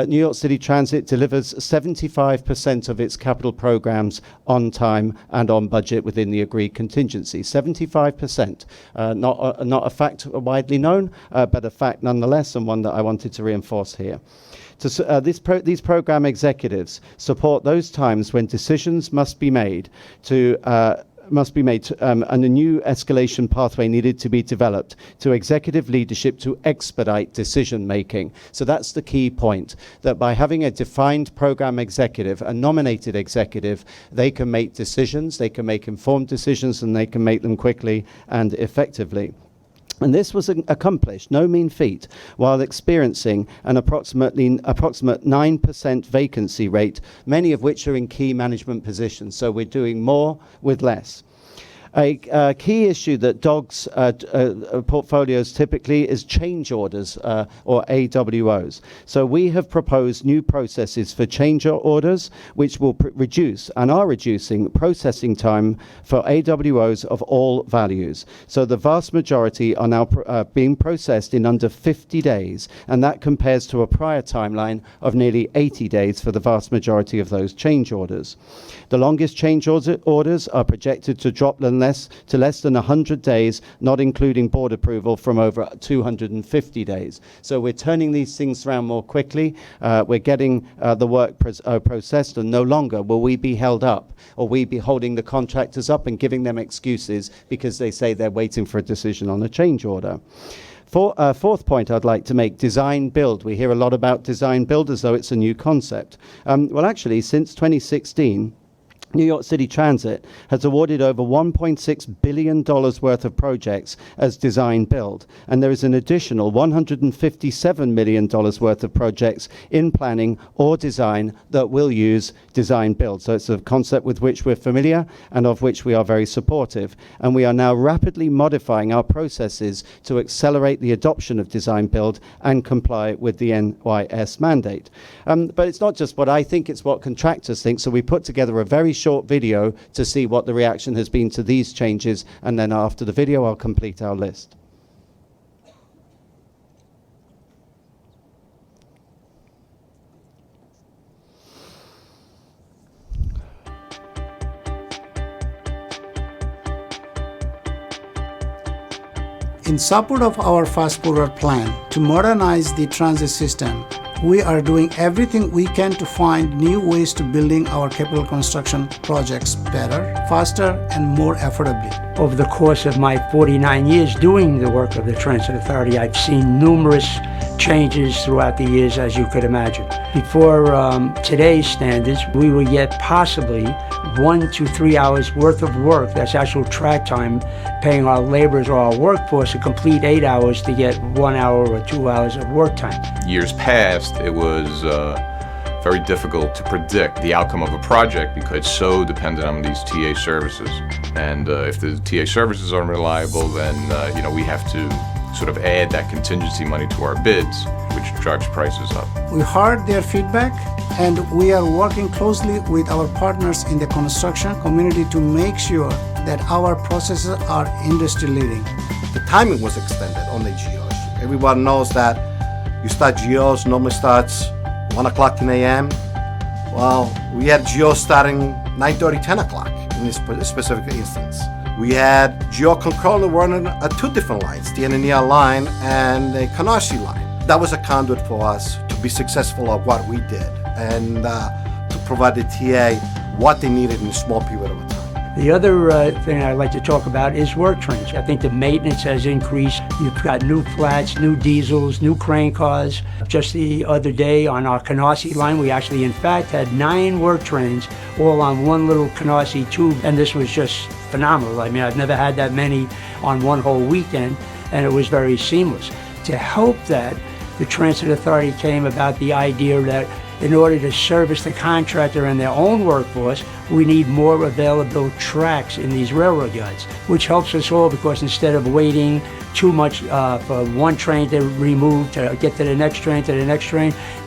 New York City Transit delivers 75% of its capital programs on time and on budget within the agreed contingency. 75%. Not a fact widely known, but a fact nonetheless, and one that I wanted to reinforce here. These program executives support those times when decisions must be made and a new escalation pathway needed to be developed to executive leadership to expedite decision making. So that's the key point, that by having a defined program executive, a nominated executive, they can make decisions, they can make informed decisions, and they can make them quickly and effectively. And this was accomplished, no mean feat, while experiencing an approximate 9% vacancy rate, many of which are in key management positions. So we're doing more with less. A key issue that dogs portfolios typically is change orders, or AWOs. So we have proposed new processes for change orders, which will reduce and are reducing processing time for AWOs of all values. So the vast majority are now being processed in under 50 days, and that compares to a prior timeline of nearly 80 days for the vast majority of those change orders. The longest change orders are projected to drop to less than 100 days, not including board approval, from over 250 days. So we're turning these things around more quickly. We're getting the work processed, and no longer will we be held up, or we be holding the contractors up and giving them excuses because they say they're waiting for a decision on a change order. Fourth point I'd like to make, design build. We hear a lot about design build as though it's a new concept. Well, actually, since 2016, New York City Transit has awarded over $1.6 billion worth of projects as design build, and there is an additional $157 million worth of projects in planning or design that will use design build. So it's a concept with which we're familiar and of which we are very supportive, and we are now rapidly modifying our processes to accelerate the adoption of design build and comply with the NYS mandate. But it's not just what I think, it's what contractors think. So we put together a very short video to see what the reaction has been to these changes, and then after the video I'll complete our list. In support of our fast-forward plan to modernize the transit system, we are doing everything we can to find new ways to building our capital construction projects better, faster, and more affordably. Over the course of my 49 years doing the work of the Transit Authority, I've seen numerous changes throughout the years, as you could imagine. Before today's standards, we will get possibly 1 to 3 hours worth of work, that's actual track time, paying our laborers or our workforce a complete 8 hours to get 1 hour or 2 hours of work time. Years past, it was very difficult to predict the outcome of a project because it's so dependent on these TA services. And if the TA services aren't reliable, then we have to sort of add that contingency money to our bids, which drives prices up. We heard their feedback, and we are working closely with our partners in the construction community to make sure that our processes are industry leading. The timing was extended on the GOs. Everyone knows that you start GOs, normally starts 1 o'clock in a.m. Well, we had GOs starting 9:30, 10 o'clock in this specific instance. We had GO concurrently running at 2 different lines, the Anania line and the Canarsie line. That was a conduit for us to be successful at what we did and to provide the TA what they needed in a small period of time. The other thing I'd like to talk about is work trains. I think the maintenance has increased. You've got new flats, new diesels, new crane cars. Just the other day on our Canarsie line, we actually in fact had 9 work trains all on one little Canarsie tube, and this was just phenomenal. I mean, I've never had that many on one whole weekend, and it was very seamless. To help that, the Transit Authority came about the idea that in order to service the contractor and their own workforce, we need more available tracks in these railroad yards, which helps us all because instead of waiting too much for one train to remove to get to the next train,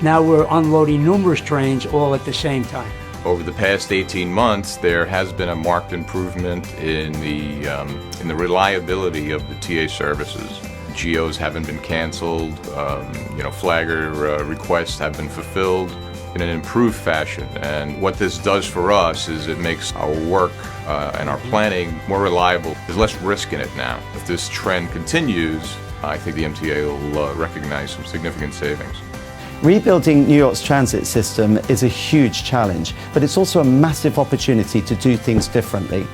now we're unloading numerous trains all at the same time. Over the past 18 months, there has been a marked improvement in the reliability of the TA services. GOs haven't been canceled, flagger requests have been fulfilled in an improved fashion. And what this does for us is it makes our work and our planning more reliable. There's less risk in it now. If this trend continues, I think the MTA will recognize some significant savings. Rebuilding New York's transit system is a huge challenge, but it's also a massive opportunity to do things differently.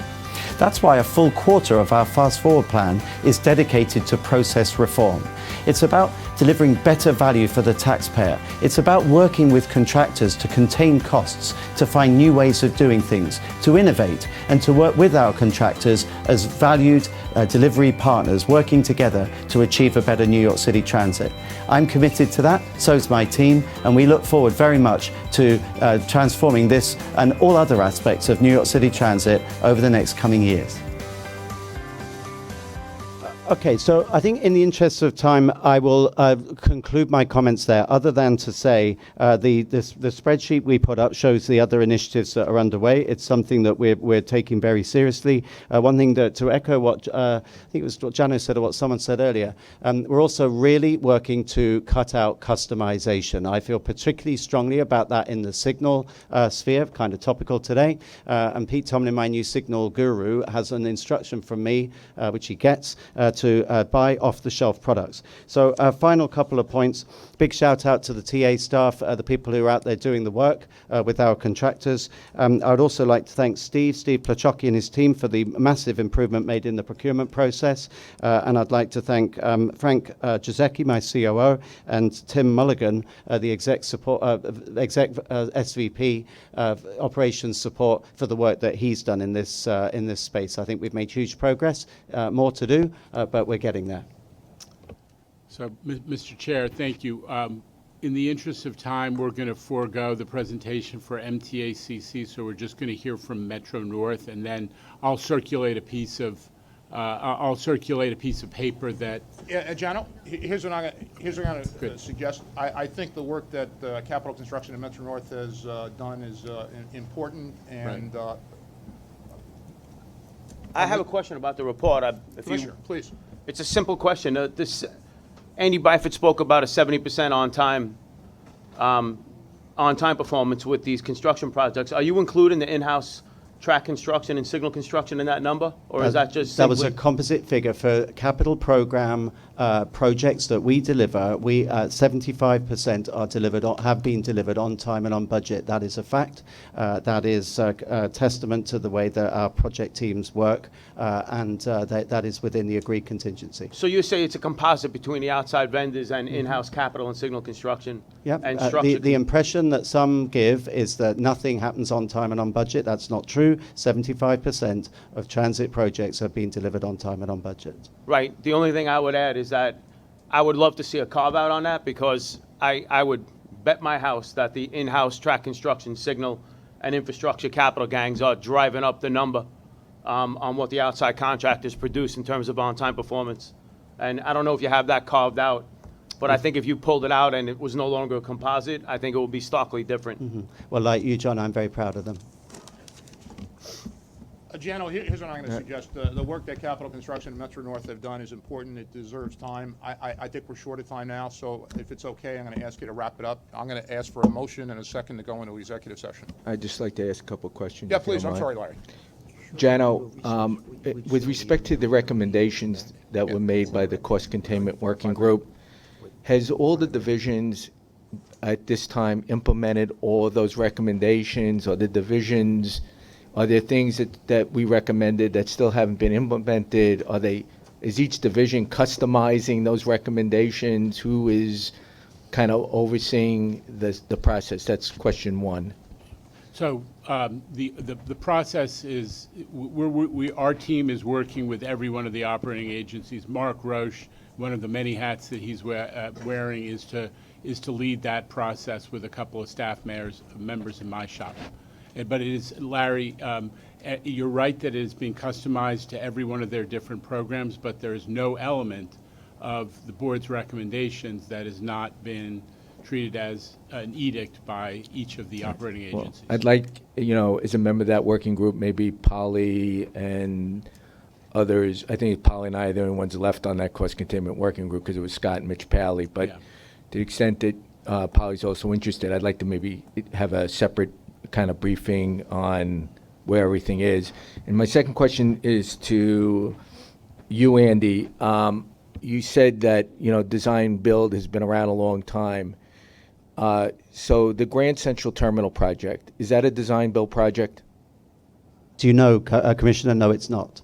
That's why a full quarter of our Fast Forward plan is dedicated to process reform. It's about delivering better value for the taxpayer. It's about working with contractors to contain costs, to find new ways of doing things, to innovate, and to work with our contractors as valued delivery partners, working together to achieve a better New York City transit. I'm committed to that, so's my team, and we look forward very much to transforming this and all other aspects of New York City transit over the next coming years. Okay, so I think in the interest of time, I will conclude my comments there, other than to say the spreadsheet we put up shows the other initiatives that are underway. It's something that we're taking very seriously. One thing to echo what I think it was what Jano said or what someone said earlier, we're also really working to cut out customization. I feel particularly strongly about that in the signal sphere, kind of topical today. And Pete Tomlin, my new signal guru, has an instruction from me, which he gets, to buy off-the-shelf products. So final couple of points. Big shout out to the TA staff, the people who are out there doing the work with our contractors. I would also like to thank Steve Plachocki and his team for the massive improvement made in the procurement process. And I'd like to thank Frank Giuseppe, my COO, and Tim Mulligan, the exec SVP operations support for the work that he's done in this space. I think we've made huge progress, more to do, but we're getting there. So, Mr. Chair, thank you. In the interest of time, we're going to forego the presentation for MTACC, so we're just going to hear from Metro North, and then I'll circulate a piece of paper that. Yeah, Jano, here's what I'm going to suggest. I think the work that Capital Construction and Metro North has done is important, and. Right. I have a question about the report. Please. It's a simple question. Andy Byford spoke about a 70% on-time performance with these construction projects. Are you including the in-house track construction and signal construction in that number, or is that just that was a composite figure for capital program projects that we deliver? We 75% are delivered have been delivered on time and on budget. That is a fact. That is a testament to the way that our project teams work, and that is within the agreed contingency. So you say it's a composite between the outside vendors and in-house capital and signal construction? Yep. And the impression that some give is that nothing happens on time and on budget. That's not true. 75% of transit projects have been delivered on time and on budget. Right. The only thing I would add is that I would love to see a carve-out on that, because I would bet my house that the in-house track construction, signal, and infrastructure capital gangs are driving up the number on what the outside contractors produce in terms of on-time performance. And I don't know if you have that carved out, but I think if you pulled it out and it was no longer a composite, I think it would be starkly different. Mm-hmm. Well, like you, John, I'm very proud of them. Jano, here's what I'm going to suggest. The work that Capital Construction and Metro North have done is important. It deserves time. I think we're short of time now, so if it's okay, I'm going to ask you to wrap it up. I'm going to ask for a motion and a second to go into executive session. I'd just like to ask a couple of questions. Yeah, please. I'm sorry, Larry. Jano, with respect to the recommendations that were made by the Cost Containment Working Group, has all the divisions at this time implemented all of those recommendations, or the divisions? Are there things that we recommended that still haven't been implemented? Is each division customizing those recommendations? Who is kind of overseeing the process? That's question one. So the process is our team is working with every one of the operating agencies. Mark Roche, one of the many hats that he's wearing is to lead that process with a couple of staff members in my shop. But it is, Larry, you're right that it is being customized to every one of their different programs, but there is no element of the board's recommendations that has not been treated as an edict by each of the operating agencies. I'd like, as a member of that working group, maybe Polly and others, I think Polly and I are the only ones left on that cost containment working group because it was Scott and Mitch Pally. But to the extent that Polly's also interested, I'd like to maybe have a separate kind of briefing on where everything is. And my second question is to you, Andy. You said that, design build has been around a long time. So the Grand Central Terminal project, is that a design build project? Do you know, Commissioner? No, it's not.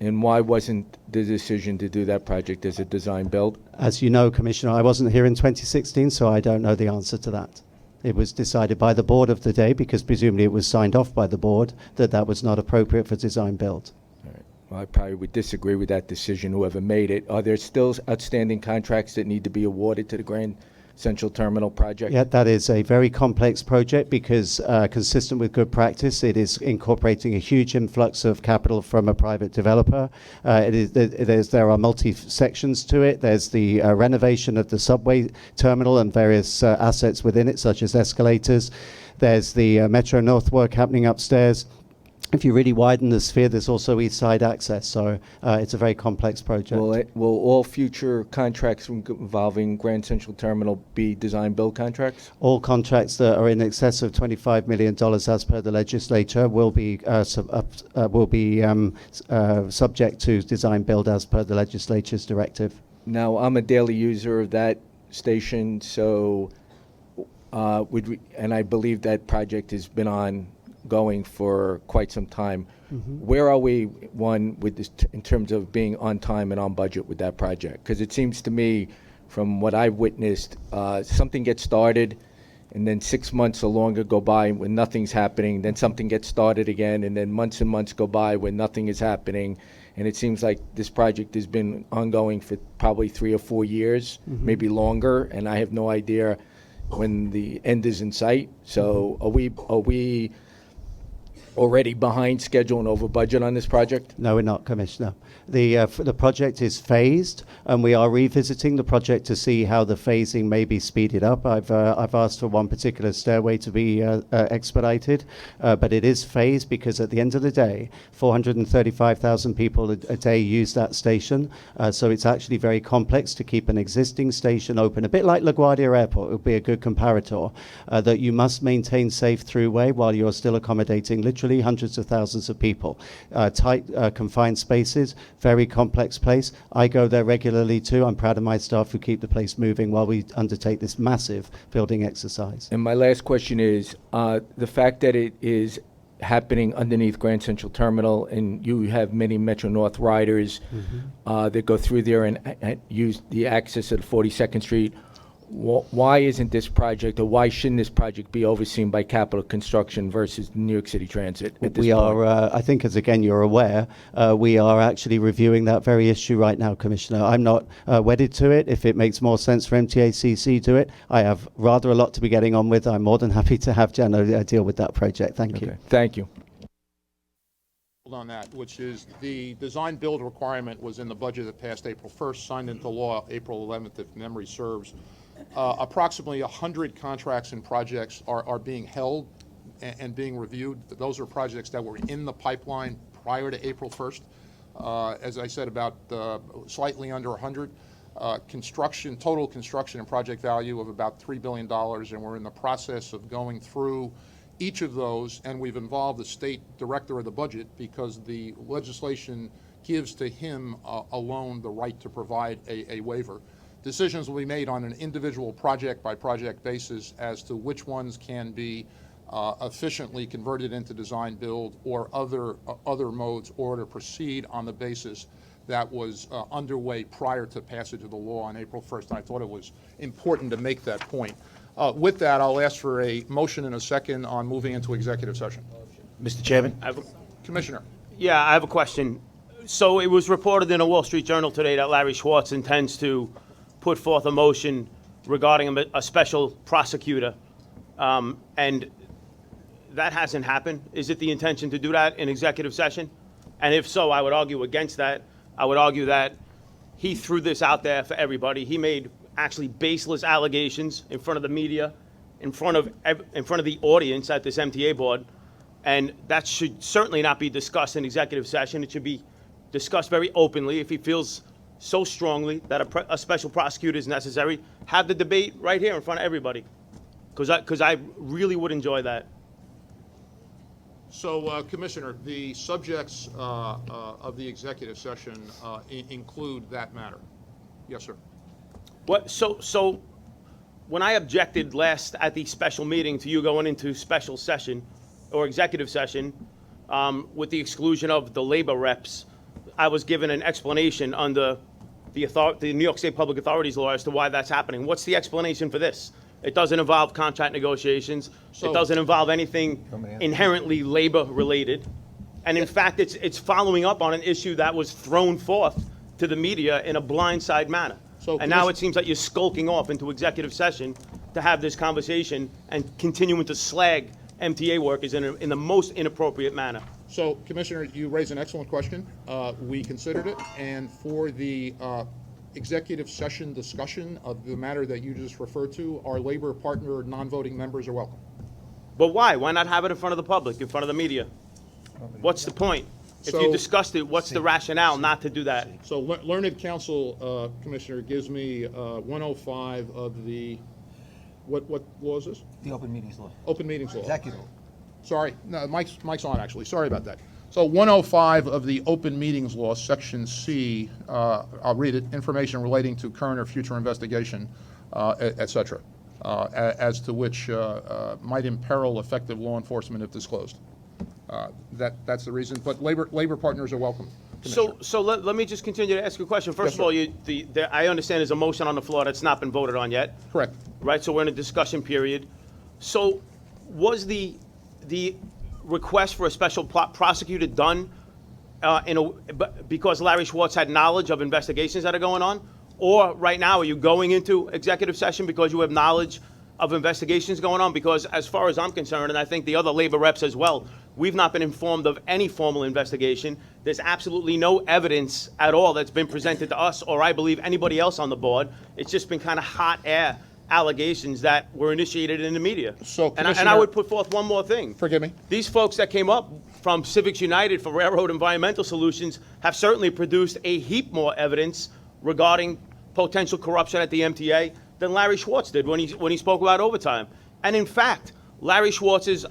And why wasn't the decision to do that project as a design build? As you know, Commissioner, I wasn't here in 2016, so I don't know the answer to that. It was decided by the board of the day, because presumably it was signed off by the board, that that was not appropriate for design build. All right. Well, I probably would disagree with that decision, whoever made it. Are there still outstanding contracts that need to be awarded to the Grand Central Terminal project? Yeah, that is a very complex project because, consistent with good practice, it is incorporating a huge influx of capital from a private developer. There are multi-sections to it. There's the renovation of the subway terminal and various assets within it, such as escalators. There's the Metro North work happening upstairs. If you really widen the sphere, there's also east side access, so it's a very complex project. Will all future contracts involving Grand Central Terminal be design-build contracts? All contracts that are in excess of $25 million, as per the legislature, will be subject to design-build as per the legislature's directive. Now, I'm a daily user of that station, so and I believe that project has been ongoing for quite some time. Mm-hmm. Where are we, with this in terms of being on time and on budget with that project? Because it seems to me, from what I've witnessed, something gets started, and then 6 months or longer go by when nothing's happening. Then something gets started again, and then months and months go by when nothing is happening. And it seems like this project has been ongoing for probably 3 or 4 years, maybe longer, and I have no idea when the end is in sight. So are we already behind schedule and over budget on this project? No, we're not, Commissioner. The project is phased, and we are revisiting the project to see how the phasing may be speeded up. I've asked for one particular stairway to be expedited, but it is phased because at the end of the day, 435,000 people a day use that station, so it's actually very complex to keep an existing station open, a bit like LaGuardia Airport. It would be a good comparator, that you must maintain safe throughway while you're still accommodating literally hundreds of thousands of people. Tight, confined spaces, very complex place. I go there regularly too. I'm proud of my staff who keep the place moving while we undertake this massive building exercise. And my last question is, the fact that it is happening underneath Grand Central Terminal, and you have many Metro North riders that go through there and use the access at 42nd Street, why isn't this project, or why shouldn't this project be overseen by Capital Construction versus New York City Transit at this point? I think, as again you're aware, we are actually reviewing that very issue right now, Commissioner. I'm not wedded to it. If it makes more sense for MTACC to it, I have rather a lot to be getting on with. I'm more than happy to have Jano deal with that project. Thank you. Thank you. On that, which is the design build requirement was in the budget that passed April 1st, signed into law April 11th, if memory serves. Approximately 100 contracts and projects are being held and being reviewed. Those are projects that were in the pipeline prior to April 1st. As I said, about slightly under 100. Total construction and project value of about $3 billion, and we're in the process of going through each of those, and we've involved the state director of the budget because the legislation gives to him alone the right to provide a waiver. Decisions will be made on an individual project-by-project basis as to which ones can be efficiently converted into design build or other modes, or to proceed on the basis that was underway prior to passage of the law on April 1st. And I thought it was important to make that point. With that, I'll ask for a motion and a second on moving into executive session. Mr. Chairman? Commissioner. Yeah, I have a question. So it was reported in a Wall Street Journal today that Larry Schwartz intends to put forth a motion regarding a special prosecutor, and that hasn't happened. Is it the intention to do that in executive session? And if so, I would argue against that. I would argue that he threw this out there for everybody. He made actually baseless allegations in front of the media, in front of the audience at this MTA board, and that should certainly not be discussed in executive session. It should be discussed very openly. If he feels so strongly that a special prosecutor is necessary, have the debate right here in front of everybody, because I really would enjoy that. So, Commissioner, the subjects of the executive session include that matter. Yes, sir. What? So when I objected last at the special meeting to you going into special session or executive session with the exclusion of the labor reps, I was given an explanation under the New York State Public Authorities law as to why that's happening. What's the explanation for this? It doesn't involve contract negotiations. It doesn't involve anything inherently labor related. And in fact, it's following up on an issue that was thrown forth to the media in a blindside manner. And now it seems like you're skulking off into executive session to have this conversation and continuing to slag MTA workers in the most inappropriate manner. So, Commissioner, you raise an excellent question. We considered it, and for the executive session discussion of the matter that you just referred to, our labor partner non-voting members are welcome. But why? Why not have it in front of the public, in front of the media? What's the point? If you discussed it, what's the rationale not to do that? So Learned Counsel, Commissioner, gives me 105 of the, what law is this? The Open Meetings Law. Open Meetings Law. Executive. Sorry, no, Mike's on actually, sorry about that. So 105 of the Open Meetings Law, Section C, I'll read it, information relating to current or future investigation, et cetera, as to which might imperil effective law enforcement if disclosed. That's the reason, but labor partners are welcome. So let me just continue to ask you a question. First of all, I understand there's a motion on the floor that's not been voted on yet. Correct. Right, so we're in a discussion period. So was the request for a special prosecutor done because Larry Schwartz had knowledge of investigations that are going on? Or right now, are you going into executive session because you have knowledge of investigations going on? Because as far as I'm concerned, and I think the other labor reps as well, we've not been informed of any formal investigation. There's absolutely no evidence at all that's been presented to us, or I believe anybody else on the board. It's just been kind of hot air allegations that were initiated in the media. So, and I would put forth one more thing. Forgive me. These folks that came up from Civics United for Railroad Environmental Solutions have certainly produced a heap more evidence regarding potential corruption at the MTA than Larry Schwartz did when he spoke about overtime. And in fact, Larry Schwartz's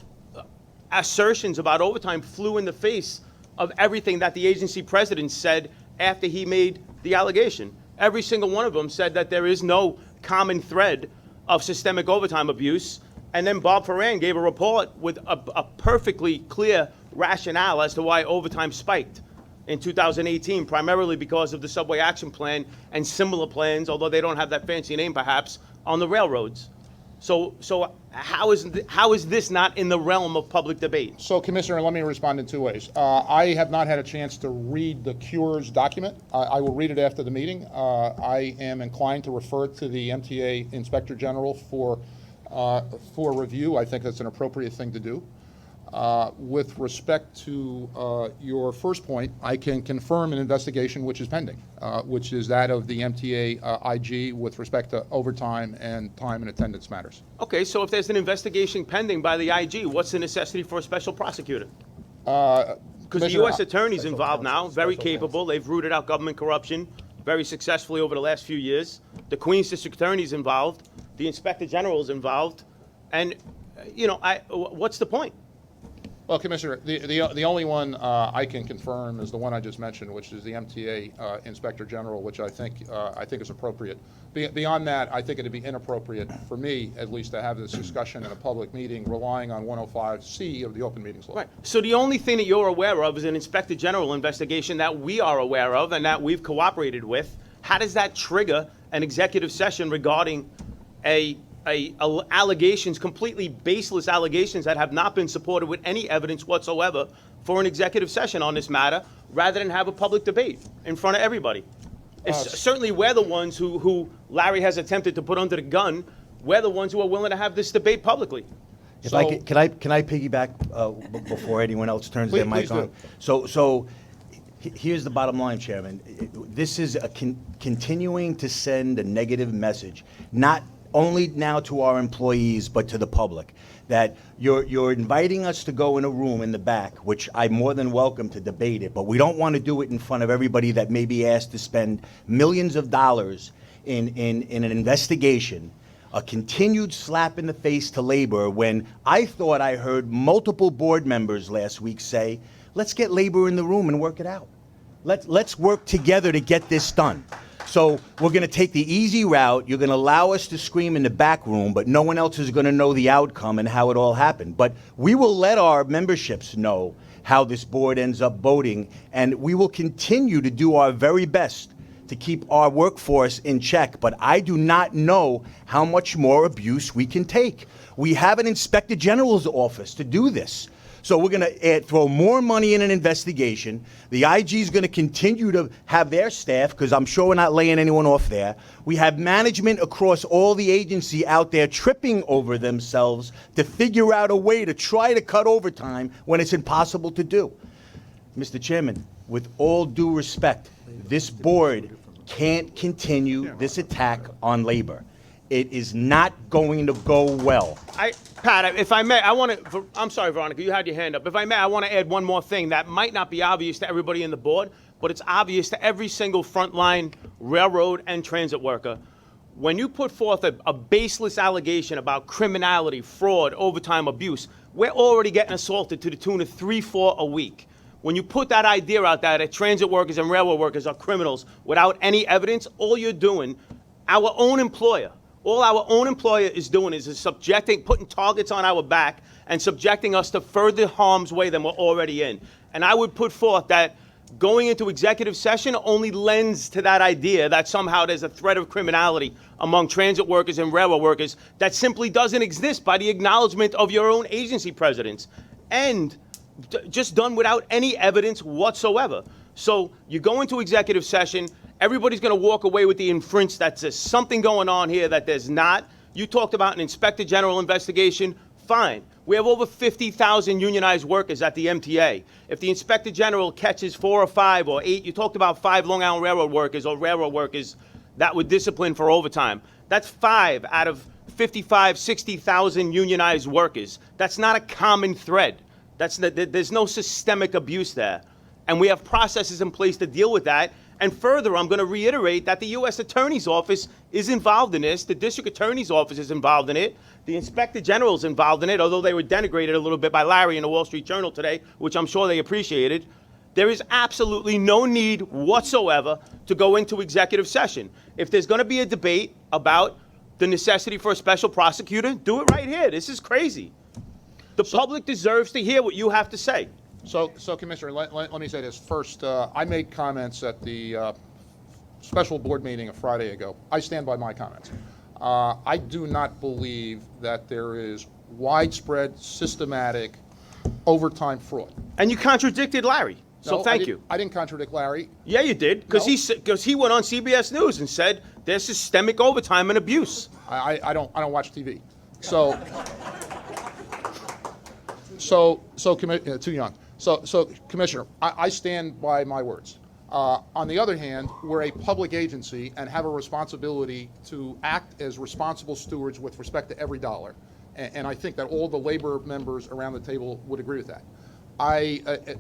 assertions about overtime flew in the face of everything that the agency president said after he made the allegation. Every single one of them said that there is no common thread of systemic overtime abuse. And then Bob Ferran gave a report with a perfectly clear rationale as to why overtime spiked in 2018, primarily because of the Subway Action Plan and similar plans, although they don't have that fancy name perhaps, on the railroads. So how is this not in the realm of public debate? So, Commissioner, let me respond in two ways. I have not had a chance to read the Cures document. I will read it after the meeting. I am inclined to refer it to the MTA Inspector General for review. I think that's an appropriate thing to do. With respect to your first point, I can confirm an investigation which is pending, which is that of the MTA IG with respect to overtime and time and attendance matters. Okay, so if there's an investigation pending by the IG, what's the necessity for a special prosecutor? Because the U.S. attorney's involved now, very capable. They've rooted out government corruption very successfully over the last few years. The Queens District Attorney's involved. The Inspector General's involved. And, what's the point? Well, Commissioner, the only one I can confirm is the one I just mentioned, which is the MTA Inspector General, which I think is appropriate. Beyond that, I think it would be inappropriate for me, at least, to have this discussion in a public meeting relying on 105C of the Open Meetings Law. Right. So the only thing that you're aware of is an Inspector General investigation that we are aware of and that we've cooperated with. How does that trigger an executive session regarding allegations, completely baseless allegations that have not been supported with any evidence whatsoever for an executive session on this matter rather than have a public debate in front of everybody. It's certainly we're the ones who Larry has attempted to put under the gun. We're the ones who are willing to have this debate publicly. If I can I piggyback before anyone else turns their mic Please on? So here's the bottom line, Chairman. This is a continuing to send a negative message, not only now to our employees, but to the public, that you're inviting us to go in a room in the back, which I'm more than welcome to debate it, but we don't want to do it in front of everybody that may be asked to spend millions of dollars in an investigation, a continued slap in the face to labor, when I thought I heard multiple board members last week say, let's get labor in the room and work it out. Let's work together to get this done. So we're going to take the easy route. You're going to allow us to scream in the back room, but no one else is going to know the outcome and how it all happened. But we will let our memberships know how this board ends up voting, and we will continue to do our very best to keep our workforce in check. But I do not know how much more abuse we can take. We have an Inspector General's office to do this. So we're going to throw more money in an investigation. The IG is going to continue to have their staff, because I'm sure we're not laying anyone off there. We have management across all the agency out there tripping over themselves to figure out a way to try to cut overtime when it's impossible to do. Mr. Chairman, with all due respect, this board can't continue this attack on labor. It is not going to go well. Pat, if I may, I'm sorry, Veronica, you had your hand up. If I may, I want to add one more thing that might not be obvious to everybody in the board, but it's obvious to every single frontline railroad and transit worker. When you put forth a baseless allegation about criminality, fraud, overtime abuse, we're already getting assaulted to the tune of 3-4 a week. When you put that idea out there that transit workers and railroad workers are criminals without any evidence, all you're doing, all our own employer is doing is putting targets on our back and subjecting us to further harm's way than we're already in. And I would put forth that going into executive session only lends to that idea that somehow there's a threat of criminality among transit workers and railroad workers that simply doesn't exist by the acknowledgement of your own agency presidents, and just done without any evidence whatsoever. So you go into executive session, everybody's going to walk away with the inference that there's something going on here that there's not. You talked about an Inspector General investigation. Fine. We have over 50,000 unionized workers at the MTA. If the Inspector General catches 4 or 5 or 8, you talked about 5 Long Island Railroad workers or railroad workers that were disciplined for overtime. That's 5 out of 55, 60,000 unionized workers. That's not a common thread. There's no systemic abuse there. And we have processes in place to deal with that. And further, I'm going to reiterate that the U.S. Attorney's Office is involved in this. The District Attorney's Office is involved in it. The Inspector General is involved in it, although they were denigrated a little bit by Larry in the Wall Street Journal today, which I'm sure they appreciated. There is absolutely no need whatsoever to go into executive session. If there's going to be a debate about the necessity for a special prosecutor, do it right here. This is crazy. The public deserves to hear what you have to say. So Commissioner, let me say this. First, I made comments at the special board meeting a Friday ago. I stand by my comments. I do not believe that there is widespread, systematic overtime fraud. And you contradicted Larry, so thank you. I didn't contradict Larry. Yeah, you did, because he went on CBS News and said there's systemic overtime and abuse. I don't watch TV. Too young. So, Commissioner, I stand by my words. On the other hand, we're a public agency and have a responsibility to act as responsible stewards with respect to every dollar. And I think that all the labor members around the table would agree with that.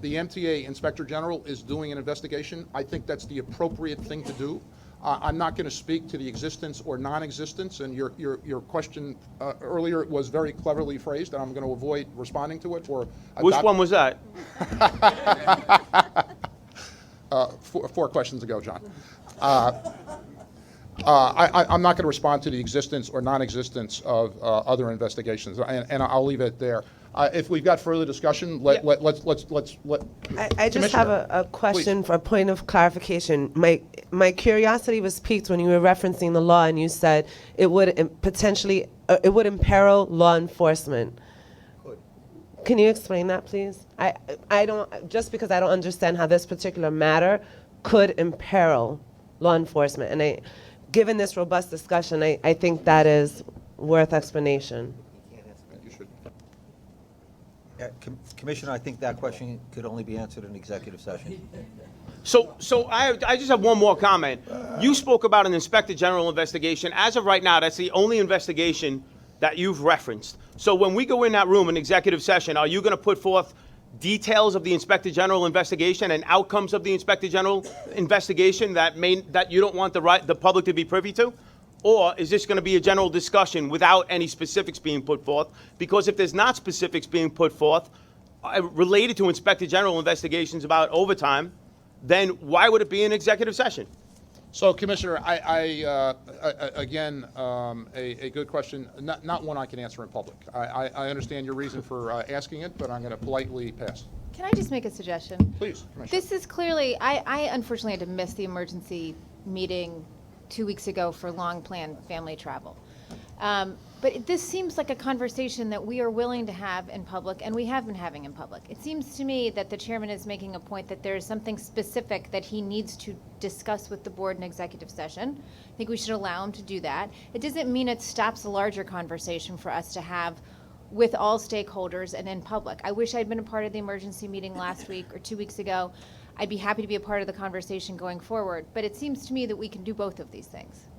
The MTA Inspector General is doing an investigation. I think that's the appropriate thing to do. I'm not going to speak to the existence or non-existence, and your question earlier was very cleverly phrased, and I'm going to avoid responding to it. Which one was that? 4 questions ago, John. I'm not going to respond to the existence or non-existence of other investigations, and I'll leave it there. If we've got further discussion, let's. I just have a question for a point of clarification. My curiosity was piqued when you were referencing the law and you said it would potentially it would imperil law enforcement. Can you explain that, please? I don't, just because I don't understand how this particular matter could imperil law enforcement. And given this robust discussion, I think that is worth explanation. Yeah, Commissioner, I think that question could only be answered in executive session. So I just have one more comment. You spoke about an Inspector General investigation. As of right now, that's the only investigation that you've referenced. So when we go in that room in executive session, are you going to put forth details of the Inspector General investigation and outcomes of the Inspector General investigation that you don't want the public to be privy to? Or is this going to be a general discussion without any specifics being put forth? Because if there's not specifics being put forth related to Inspector General investigations about overtime, then why would it be an executive session? So, Commissioner, again, a good question, not one I can answer in public. I understand your reason for asking it, but I'm going to politely pass. Can I just make a suggestion? Please, Commissioner. This is clearly, I unfortunately had to miss the emergency meeting 2 weeks ago for long-planned family travel. But this seems like a conversation that we are willing to have in public, and we have been having in public. It seems to me that the chairman is making a point that there is something specific that he needs to discuss with the board in executive session. I think we should allow him to do that. It doesn't mean it stops a larger conversation for us to have with all stakeholders and in public. I wish I'd been a part of the emergency meeting last week or 2 weeks ago. I'd be happy to be a part of the conversation going forward, but it seems to me that we can do both of these things.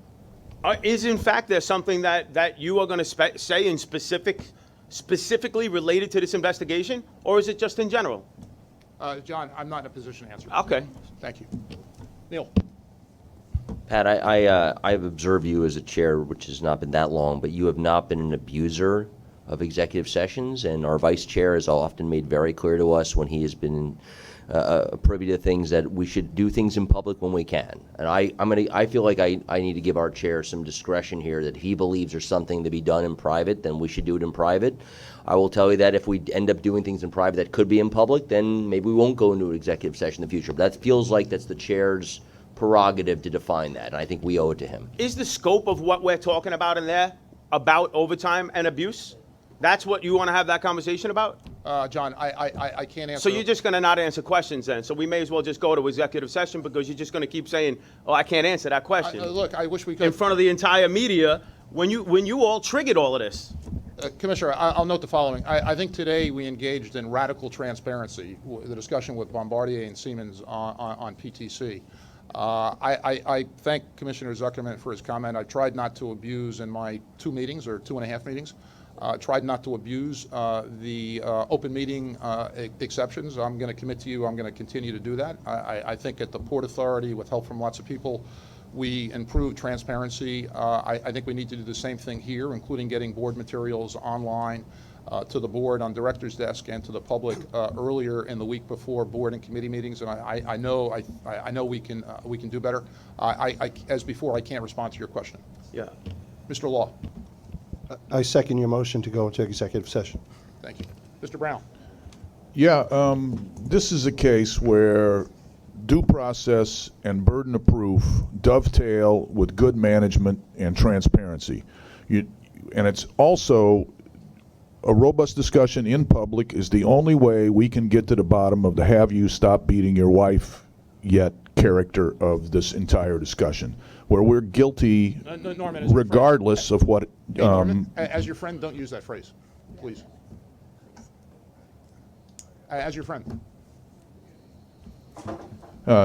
Is in fact there something that you are going to say in specifically related to this investigation, or is it just in general? John, I'm not in a position to answer. Okay. Thank you. Neil. Pat, I've observed you as a chair, which has not been that long, but you have not been an abuser of executive sessions, and our vice chair has often made very clear to us when he has been privy to things that we should do things in public when we can. And I feel like I need to give our chair some discretion here, that if he believes there's something to be done in private, then we should do it in private. I will tell you that if we end up doing things in private that could be in public, then maybe we won't go into an executive session in the future. But that feels like that's the chair's prerogative to define that, and I think we owe it to him. Is the scope of what we're talking about in there about overtime and abuse? That's what you want to have that conversation about? John, I can't answer. So you're just going to not answer questions then? So we may as well just go to executive session, because you're just going to keep saying, oh, I can't answer that question. Look, I wish we could. In front of the entire media, when you all triggered all of this. Commissioner, I'll note the following. I think today we engaged in radical transparency, the discussion with Bombardier and Siemens on PTC. I thank Commissioner Zuckerman for his comment. I tried not to abuse in my 2 meetings, or 2.5 meetings, tried not to abuse the open meeting exceptions. I'm going to commit to you, I'm going to continue to do that. I think at the Port Authority, with help from lots of people, we improved transparency. I think we need to do the same thing here, including getting board materials online to the board on director's desk and to the public earlier in the week before board and committee meetings. And I know we can do better. As before, I can't respond to your question. Yeah. Mr. Law. I second your motion to go into executive session. Thank you. Mr. Brown. Yeah, this is a case where due process and burden of proof dovetail with good management and transparency. And it's also a robust discussion in public is the only way we can get to the bottom of the have you stop beating your wife yet character of this entire discussion, where we're guilty Norman, regardless of what... Hey, Norman, as your friend, don't use that phrase, please. As your friend.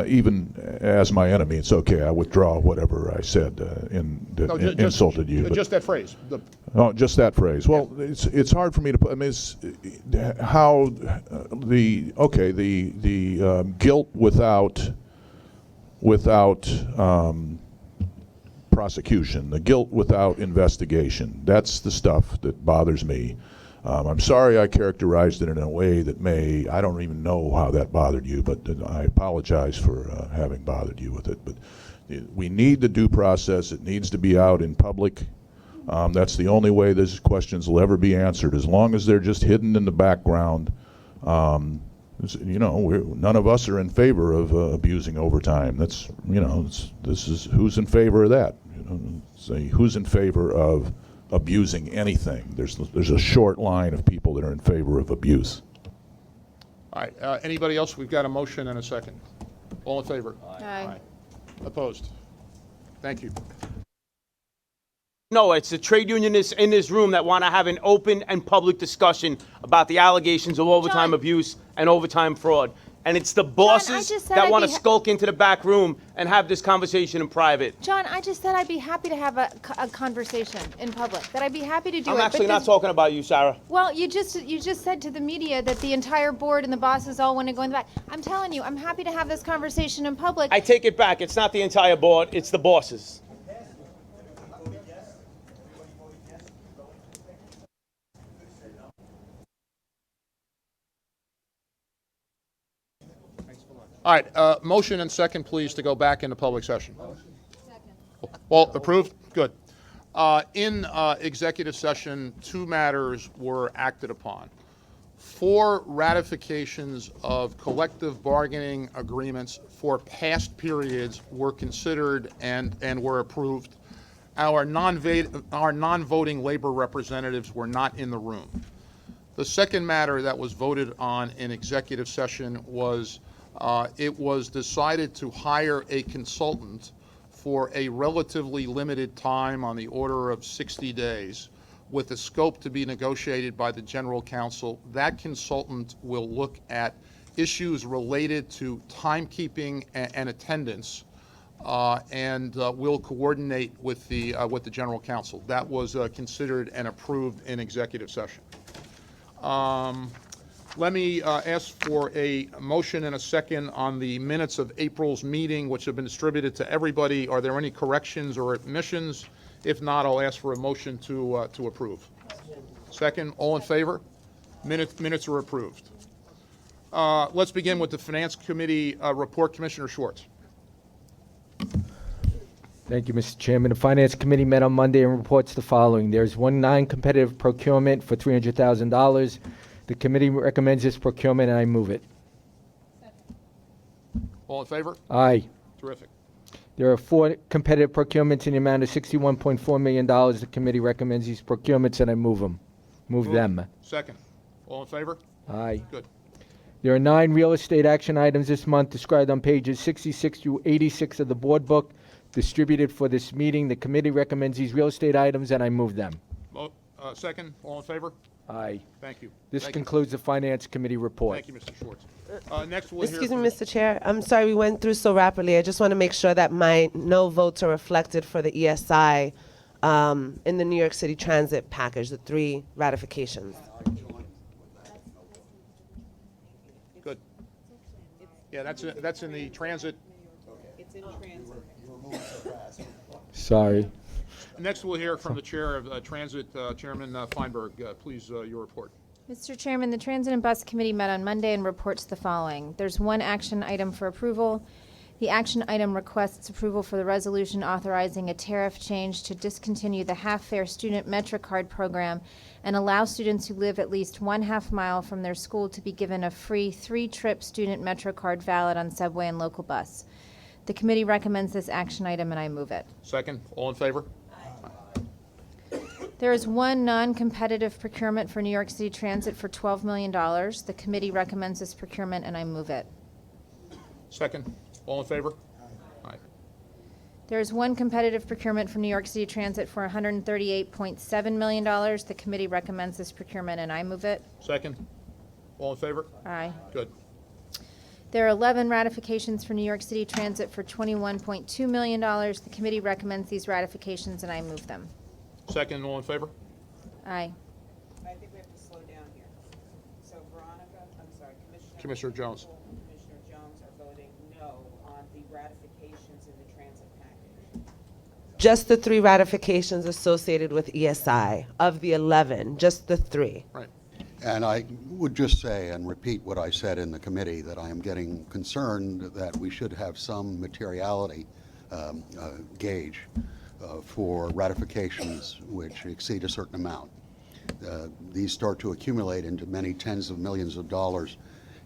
Even as my enemy, it's okay. I withdraw whatever I said that insulted you. Just that phrase. Oh, just that phrase. Well, it's hard for me to put. I mean, it's how the guilt without prosecution, the guilt without investigation. That's the stuff that bothers me. I'm sorry I characterized it in a way that I don't even know how that bothered you, but I apologize for having bothered you with it. But we need the due process. It needs to be out in public. That's the only way these questions will ever be answered. As long as they're just hidden in the background, none of us are in favor of abusing overtime. This is who's in favor of that. Say who's in favor of abusing anything. There's a short line of people that are in favor of abuse. All right, anybody else? We've got a motion and a second. All in favor? Aye. Opposed? Thank you. No, it's the trade unionists in this room that want to have an open and public discussion about the allegations of overtime abuse and overtime fraud. And it's the bosses just said that I'd want to be skulk into the back room and have this conversation in private. John, I just said I'd be happy to have a conversation in public, that I'd be happy to do it. I'm actually but not talking about you, Sarah. Well, you just said to the media that the entire board and the bosses all want to go in the back. I'm telling you, I'm happy to have this conversation in public. I take it back. It's not the entire board. It's the bosses. All right, motion and second, please, to go back into public session. All approved? Good. In executive session, 2 matters were acted upon. 4 ratifications of collective bargaining agreements for past periods were considered and were approved. Our non-voting labor representatives were not in the room. The second matter that was voted on in executive session was it was decided to hire a consultant for a relatively limited time on the order of 60 days with the scope to be negotiated by the General Counsel. That consultant will look at issues related to timekeeping and attendance and will coordinate with the General Counsel. That was considered and approved in executive session. Let me ask for a motion and a second on the minutes of April's meeting, which have been distributed to everybody. Are there any corrections or omissions? If not, I'll ask for a motion to approve. Second, all in favor? Minutes are approved. Let's begin with the Finance Committee report. Commissioner Schwartz. Thank you, Mr. Chairman. The Finance Committee met on Monday and reports the following. There's one non-competitive procurement for $300,000. The committee recommends this procurement, and I move it. All in favor? Aye. Terrific. There are 4 competitive procurements in the amount of $61.4 million. The committee recommends these procurements, and I move them. Move them. Second. All in favor? Aye. Good. There are 9 real estate action items this month described on pages 66 through 86 of the board book distributed for this meeting. The committee recommends these real estate items, and I move them. Second. All in favor? Aye. Thank you. This concludes the Finance Committee report. Thank you, Mr. Schwartz. Next, we'll Excuse hear me, Mr. Chair. I'm sorry we went through so rapidly. I just want to make sure that my no votes are reflected for the ESI in the New York City Transit package, the 3 ratifications. Good. Yeah, that's in the transit. It's in transit. Sorry. Next, we'll hear from the chair of Transit, Chairman Feinberg. Please, your report. Mr. Chairman, the Transit and Bus Committee met on Monday and reports the following. There's 1 action item for approval. The action item requests approval for the resolution authorizing a tariff change to discontinue the half-fare student MetroCard program and allow students who live at least 1/2 mile from their school to be given a free 3-trip student MetroCard valid on subway and local bus. The committee recommends this action item, and I move it. Second. All in favor? There is 1 non-competitive procurement for New York City Transit for $12 million. The committee recommends this procurement, and I move it. Second. All in favor? Aye. There is 1 competitive procurement for New York City Transit for $138.7 million. The committee recommends this procurement, and I move it. Second. All in favor? Aye. Good. There are 11 ratifications for New York City Transit for $21.2 million. The committee recommends these ratifications, and I move them. Second. All in favor? Aye. I think we have to slow down here. So Veronica, I'm sorry, Commissioner Jones. Commissioner Jones are voting no on the ratifications in the transit package. Just the 3 ratifications associated with ESI of the 11, just the 3. Right. And I would just say and repeat what I said in the committee, that I am getting concerned that we should have some materiality gauge for ratifications which exceed a certain amount. These start to accumulate into many tens of millions of dollars,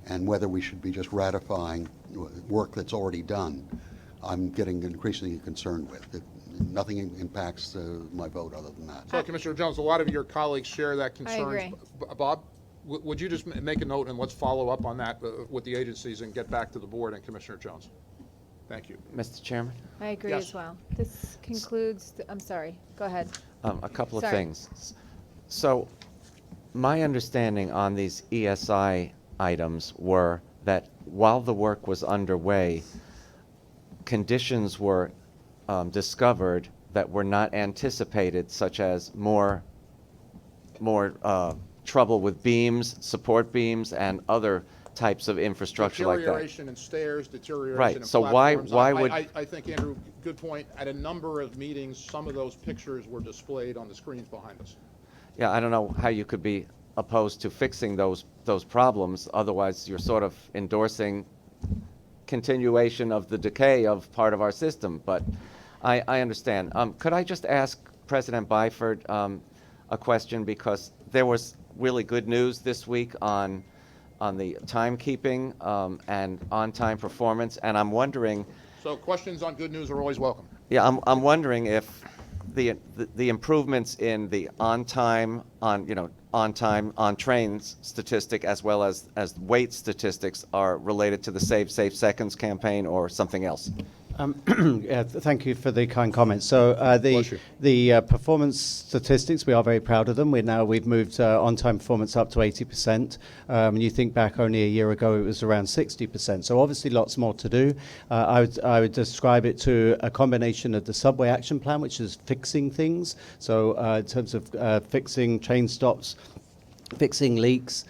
and whether we should be just ratifying work that's already done, I'm getting increasingly concerned with. Nothing impacts my vote other than that. So, Commissioner Jones, a lot of your colleagues share that concern. agree. Bob, would you just make a note and let's follow up on that with the agencies and get back to the board and Commissioner Jones? Thank you. Mr. Chairman? I agree Yes. as well. This concludes, I'm sorry, go ahead. A couple of Sorry. things. So, my understanding on these ESI items were that while the work was underway, conditions were discovered that were not anticipated, such as more trouble with beams, support beams, and other types of infrastructure like that. Deterioration in stairs, deterioration Right, in so why platforms. would- I think, Andrew, good point. At a number of meetings, some of those pictures were displayed on the screens behind us. Yeah, I don't know how you could be opposed to fixing those problems. Otherwise, you're sort of endorsing continuation of the decay of part of our system. But I understand. Could I just ask President Byford a question? Because there was really good news this week on the timekeeping and on-time performance, and I'm wondering. So questions on good news are always welcome. Yeah, I'm wondering if the improvements in the on time on trains statistic as well as weight statistics are related to the Save Safe Seconds campaign or something else. Yeah, thank you for the kind comments. So the performance statistics, we are very proud of them. We've moved on-time performance up to 80%. You think back only a year ago, it was around 60%. So obviously lots more to do. I would describe it to a combination of the subway action plan, which is fixing things. So in terms of fixing train stops, fixing leaks,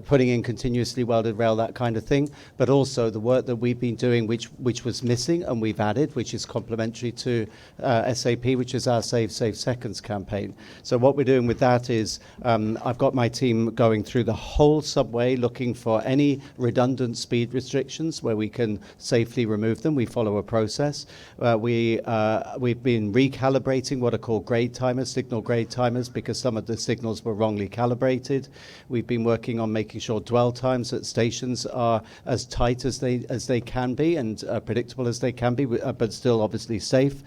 putting in continuously welded rail, that kind of thing, but also the work that we've been doing, which was missing and we've added, which is complementary to SAP, which is our Save Safe Seconds campaign. So what we're doing with that is I've got my team going through the whole subway looking for any redundant speed restrictions where we can safely remove them. We follow a process. We've been recalibrating what are called grade timers, signal grade timers, because some of the signals were wrongly calibrated. We've been working on making sure dwell times at stations are as tight as they can be and predictable as they can be, but still obviously safe.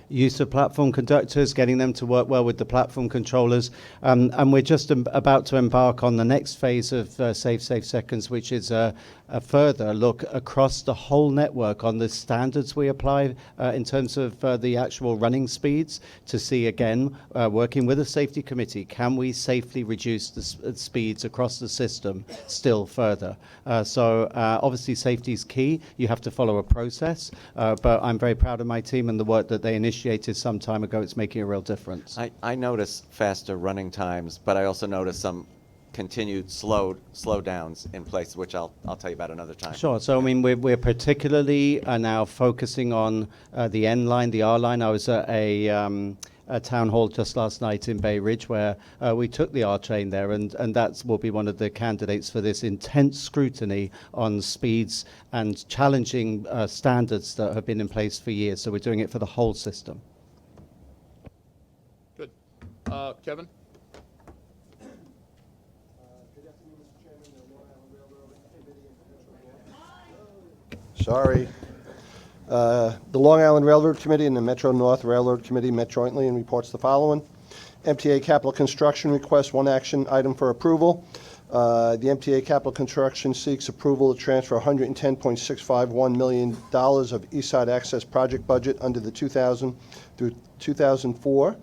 Use of platform conductors, getting them to work well with the platform controllers. And we're just about to embark on the next phase of Save Safe Seconds, which is a further look across the whole network on the standards we apply in terms of the actual running speeds to see, again, working with a safety committee, can we safely reduce the speeds across the system still further? So obviously safety is key. You have to follow a process, but I'm very proud of my team and the work that they initiated some time ago. It's making a real difference. I notice faster running times, but I also notice some continued slowdowns in places, which I'll tell you about another time. Sure. So, I mean, we're particularly now focusing on the N line, the R line. I was at a town hall just last night in Bay Ridge where we took the R train there, and that will be one of the candidates for this intense scrutiny on speeds and challenging standards that have been in place for years. So we're doing it for the whole system. Good. Kevin? Sorry. The Long Island Railroad Committee and the Metro North Railroad Committee met jointly and reports the following. MTA Capital Construction requests one action item for approval. The MTA Capital Construction seeks approval to transfer $110.651 million of Eastside Access project budget under the 2000 through 2004,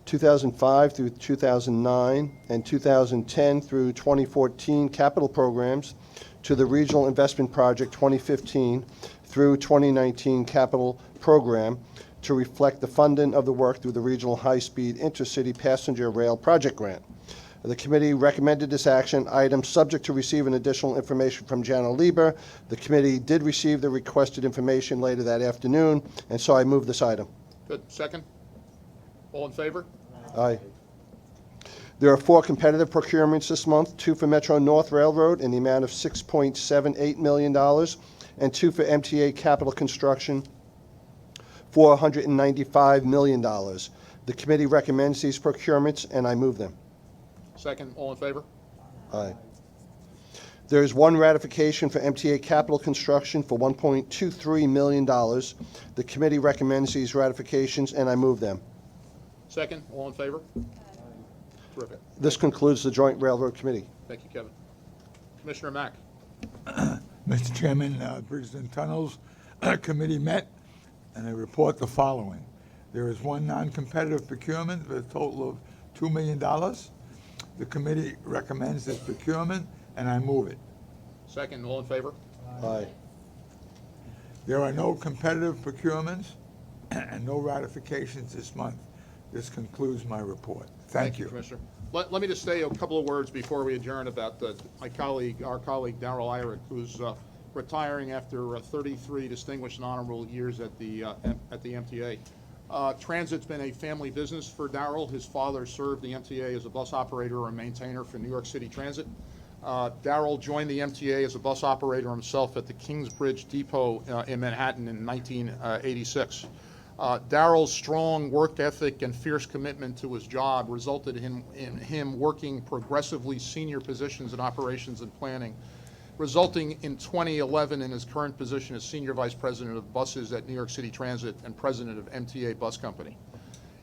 2005 through 2009, and 2010 through 2014 capital programs to the Regional Investment Project 2015 through 2019 capital program to reflect the funding of the work through the Regional High-Speed Intercity Passenger Rail Project Grant. The committee recommended this action item subject to receiving additional information from Jana Lieber. The committee did receive the requested information later that afternoon, and so I move this item. Good. Second? All in favor? Aye. There are 4 competitive procurements this month, 2 for Metro North Railroad in the amount of $6.78 million, and 2 for MTA Capital Construction for $195 million. The committee recommends these procurements, and I move them. Second? All in favor? Aye. There's one ratification for MTA Capital Construction for $1.23 million. The committee recommends these ratifications, and I move them. Second, all in favor? Terrific. This concludes the Joint Railroad Committee. Thank you, Kevin. Commissioner Mack. Mr. Chairman, Bridges and Tunnels Committee met, and I report the following. There is one non-competitive procurement with a total of $2 million. The committee recommends this procurement, and I move it. Second, all in favor? Aye. There are no competitive procurements and no ratifications this month. This concludes my report. Thank you. Commissioner. Let me just say a couple of words before we adjourn about our colleague Darrell Irick, who's retiring after 33 distinguished and honorable years at the MTA. Transit's been a family business for Darrell. His father served the MTA as a bus operator and maintainer for New York City Transit. Darrell joined the MTA as a bus operator himself at the Kingsbridge Depot in Manhattan in 1986. Darrell's strong work ethic and fierce commitment to his job resulted in him working progressively senior positions in operations and planning, resulting in 2011 in his current position as Senior Vice President of Buses at New York City Transit and President of MTA Bus Company.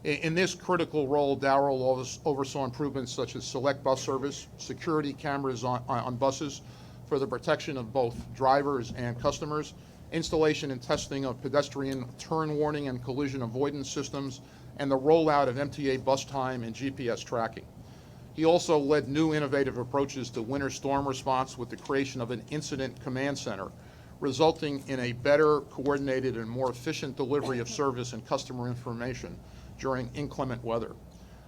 In this critical role, Darrell oversaw improvements such as select bus service, security cameras on buses for the protection of both drivers and customers, installation and testing of pedestrian turn warning and collision avoidance systems, and the rollout of MTA bus time and GPS tracking. He also led new innovative approaches to winter storm response with the creation of an incident command center, resulting in a better coordinated and more efficient delivery of service and customer information during inclement weather.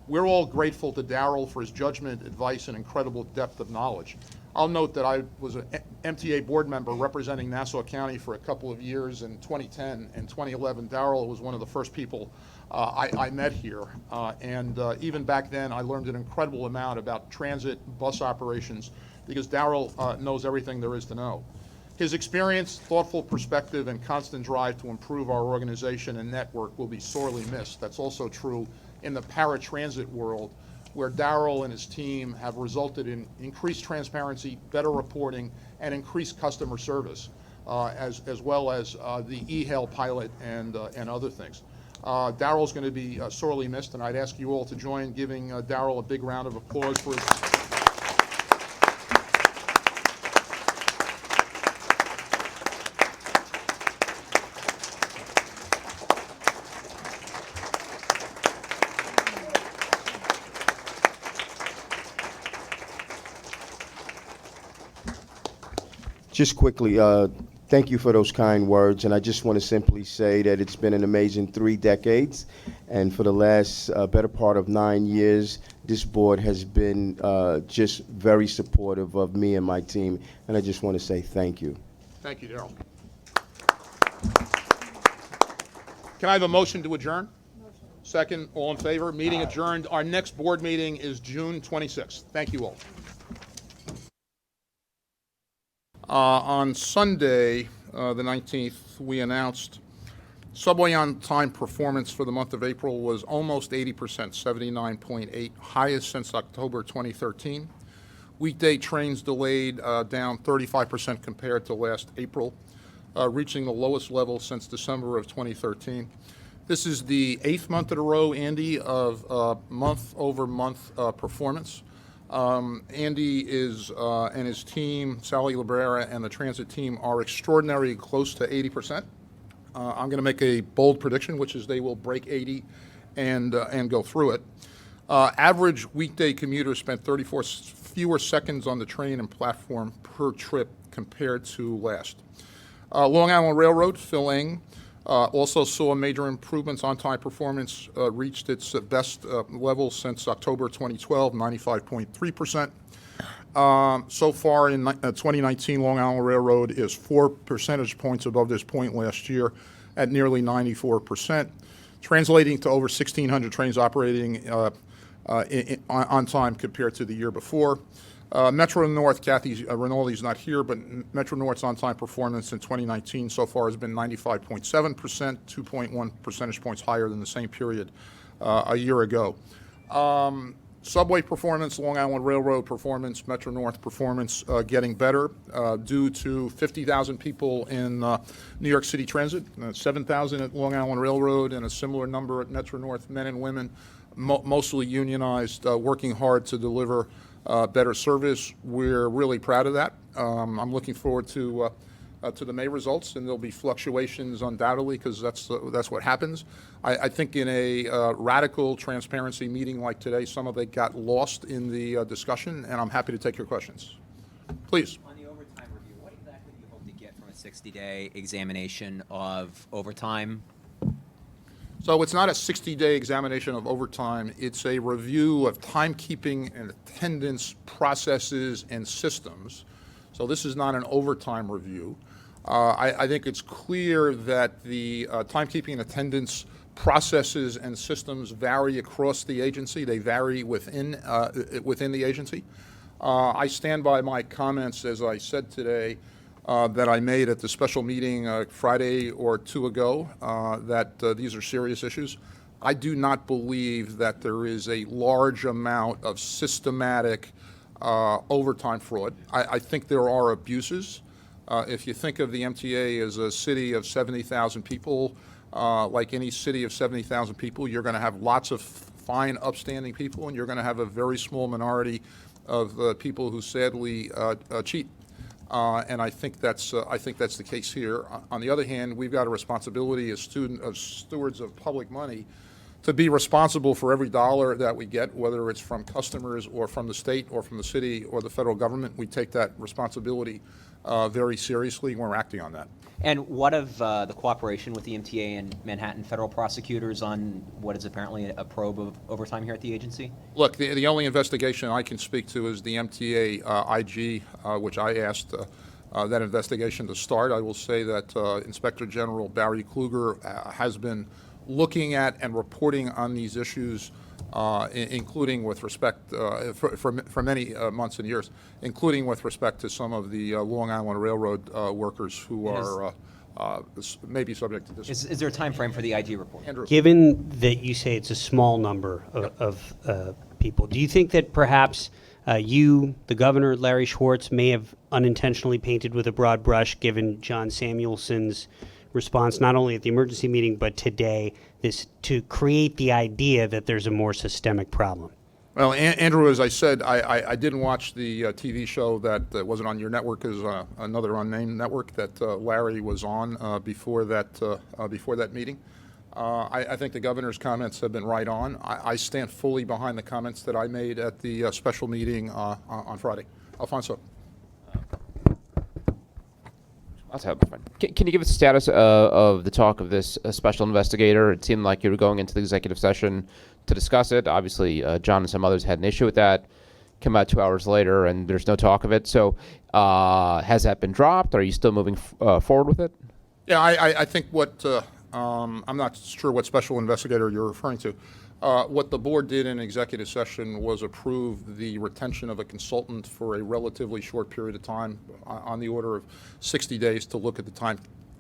We're all grateful to Darrell for his judgment, advice, and incredible depth of knowledge. I'll note that I was an MTA board member representing Nassau County for a couple of years in 2010 and 2011. Darrell was one of the first people I met here. Even back then, I learned an incredible amount about transit bus operations because Darrell knows everything there is to know. His experience, thoughtful perspective, and constant drive to improve our organization and network will be sorely missed. That's also true in the paratransit world, where Darrell and his team have resulted in increased transparency, better reporting, and increased customer service, as well as the e-hail pilot and other things. Darrell's going to be sorely missed, and I'd ask you all to join giving Darrell a big round of applause for his... Just quickly, thank you for those kind words, and I just want to simply say that it's been an amazing 3 decades, and for the last better part of 9 years, this board has been just very supportive of me and my team, and I just want to say thank you. Thank you, Darrell. Can I have a motion to adjourn? Motion. Second, all in favor? Meeting adjourned. Our next board meeting is June 26th. Thank you all. On Sunday, the 19th, we announced subway on-time performance for the month of April was almost 80%, 79.8, highest since October 2013. Weekday trains delayed down 35% compared to last April, reaching the lowest level since December of 2013. This is the 8th month in a row, Andy, of month-over-month performance. Andy is and his team, Sally Librera and the transit team, are extraordinarily close to 80%. I'm going to make a bold prediction, which is they will break 80 and go through it. Average weekday commuters spent 34 fewer seconds on the train and platform per trip compared to last. Long Island Railroad, Phil Eng, also saw major improvements. On-time performance reached its best level since October 2012, 95.3%. So far in 2019, Long Island Railroad is 4 percentage points above this point last year at nearly 94%, translating to over 1,600 trains operating on time compared to the year before. Metro North, Kathy Rinaldi's not here, but Metro North's on-time performance in 2019 so far has been 95.7%, 2.1 percentage points higher than the same period a year ago. Subway performance, Long Island Railroad performance, Metro North performance getting better due to 50,000 people in New York City Transit, 7,000 at Long Island Railroad, and a similar number at Metro North, men and women, mostly unionized, working hard to deliver better service. We're really proud of that. I'm looking forward to the May results, and there'll be fluctuations undoubtedly because that's what happens. I think in a radical transparency meeting like today, some of it got lost in the discussion, and I'm happy to take your questions. Please. On the overtime review, what exactly do you hope to get from a 60-day examination of overtime? So it's not a 60-day examination of overtime. It's a review of timekeeping and attendance processes and systems. So this is not an overtime review. I think it's clear that the timekeeping and attendance processes and systems vary across the agency. They vary within the agency. I stand by my comments, as I said today, that I made at the special meeting Friday or two ago, that these are serious issues. I do not believe that there is a large amount of systematic overtime fraud. I think there are abuses. If you think of the MTA as a city of 70,000 people, like any city of 70,000 people, you're going to have lots of fine, upstanding people, and you're going to have a very small minority of people who sadly cheat. And I think that's the case here. On the other hand, we've got a responsibility as stewards of public money to be responsible for every dollar that we get, whether it's from customers or from the state or from the city or the federal government. We take that responsibility very seriously, and we're acting on that. And what of the cooperation with the MTA and Manhattan federal prosecutors on what is apparently a probe of overtime here at the agency? Look, the only investigation I can speak to is the MTA IG, which I asked that investigation to start. I will say that Inspector General Barry Kluger has been looking at and reporting on these issues, including with respect for many months and years, including with respect to some of the Long Island Railroad workers who are may be subject to this. Is there a time frame for the IG report? Andrew. Given that you say it's a small number of people, do you think that perhaps you, the governor, Larry Schwartz, may have unintentionally painted with a broad brush given John Samuelson's response not only at the emergency meeting but today, this to create the idea that there's a more systemic problem? Well, Andrew, as I said, I didn't watch the TV show that wasn't on your network, is another unnamed network that Larry was on before that meeting. I think the governor's comments have been right on. I stand fully behind the comments that I made at the special meeting on Friday. Alfonso. Can you give us a status of the talk of this special investigator? It seemed like you were going into the executive session to discuss it. Obviously, John and some others had an issue with that. Came out 2 hours later, and there's no talk of it. So has that been dropped? Are you still moving forward with it? Yeah, I think what I'm not sure what special investigator you're referring to. What the board did in executive session was approve the retention of a consultant for a relatively short period of time, on the order of 60 days, to look at the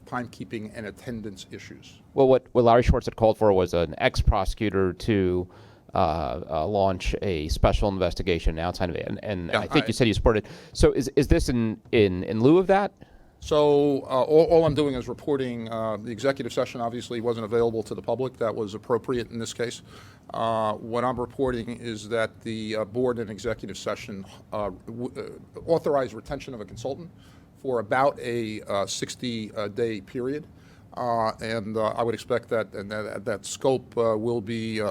timekeeping and attendance issues. Well, what Larry Schwartz had called for was an ex-prosecutor to launch a special investigation outside of it, and yeah, I think you said you supported it. So is this in lieu of that? So all I'm doing is reporting. The executive session obviously wasn't available to the public. That was appropriate in this case. What I'm reporting is that the board in executive session authorized retention of a consultant for about a 60-day period. And I would expect that that scope will be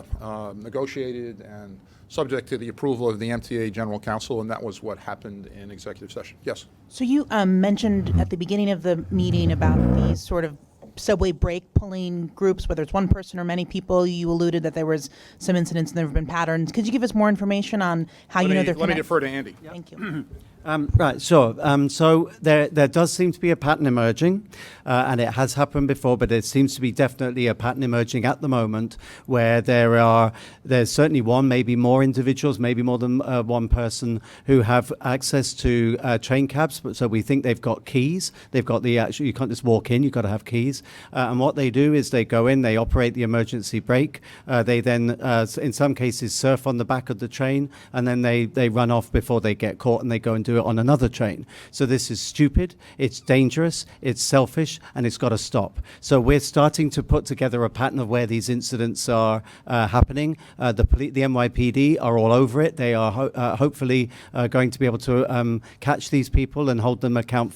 negotiated and subject to the approval of the MTA General Counsel, and that was what happened in executive session. Yes? So you mentioned at the beginning of the meeting about these sort of subway brake pulling groups, whether it's one person or many people. You alluded that there was some incidents and there have been patterns. Could you give us more information on how you know they're connected? Let me defer to Andy. Thank you. Right, sure. So there does seem to be a pattern emerging, and it has happened before, but there seems to be definitely a pattern emerging at the moment where there's certainly one, maybe more individuals, maybe more than one person who have access to train cabs. So we think they've got keys. They've got the actual, you can't just walk in, you've got to have keys. And what they do is they go in, they operate the emergency brake. They then, in some cases, surf on the back of the train, and then they run off before they get caught, and they go and do it on another train. So this is stupid, it's dangerous, it's selfish, and it's got to stop. So we're starting to put together a pattern of where these incidents are happening. The NYPD are all over it. They are hopefully going to be able to catch these people and hold them to account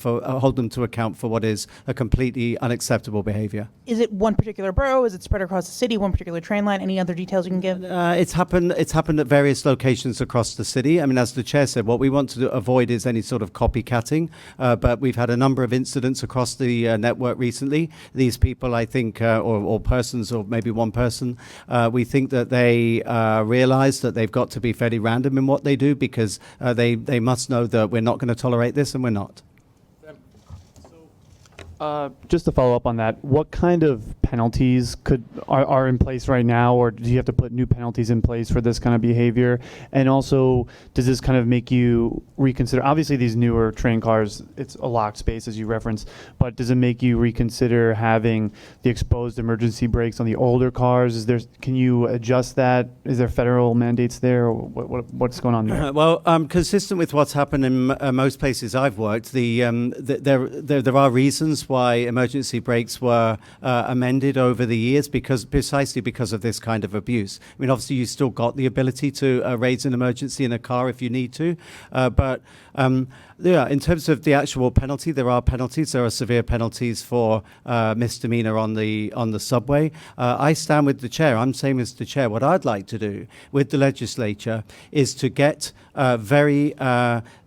for what is a completely unacceptable behavior. Is it one particular borough? Is it spread across the city? One particular train line? Any other details you can give? It's happened at various locations across the city. I mean, as the chair said, what we want to avoid is any sort of copycatting. But we've had a number of incidents across the network recently. These people, I think, or persons, or maybe one person, we think that they realize that they've got to be fairly random in what they do, because they must know that we're not going to tolerate this, and we're not. Just to follow up on that, what kind of penalties are in place right now, or do you have to put new penalties in place for this kind of behavior? And also, does this kind of make you reconsider? Obviously, these newer train cars, it's a locked space, as you referenced, but does it make you reconsider having the exposed emergency brakes on the older cars? Can you adjust that? Is there federal mandates there, or what's going on there? Well, consistent with what's happened in most places I've worked, there are reasons why emergency brakes were amended over the years, precisely because of this kind of abuse. I mean, obviously, you still got the ability to raise an emergency in a car if you need to, but in terms of the actual penalty, there are penalties. There are severe penalties for misdemeanor on the subway. I stand with the chair. I'm saying as the chair, what I'd like to do with the legislature is to get very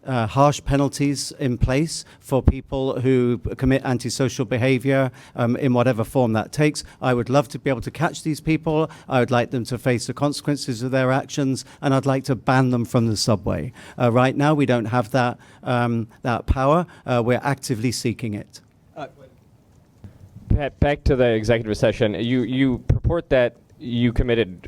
harsh penalties in place for people who commit antisocial behavior in whatever form that takes. I would love to be able to catch these people. I would like them to face the consequences of their actions, and I'd like to ban them from the subway. Right now, we don't have that power. We're actively seeking it. Pat, back to the executive session. You purport that you committed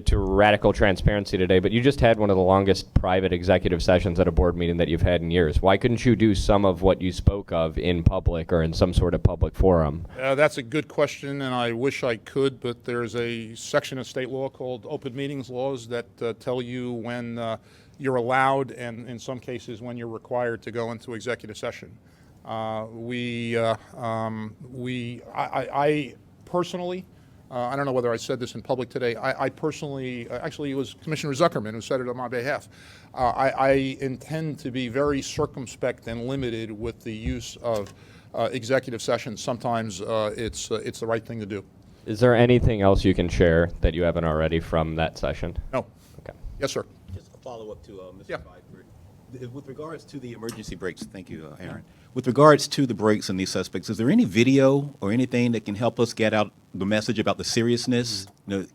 to radical transparency today, but you just had one of the longest private executive sessions at a board meeting that you've had in years. Why couldn't you do some of what you spoke of in public or in some sort of public forum? That's a good question, and I wish I could, but there's a section of state law called open meetings laws that tell you when you're allowed, and in some cases when you're required to go into executive session. I personally, I don't know whether I said this in public today, I personally, actually it was Commissioner Zuckerman who said it on my behalf. I intend to be very circumspect and limited with the use of executive sessions. Sometimes it's the right thing to do. Is there anything else you can share that you haven't already from that session? No. Okay. Yes, sir. Just a follow-up to Mr. Videford. With regards to the emergency brakes, thank you, Aaron. With regards to the brakes and these suspects, is there any video or anything that can help us get out the message about the seriousness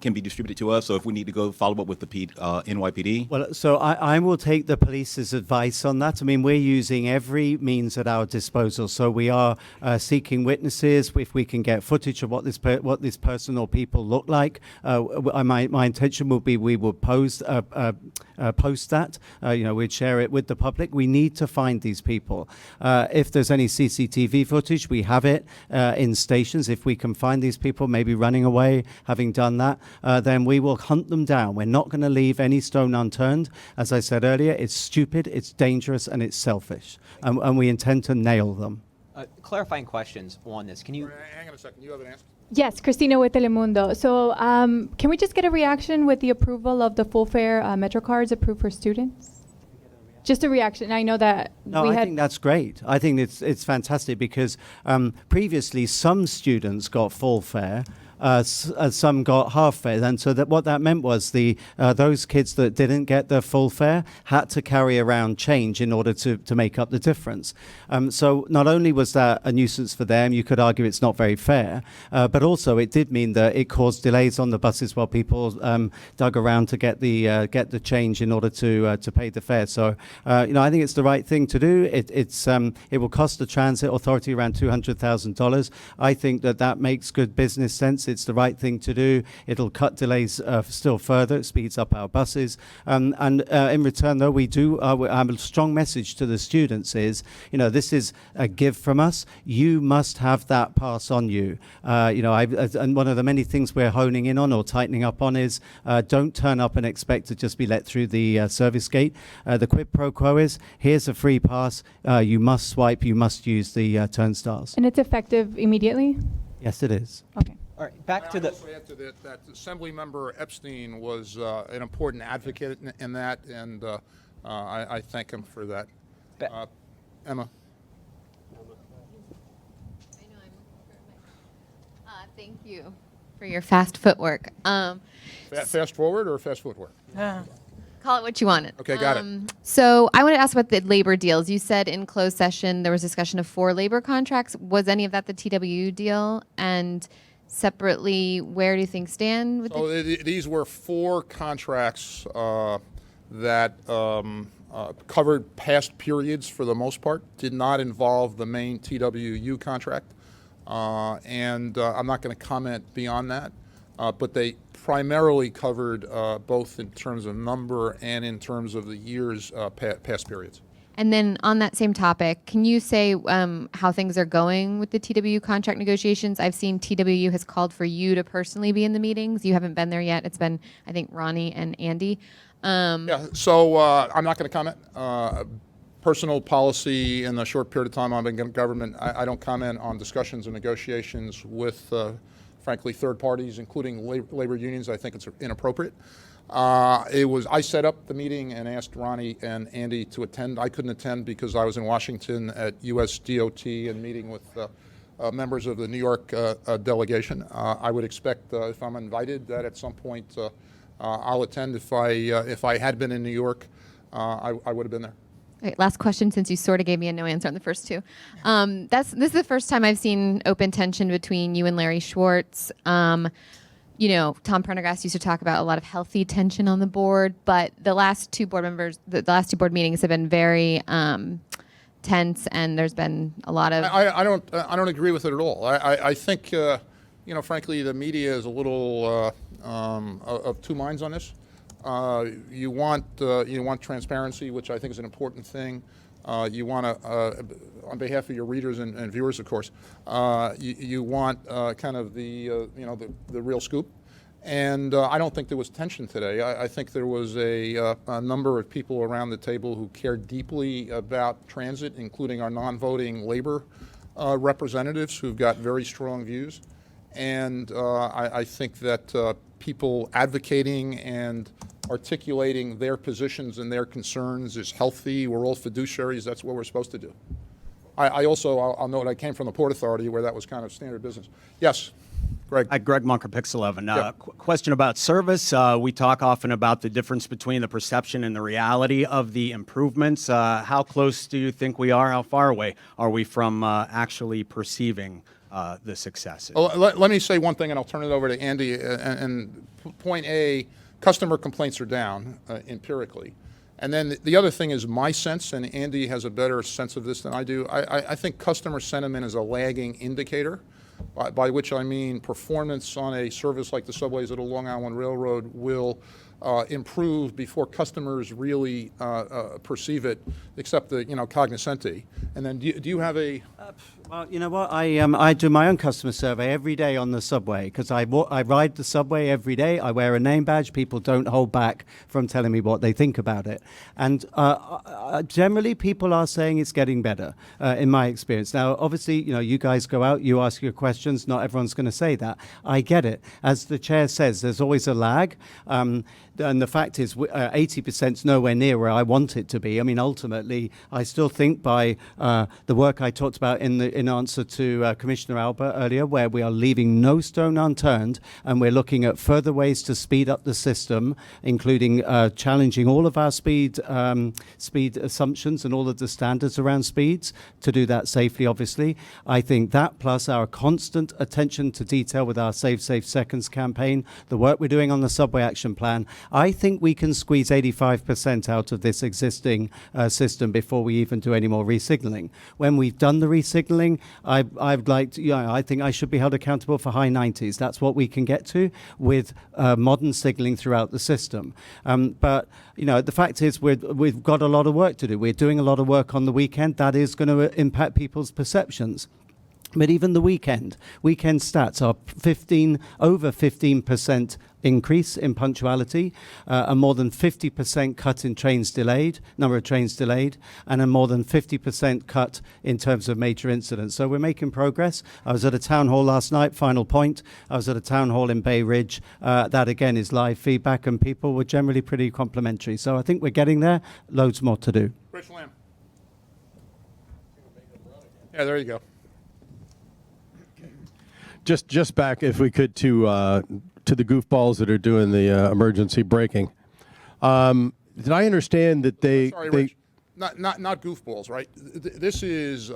can be distributed to us? So if we need to go follow up with the NYPD? Well, so I will take the police's advice on that. I mean, we're using every means at our disposal. So we are seeking witnesses. If we can get footage of what this person or people look like, my intention will be we will post that. We'd share it with the public. We need to find these people. If there's any CCTV footage, we have it in stations. If we can find these people maybe running away, having done that, then we will hunt them down. We're not going to leave any stone unturned. As I said earlier, it's stupid, it's dangerous, and it's selfish. And we intend to nail them. Clarifying questions on this. Can you... Hang on a second. You have an answer? Yes, Christina with Telemundo. So can we just get a reaction with the approval of the full fare Metro cards approved for students? Just a reaction. I know that I think that's great. I think it's fantastic because previously some students got full fare some got half fare. And so what that meant was those kids that didn't get the full fare had to carry around change in order to make up the difference. So not only was that a nuisance for them, you could argue it's not very fair, but also it did mean that it caused delays on the buses while people dug around to get the change in order to pay the fare. So I think it's the right thing to do. It will cost the transit authority around $200,000. I think that makes good business sense. It's the right thing to do. It'll cut delays still further. It speeds up our buses. And in return, though, we do have a strong message to the students is, this is a give from us. You must have that pass on you. And one of the many things we're honing in on or tightening up on is don't turn up and expect to just be let through the service gate. The quid pro quo is, here's a free pass. You must swipe. You must use the turnstiles. And it's effective immediately? Yes, it is. Okay. All right, back to the. Also add to that Assemblymember Epstein was an important advocate in that, and I thank him for that. Emma. Thank you for your fast footwork. Fast forward or fast footwork? Call it what you want. Okay, got it. So I want to ask about the labor deals. You said in closed session there was discussion of 4 labor contracts. Was any of that the TWU deal? And separately, where do things stand with These were 4 contracts that covered past periods for the most part, did not involve the main TWU contract. And I'm not going to comment beyond that, but they primarily covered both in terms of number and in terms of the years past periods. And then on that same topic, can you say how things are going with the TWU contract negotiations? I've seen TWU has called for you to personally be in the meetings. You haven't been there yet. It's been, I think, Ronnie and Andy. Yeah, so I'm not going to comment. Personal policy in the short period of time I've been in government, I don't comment on discussions and negotiations with, frankly, third parties, including labor unions. I think it's inappropriate. I set up the meeting and asked Ronnie and Andy to attend. I couldn't attend because I was in Washington at US DOT and meeting with members of the New York delegation. I would expect, if I'm invited, that at some point I'll attend. If I had been in New York, I would have been there. Okay, last question, since you sort of gave me a no answer on the first 2. This is the first time I've seen open tension between you and Larry Schwartz. Tom Prendergast used to talk about a lot of healthy tension on the board, but the last 2 board meetings have been very tense, and there's been a lot of. I don't agree with it at all. I think frankly, the media is a little of 2 minds on this. You want transparency, which I think is an important thing. You want to, on behalf of your readers and viewers, of course, you want kind of the real scoop. And I don't think there was tension today. I think there was a number of people around the table who cared deeply about transit, including our non-voting labor representatives who've got very strong views. And I think that people advocating and articulating their positions and their concerns is healthy. We're all fiduciaries. That's what we're supposed to do. I'll note I came from the Port Authority where that was kind of standard business. Yes, Greg. Greg Munker, Pixel 11. Question about service. We talk often about the difference between the perception and the reality of the improvements. How close do you think we are? How far away are we from actually perceiving the successes? Well, let me say one thing, and I'll turn it over to Andy. And point A, customer complaints are down empirically. And then the other thing is my sense, and Andy has a better sense of this than I do, I think customer sentiment is a lagging indicator, by which I mean performance on a service like the subways at a Long Island Railroad will improve before customers really perceive it, except the cognoscenti. And then do you have a... Well, you know what? I do my own customer survey every day on the subway because I ride the subway every day. I wear a name badge. People don't hold back from telling me what they think about it. And generally, people are saying it's getting better, in my experience. Now, obviously, you guys go out, you ask your questions. Not everyone's going to say that. I get it. As the chair says, there's always a lag. And the fact is, 80% is nowhere near where I want it to be. I mean, ultimately, I still think by the work I talked about in answer to Commissioner Albert earlier, where we are leaving no stone unturned, and we're looking at further ways to speed up the system, including challenging all of our speed assumptions and all of the standards around speeds to do that safely, obviously. I think that plus our constant attention to detail with our Save Safe Seconds campaign, the work we're doing on the subway action plan, I think we can squeeze 85% out of this existing system before we even do any more resignaling. When we've done the resignaling, I'd like to, I think I should be held accountable for high 90s. That's what we can get to with modern signaling throughout the system. But the fact is we've got a lot of work to do. We're doing a lot of work on the weekend. That is going to impact people's perceptions. But even the weekend stats are over 15% increase in punctuality, a more than 50% cut in number of trains delayed, and a more than 50% cut in terms of major incidents. So we're making progress. I was at a town hall last night, final point. I was at a town hall in Bay Ridge. That again is live feedback, and people were generally pretty complimentary. So I think we're getting there. Loads more to do. Rich Lamb. Yeah, there you go. Just back, if we could, to the goofballs that are doing the emergency braking. Did I understand that Sorry, Rich. Not goofballs, right? This is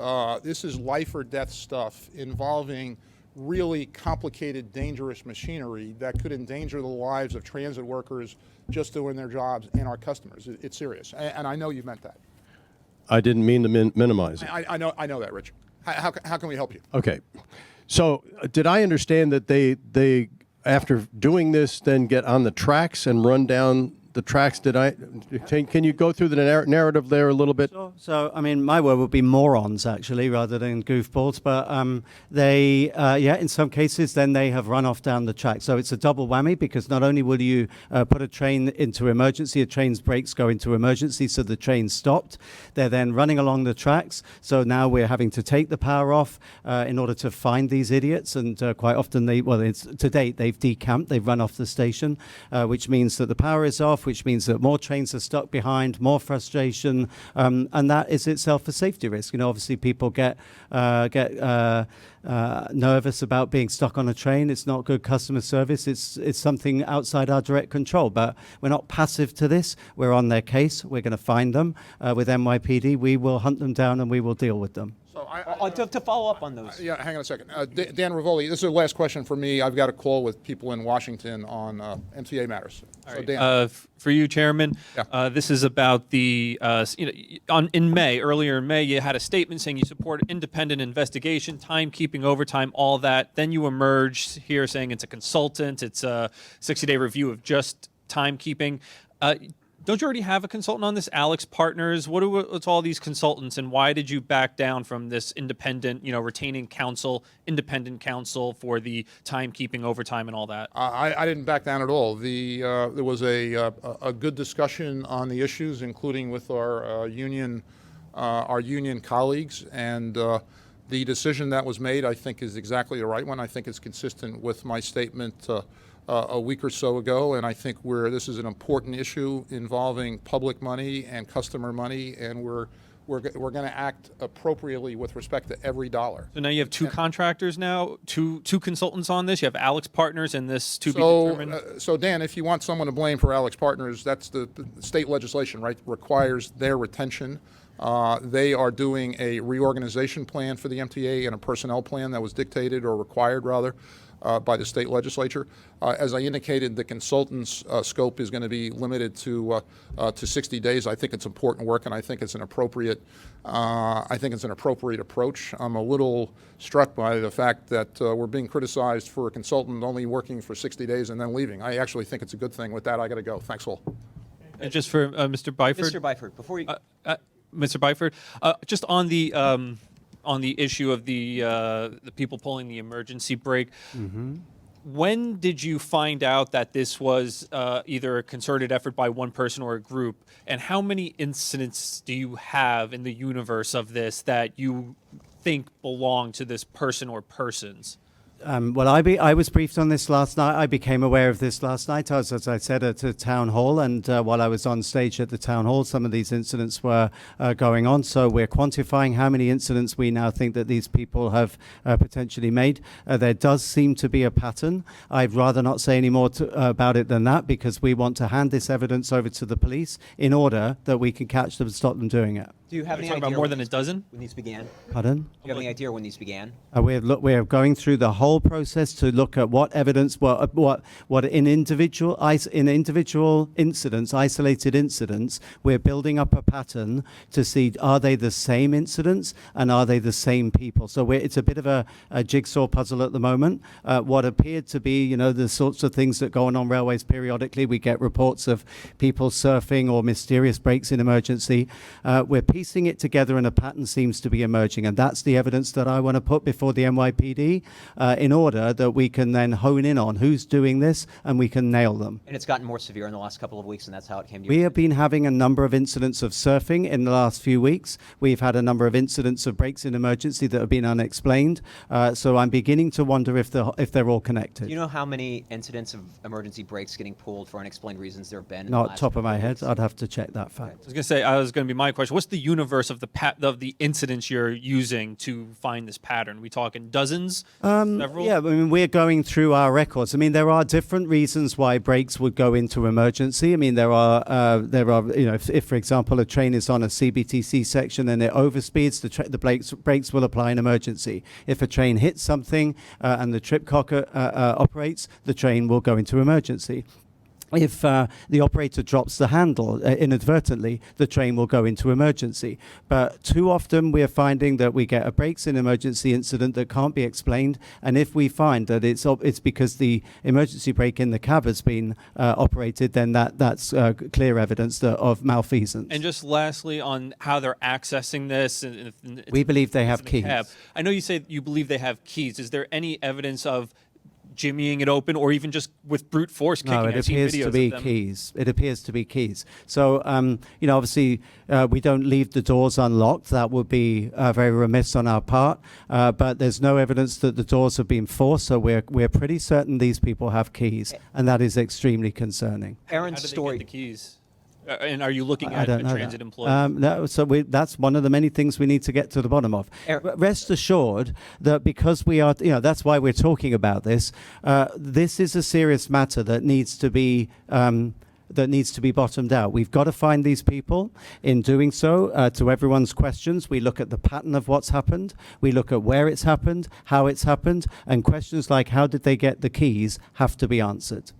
life or death stuff involving really complicated, dangerous machinery that could endanger the lives of transit workers just doing their jobs and our customers. It's serious, and I know you meant that. I didn't mean to minimize it. I know that, Rich. How can we help you? Okay. So did I understand that they after doing this then get on the tracks and run down the tracks? Can you go through the narrative there a little bit? So, I mean, my word would be morons, actually, rather than goofballs. But they, in some cases, then they have run off down the track. So it's a double whammy, because not only will you put a train into emergency, a train's brakes go into emergency, so the train stopped. They're then running along the tracks. So now we're having to take the power off in order to find these idiots. And quite often to date, they've decamped, they've run off the station, which means that the power is off, which means that more trains are stuck behind, more frustration, and that is itself a safety risk. Obviously people get nervous about being stuck on a train. It's not good customer service. It's something outside our direct control. But we're not passive to this. We're on their case. We're going to find them. With NYPD, we will hunt them down and we will deal with them. To follow up on those. Yeah, hang on a second. Dan Rivoli, this is the last question for me. I've got a call with people in Washington on MTA matters. So Dan. For you, Chairman, this is about the, earlier in May, you had a statement saying you support independent investigation, timekeeping, overtime, all that. Then you emerged here saying it's a consultant, it's a 60-day review of just timekeeping. Don't you already have a consultant on this, Alex Partners? What's all these consultants, and why did you back down from this independent, retaining counsel, independent counsel for the timekeeping, overtime, and all that? I didn't back down at all. There was a good discussion on the issues, including with our union colleagues, and the decision that was made, I think, is exactly the right one. I think it's consistent with my statement a week or so ago, and I think this is an important issue involving public money and customer money, and we're going to act appropriately with respect to every dollar. So now you have two contractors now, two consultants on this. You have Alex Partners and this to be determined. So Dan, if you want someone to blame for Alex Partners, that's the state legislation, right? Requires their retention. They are doing a reorganization plan for the MTA and a personnel plan that was dictated or required, rather, by the state legislature. As I indicated, the consultant's scope is going to be limited to 60 days. I think it's important work, and I think it's an appropriate. Approach. I'm a little struck by the fact that we're being criticized for a consultant only working for 60 days and then leaving. I actually think it's a good thing. With that, I got to go. Thanks all. And just for Mr. Byford. Mr. Byford, before you. Mr. Byford, just on the issue of the people pulling the emergency brake. Mm-hmm. When did you find out that this was either a concerted effort by one person or a group? And how many incidents do you have in the universe of this that you think belong to this person or persons? Well, I was briefed on this last night. I became aware of this last night. I was, as I said, at a town hall, and while I was on stage at the town hall, some of these incidents were going on. So we're quantifying how many incidents we now think that these people have potentially made. There does seem to be a pattern. I'd rather not say any more about it than that, because we want to hand this evidence over to the police in order that we can catch them and stop them doing it. Do you have any talking idea about more when than a dozen? When these began? Pardon? Do you have any idea when these began? We're going through the whole process to look at what evidence, what in individual incidents, isolated incidents, we're building up a pattern to see, are they the same incidents and are they the same people? So it's a bit of a jigsaw puzzle at the moment. What appeared to be, the sorts of things that go on railways periodically. We get reports of people surfing or mysterious breaks in emergency. We're piecing it together and a pattern seems to be emerging, and that's the evidence that I want to put before the NYPD in order that we can then hone in on who's doing this and we can nail them. And it's gotten more severe in the last couple of weeks, and that's how it came to We you. have been having a number of incidents of surfing in the last few weeks. We've had a number of incidents of breaks in emergency that have been unexplained. So I'm beginning to wonder if they're all connected. Do you know how many incidents of emergency brakes getting pulled for unexplained reasons there have been? in the Not last top of couple my head. weeks? I'd have to check that fact. I was going to say, I was going to be my question. What's the universe of the incidents you're using to find this pattern? We talking dozens? Several? Yeah, I mean, we're going through our records. I mean, there are different reasons why brakes would go into emergency. I mean, there are, if for example, a train is on a CBTC section and it overspeeds, the brakes will apply in emergency. If a train hits something and the trip cocker operates, the train will go into emergency. If the operator drops the handle inadvertently, the train will go into emergency. But too often we're finding that we get a brakes in emergency incident that can't be explained. And if we find that it's because the emergency brake in the cab has been operated, then that's clear evidence of malfeasance. And just lastly, on how they're accessing this. We believe they have keys. Cab. I know you say you believe they have keys. Is there any evidence of jimmying it open, or even just with brute force kicking? No, it appears to be keys. It appears to be keys. So, obviously, we don't leave the doors unlocked. That would be very remiss on our part. But there's no evidence that the doors have been forced. So we're pretty certain these people have keys, and that is extremely concerning. Aaron's How do story. they get the keys? And are you looking I at don't know transit that. employees? That's one of the many things we need to get to the bottom of. Rest assured that because we are, that's why we're talking about this. This is a serious matter that needs to be bottomed out. We've got to find these people. In doing so, to everyone's questions, we look at the pattern of what's happened. We look at where it's happened, how it's happened, and questions like how did they get the keys have to be answered.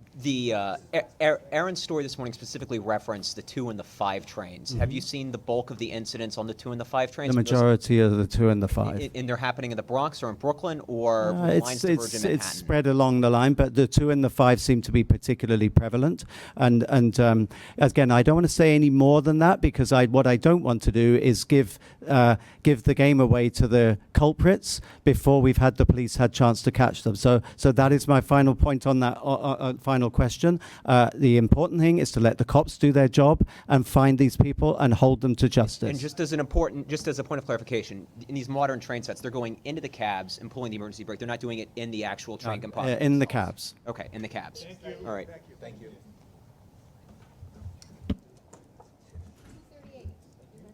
Aaron's story this morning specifically referenced the 2 and the 5 trains. Have you seen the bulk of the incidents on the 2 and the 5 trains? The majority of the 2 and the 5. And they're happening in the Bronx or in Brooklyn or lines to Virgin Manhattan? It's spread along the line, but the 2 and the 5 seem to be particularly prevalent. And again, I don't want to say any more than that, because what I don't want to do is give the game away to the culprits before we've had the police had chance to catch them. So that is my final point on that final question. The important thing is to let the cops do their job and find these people and hold them to justice. And just as a point of clarification, in these modern train sets, they're going into the cabs and pulling the emergency brake. They're not doing it in the actual train compartment. In the cabs. Okay, in the cabs. All right. Thank you.